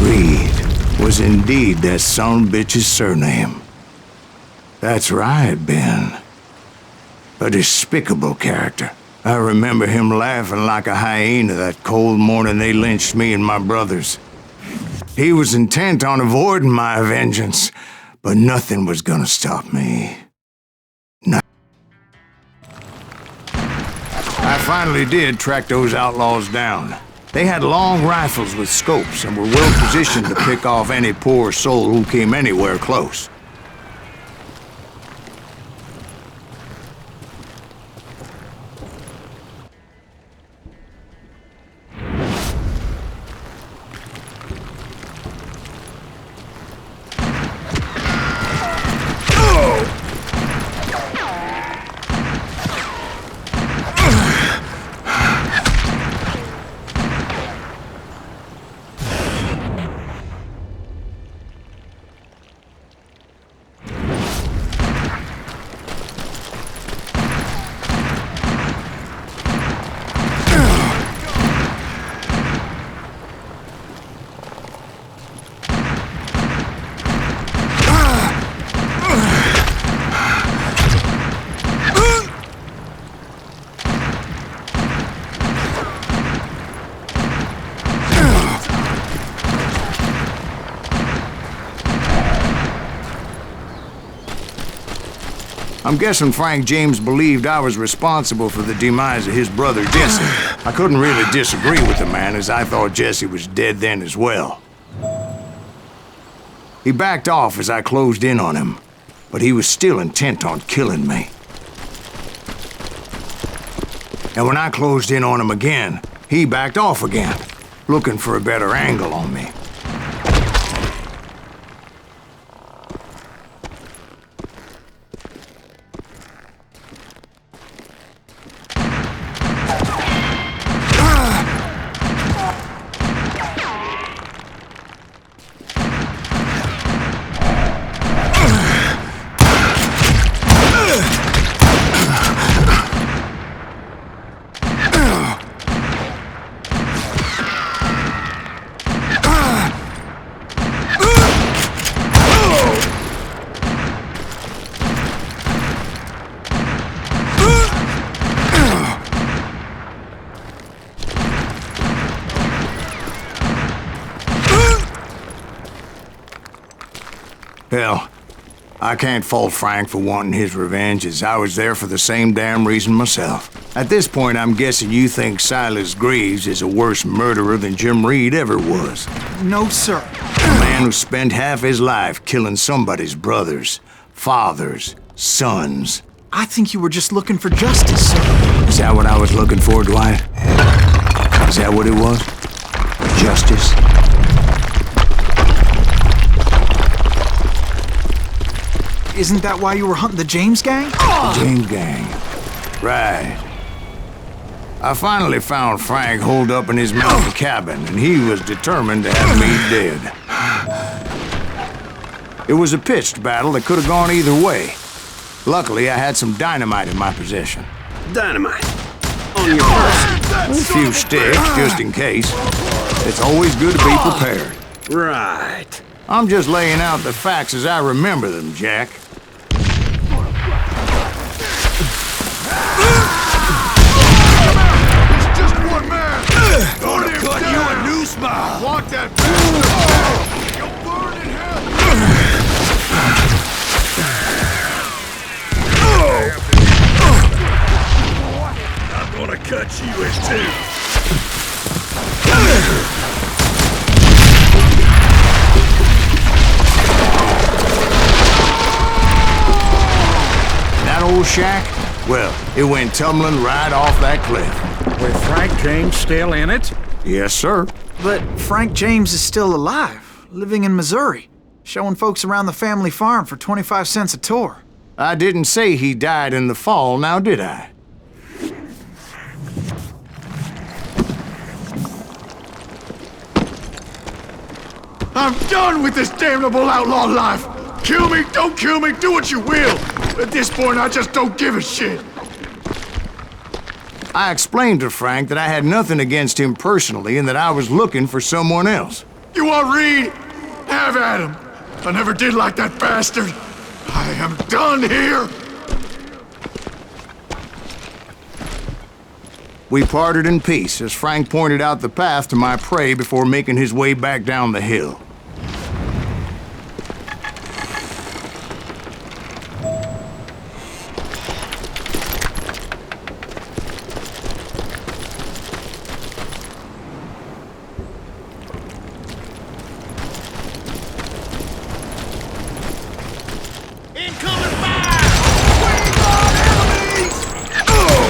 Reed was indeed that son of a bitch's surname. That's right, Ben. A despicable character. I remember him laughing like a hyena that cold morning they lynched me and my brothers. He was intent on avoiding my vengeance, but nothing was gonna stop me. I finally did track those outlaws down. They had long rifles with scopes and were well positioned to pick off any poor soul who came anywhere close. I'm guessing Frank James believed I was responsible for the demise of his brother Jesse. I couldn't really disagree with the man, as I thought Jesse was dead then as well. He backed off as I closed in on him, but he was still intent on killing me. And when I closed in on him again, he backed off again, looking for a better angle on me. Hell, I can't fault Frank for wanting his revenge, as I was there for the same damn reason myself. At this point, I'm guessing you think Silas Greaves is a worse murderer than Jim Reed ever was. No, sir. A man who spent half his life killing somebody's brothers, fathers, sons. I think you were just looking for justice, sir. Is that what I was looking for, Dwight? Is that what it was? Justice? Isn't that why you were hunting the James gang? The James gang. Right. I finally found Frank holed up in his mountain cabin, and he was determined to have me dead. It was a pitched battle that could have gone either way. Luckily, I had some dynamite in my possession. Dynamite? On your person? A few sticks, just in case. It's always good to be prepared. Right. I'm just laying out the facts as I remember them, Jack. It's just one man! Gonna cut you a new smile! Want that bastard? You'll burn in hell! I'm gonna cut you in two! That old shack? Well, it went tumbling right off that cliff. With Frank James still in it? Yes, sir. But Frank James is still alive, living in Missouri, showing folks around the family farm for 25 cents a tour. I didn't say he died in the fall, now did I? I'm done with this damnable outlaw life! Kill me, don't kill me, do what you will! At this point, I just don't give a shit! I explained to Frank that I had nothing against him personally and that I was looking for someone else. You want Reed? Have at him! I never did like that bastard! I am done here! We parted in peace as Frank pointed out the path to my prey before making his way back down the hill.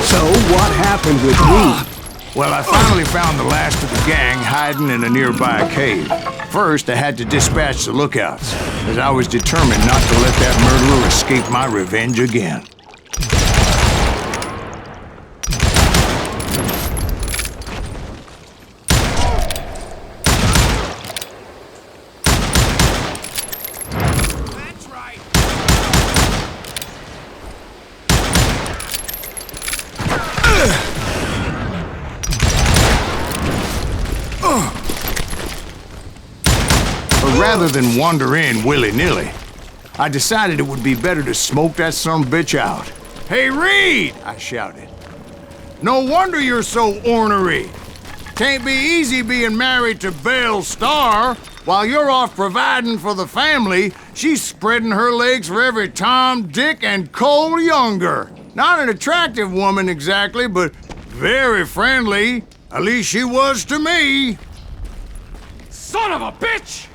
So what happened with Reed? Well, I finally found the last of the gang hiding in a nearby cave. First, I had to dispatch the lookouts, as I was determined not to let that murderer escape my revenge again. That's right! But rather than wander in willy-nilly, I decided it would be better to smoke that sumbitch out. "Hey, Reed!" I shouted. "No wonder you're so ornery. Can't be easy being married to Belle Starr while you're off providing for the family She's spreading her legs for every Tom, Dick, and Cole Younger. Not an attractive woman exactly, but very friendly. At least she was to me. Son of a bitch!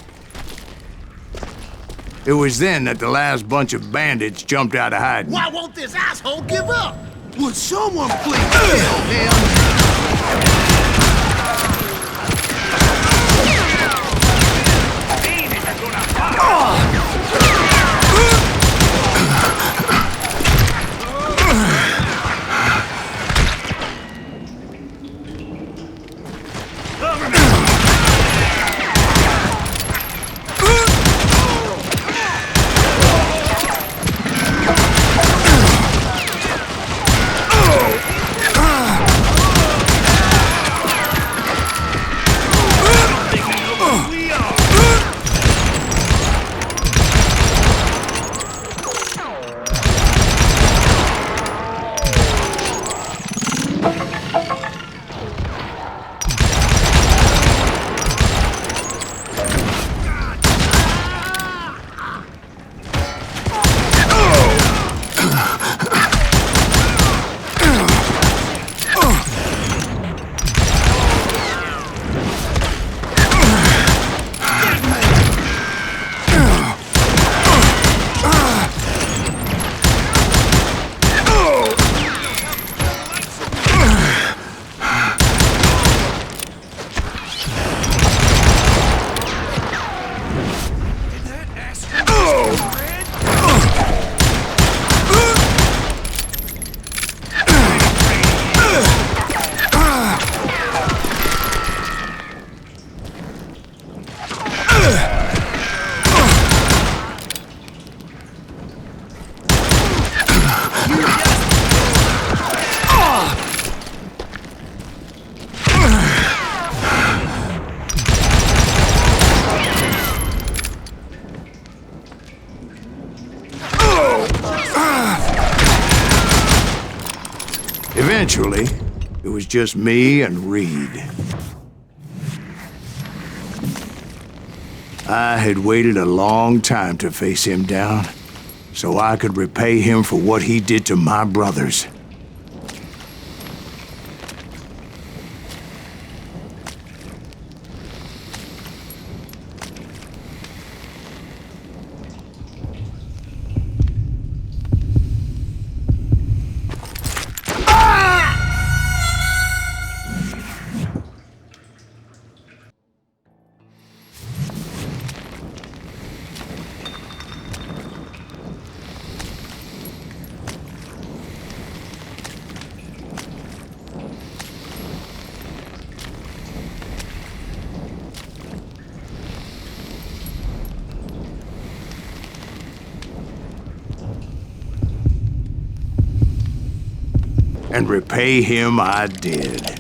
It was then that the last bunch of bandits jumped out of hiding. Why won't this asshole give up? Would someone please kill him? Eventually, it was just me and Reed. I had waited a long time to face him down, so I could repay him for what he did to my brothers. And repay him I did.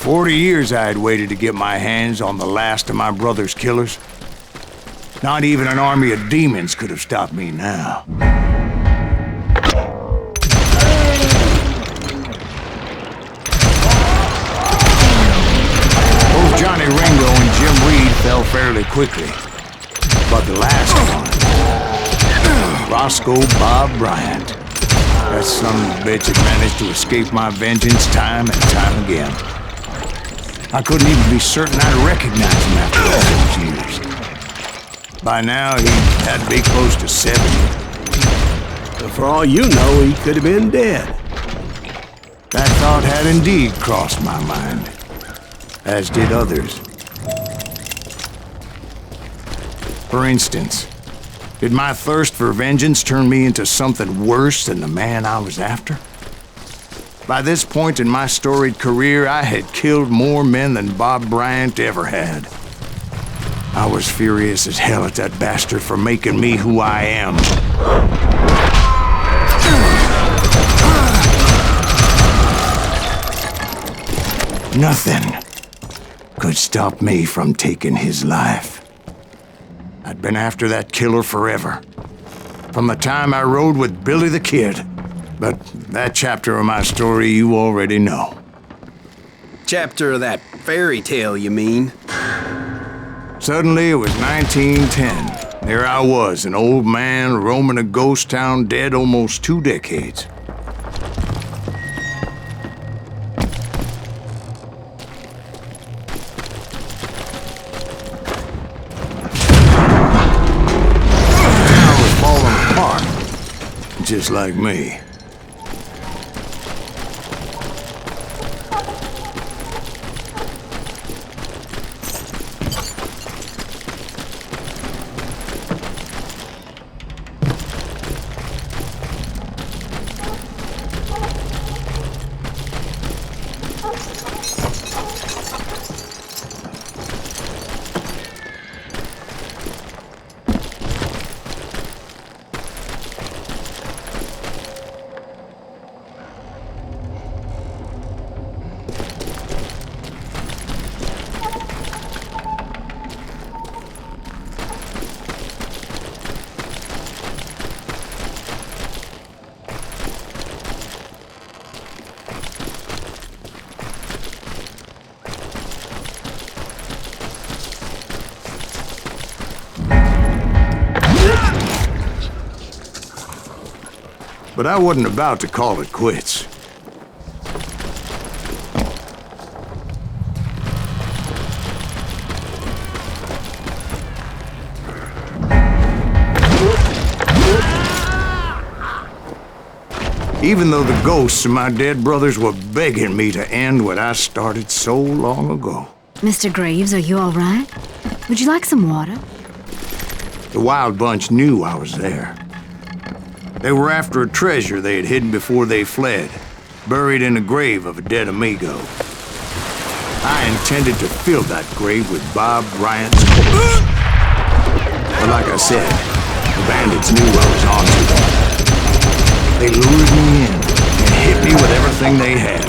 "40 years I had waited to get my hands on the last of my brother's killers. Not even an army of demons could have stopped me now. Both Johnny Ringo and Jim Reed fell fairly quickly. But the last one, Roscoe Bob Bryant, that son of a bitch had managed to escape my vengeance time and time again. I couldn't even be certain I'd recognize him after all those years. By now, he had to be close to 70. But for all you know, he could have been dead. That thought had indeed crossed my mind, as did others. For instance, did my thirst for vengeance turn me into something worse than the man I was after? By this point in my storied career, I had killed more men than Bob Bryant ever had. I was furious as hell at that bastard for making me who I am. Nothing could stop me from taking his life. I'd been after that killer forever. From the time I rode with Billy the Kid. But that chapter of my story you already know. Chapter of that fairy tale, you mean? Suddenly it was 1910. There I was, an old man roaming a ghost town dead almost 2 decades. Just like me. But I wasn't about to call it quits. Even though the ghosts of my dead brothers were begging me to end what I started so long ago. Mr. Graves, are you all right? Would you like some water? The Wild Bunch knew I was there. They were after a treasure they had hidden before they fled, buried in the grave of a dead amigo. I intended to fill that grave with Bob Bryant's corpse. But like I said, the bandits knew I was onto them. They lured me in and hit me with everything they had.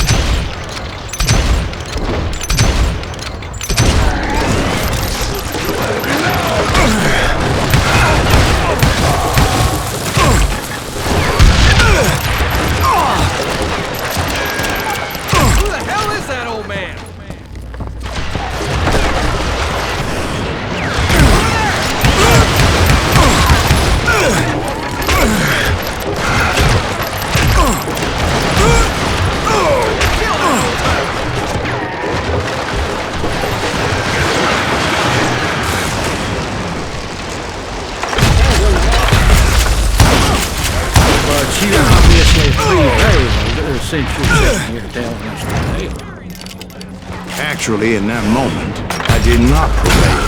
Since you're sitting here telling us the tale. Actually, in that moment, I did not prevail.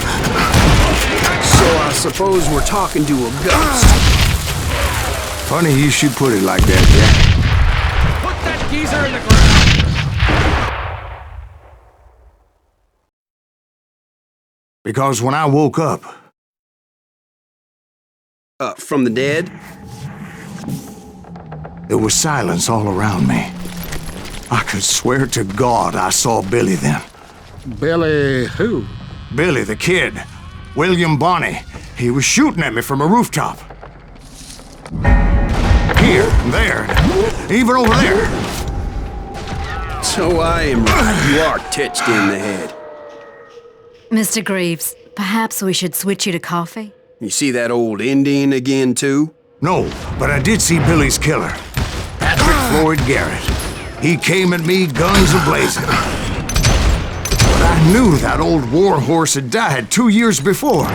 So I suppose we're talking to a ghost. Funny you should put it like that, Jack. Put that geezer in the ground! Because when I woke up... From the dead? There was silence all around me. I could swear to God I saw Billy then. Billy who? Billy the Kid. William Bonney. He was shooting at me from a rooftop. Here, there, even over there. So I am right. You are titched in the head. Mr. Graves, perhaps we should switch you to coffee? You see that old Indian again, too? No, but I did see Billy's killer. Patrick Floyd Garrett. He came at me guns a-blazing. But I knew that old war horse had died 2 years before.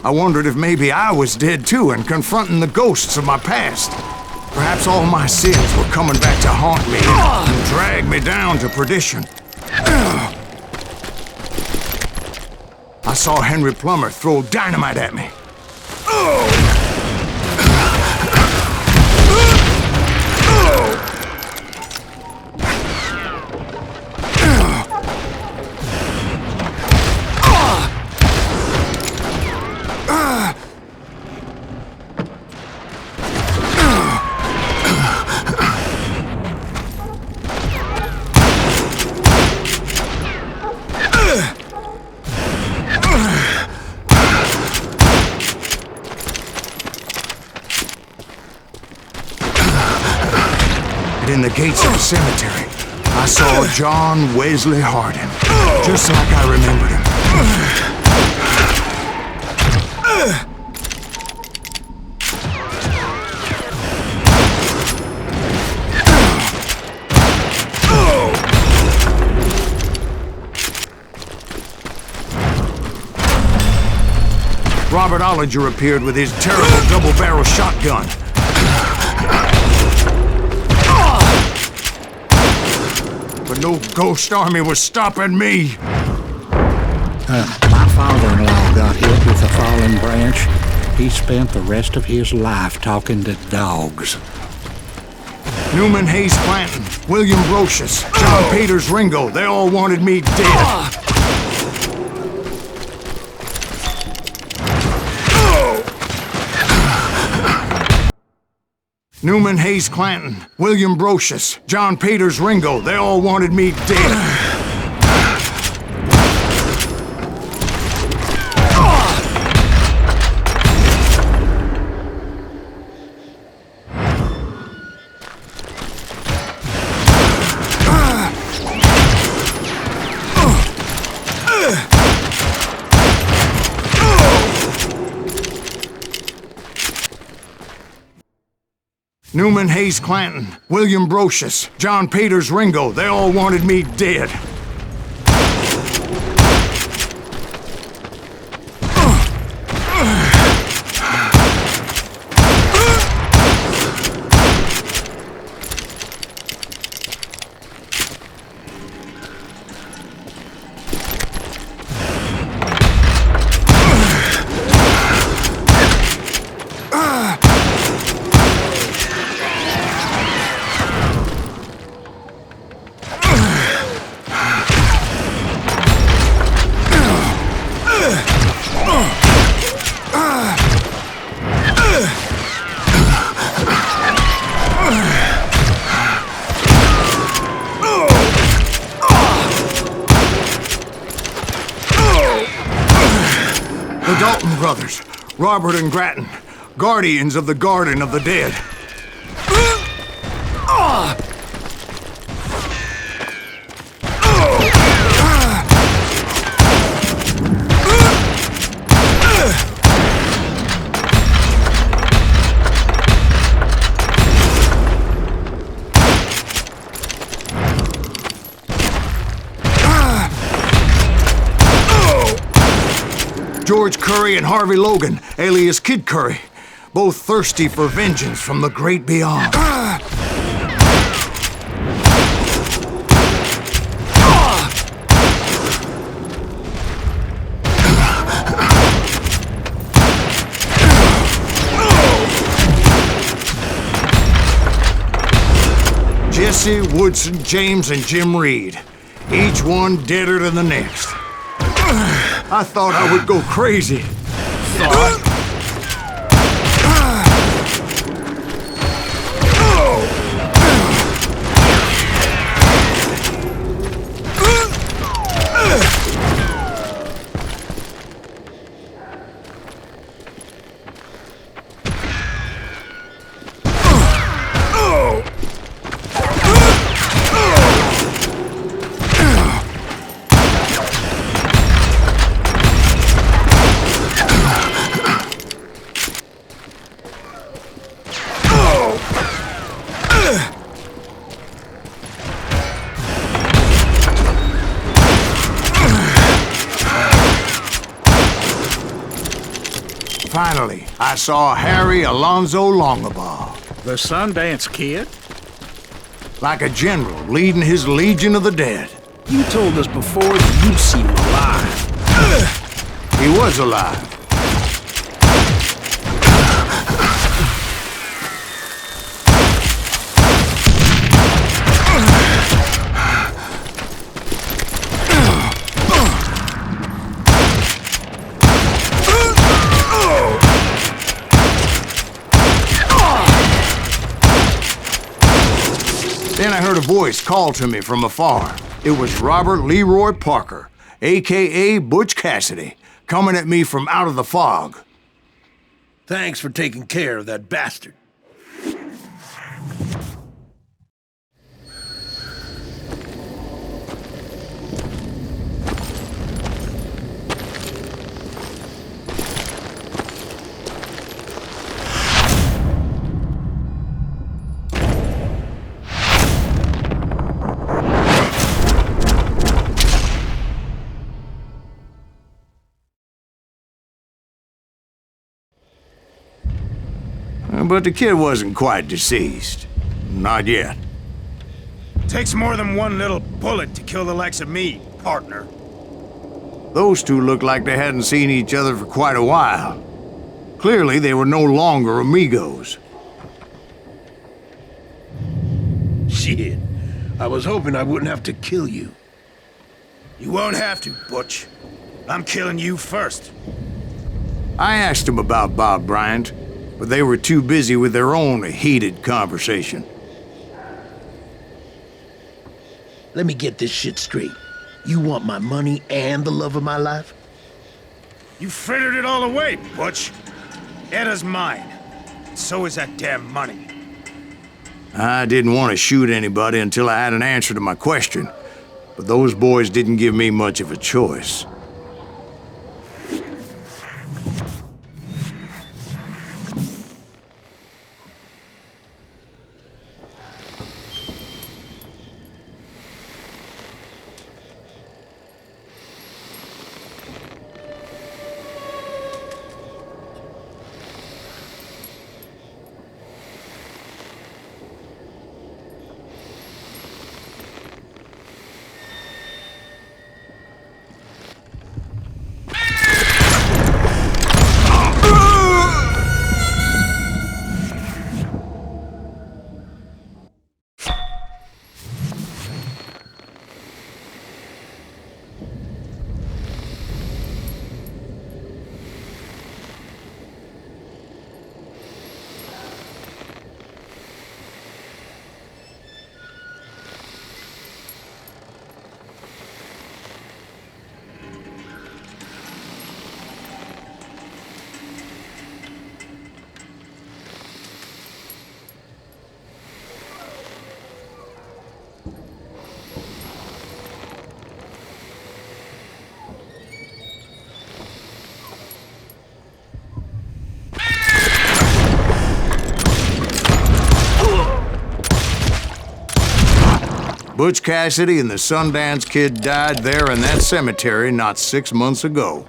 I wondered if maybe I was dead too and confronting the ghosts of my past. Perhaps all my sins were coming back to haunt me and drag me down to perdition. I saw Henry Plummer throw dynamite at me. the gates of the cemetery, I saw John Wesley Hardin, just like I remembered him. Robert Ollinger appeared with his terrible double-barrel shotgun. But no ghost army was stopping me. My father-in-law got hit with a fallen branch. He spent the rest of his life talking to dogs. Newman Hayes Clanton, William Brocious, John Peters Ringo, they all wanted me dead. Newman Hayes Clanton, William Brocious, John Peters Ringo, they all wanted me dead. Newman Hayes Clanton, William Brocious, John Peters Ringo, they all wanted me dead. The Dalton brothers, Robert and Grattan, guardians of the Garden of the Dead. George Curry and Harvey Logan, alias Kid Curry, both thirsty for vengeance from the great beyond. Jesse, Woodson, James, and Jim Reed, each one deader than the next. I thought I would go crazy. Finally, I saw Harry Alonzo Longabaugh. The Sundance Kid? Like a general leading his Legion of the Dead. You told us before that you'd seen him alive. He was alive. Then I heard a voice call to me from afar. It was Robert Leroy Parker, a.k.a. Butch Cassidy, coming at me from out of the fog. Thanks for taking care of that bastard. But the kid wasn't quite deceased. Not yet. Takes more than one little bullet to kill the likes of me, partner. Those two looked like they hadn't seen each other for quite a while. Clearly, they were no longer amigos. Shit. I was hoping I wouldn't have to kill you. You won't have to, Butch. I'm killing you first. I asked them about Bob Bryant, but they were too busy with their own heated conversation. Let me get this shit straight. You want my money and the love of my life? You frittered it all away, Butch. Eda's mine. So is that damn money. I didn't want to shoot anybody until I had an answer to my question, but those boys didn't give me much of a choice. Butch Cassidy and the Sundance Kid died there in that cemetery not 6 months ago.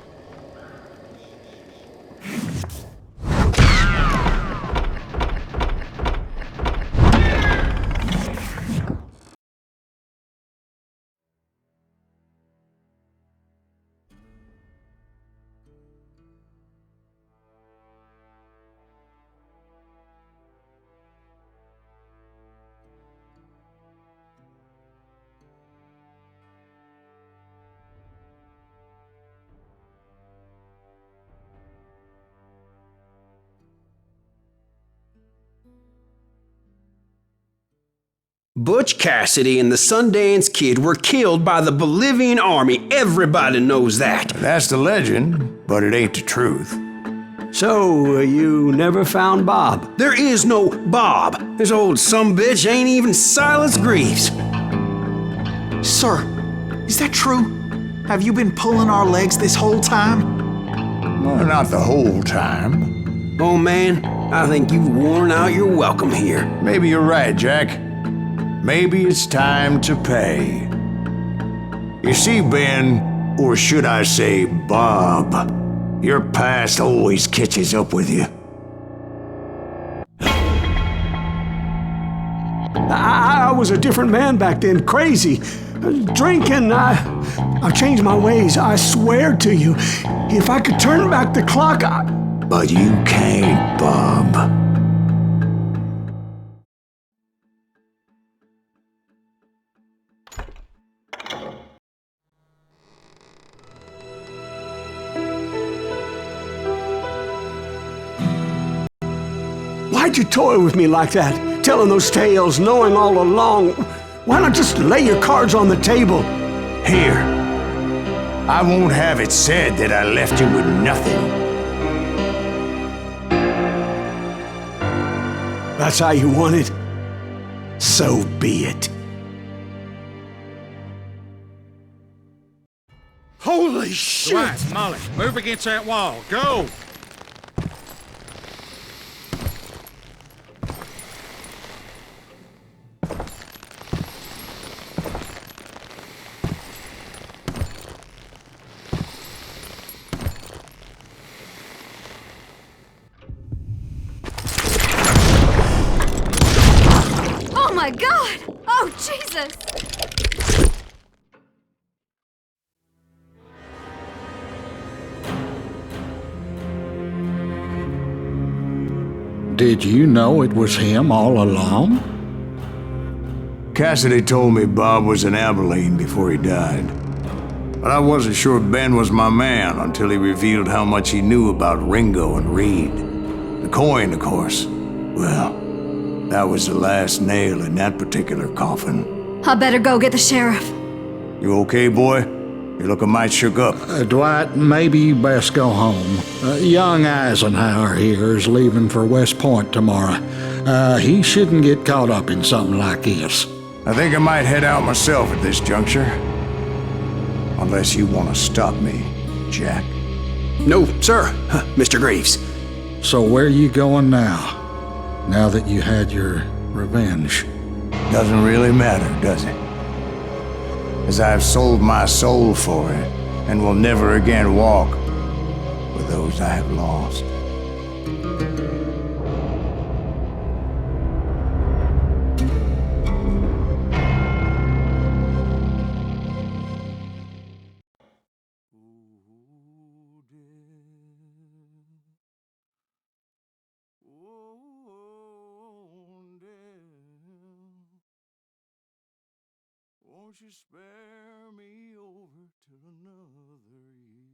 Butch Cassidy and the Sundance Kid were killed by the Bolivian army. Everybody knows that. That's the legend, but it ain't the truth. So, you never found Bob? There is no Bob. This old sumbitch ain't even Silas Greaves. Sir, is that true? Have you been pulling our legs this whole time? Well, not the whole time. Oh man, I think you've worn out your welcome here. Maybe you're right, Jack. Maybe it's time to pay. You see, Ben, or should I say Bob, your past always catches up with you. I was a different man back then, crazy. Drinking, I've changed my ways, I swear to you. If I could turn back the clock, But you can't, Bob. Why'd you toy with me like that? Telling those tales, knowing all along. Why not just lay your cards on the table? Here. I won't have it said that I left you with nothing. That's how you want it? So be it. Holy shit! Dwight, Molly, move against that wall. Go! my God! Oh, Jesus! Did you know it was him all along? Cassidy told me Bob was in Abilene before he died. But I wasn't sure Ben was my man until he revealed how much he knew about Ringo and Reed. The coin, of course. Well, that was the last nail in that particular coffin. I better go get the sheriff. You okay, boy? You're looking mighty shook up. Dwight, maybe you best go home. Young Eisenhower here is leaving for West Point tomorrow. He shouldn't get caught up in something like this. I think I might head out myself at this juncture. Unless you want to stop me, Jack. No, sir, Mr. Greaves. So where are you going now? Now that you had your revenge? Doesn't really matter, does it? As I've sold my soul for it, and will never again walk with those I have lost. Won't you spare me over till another year?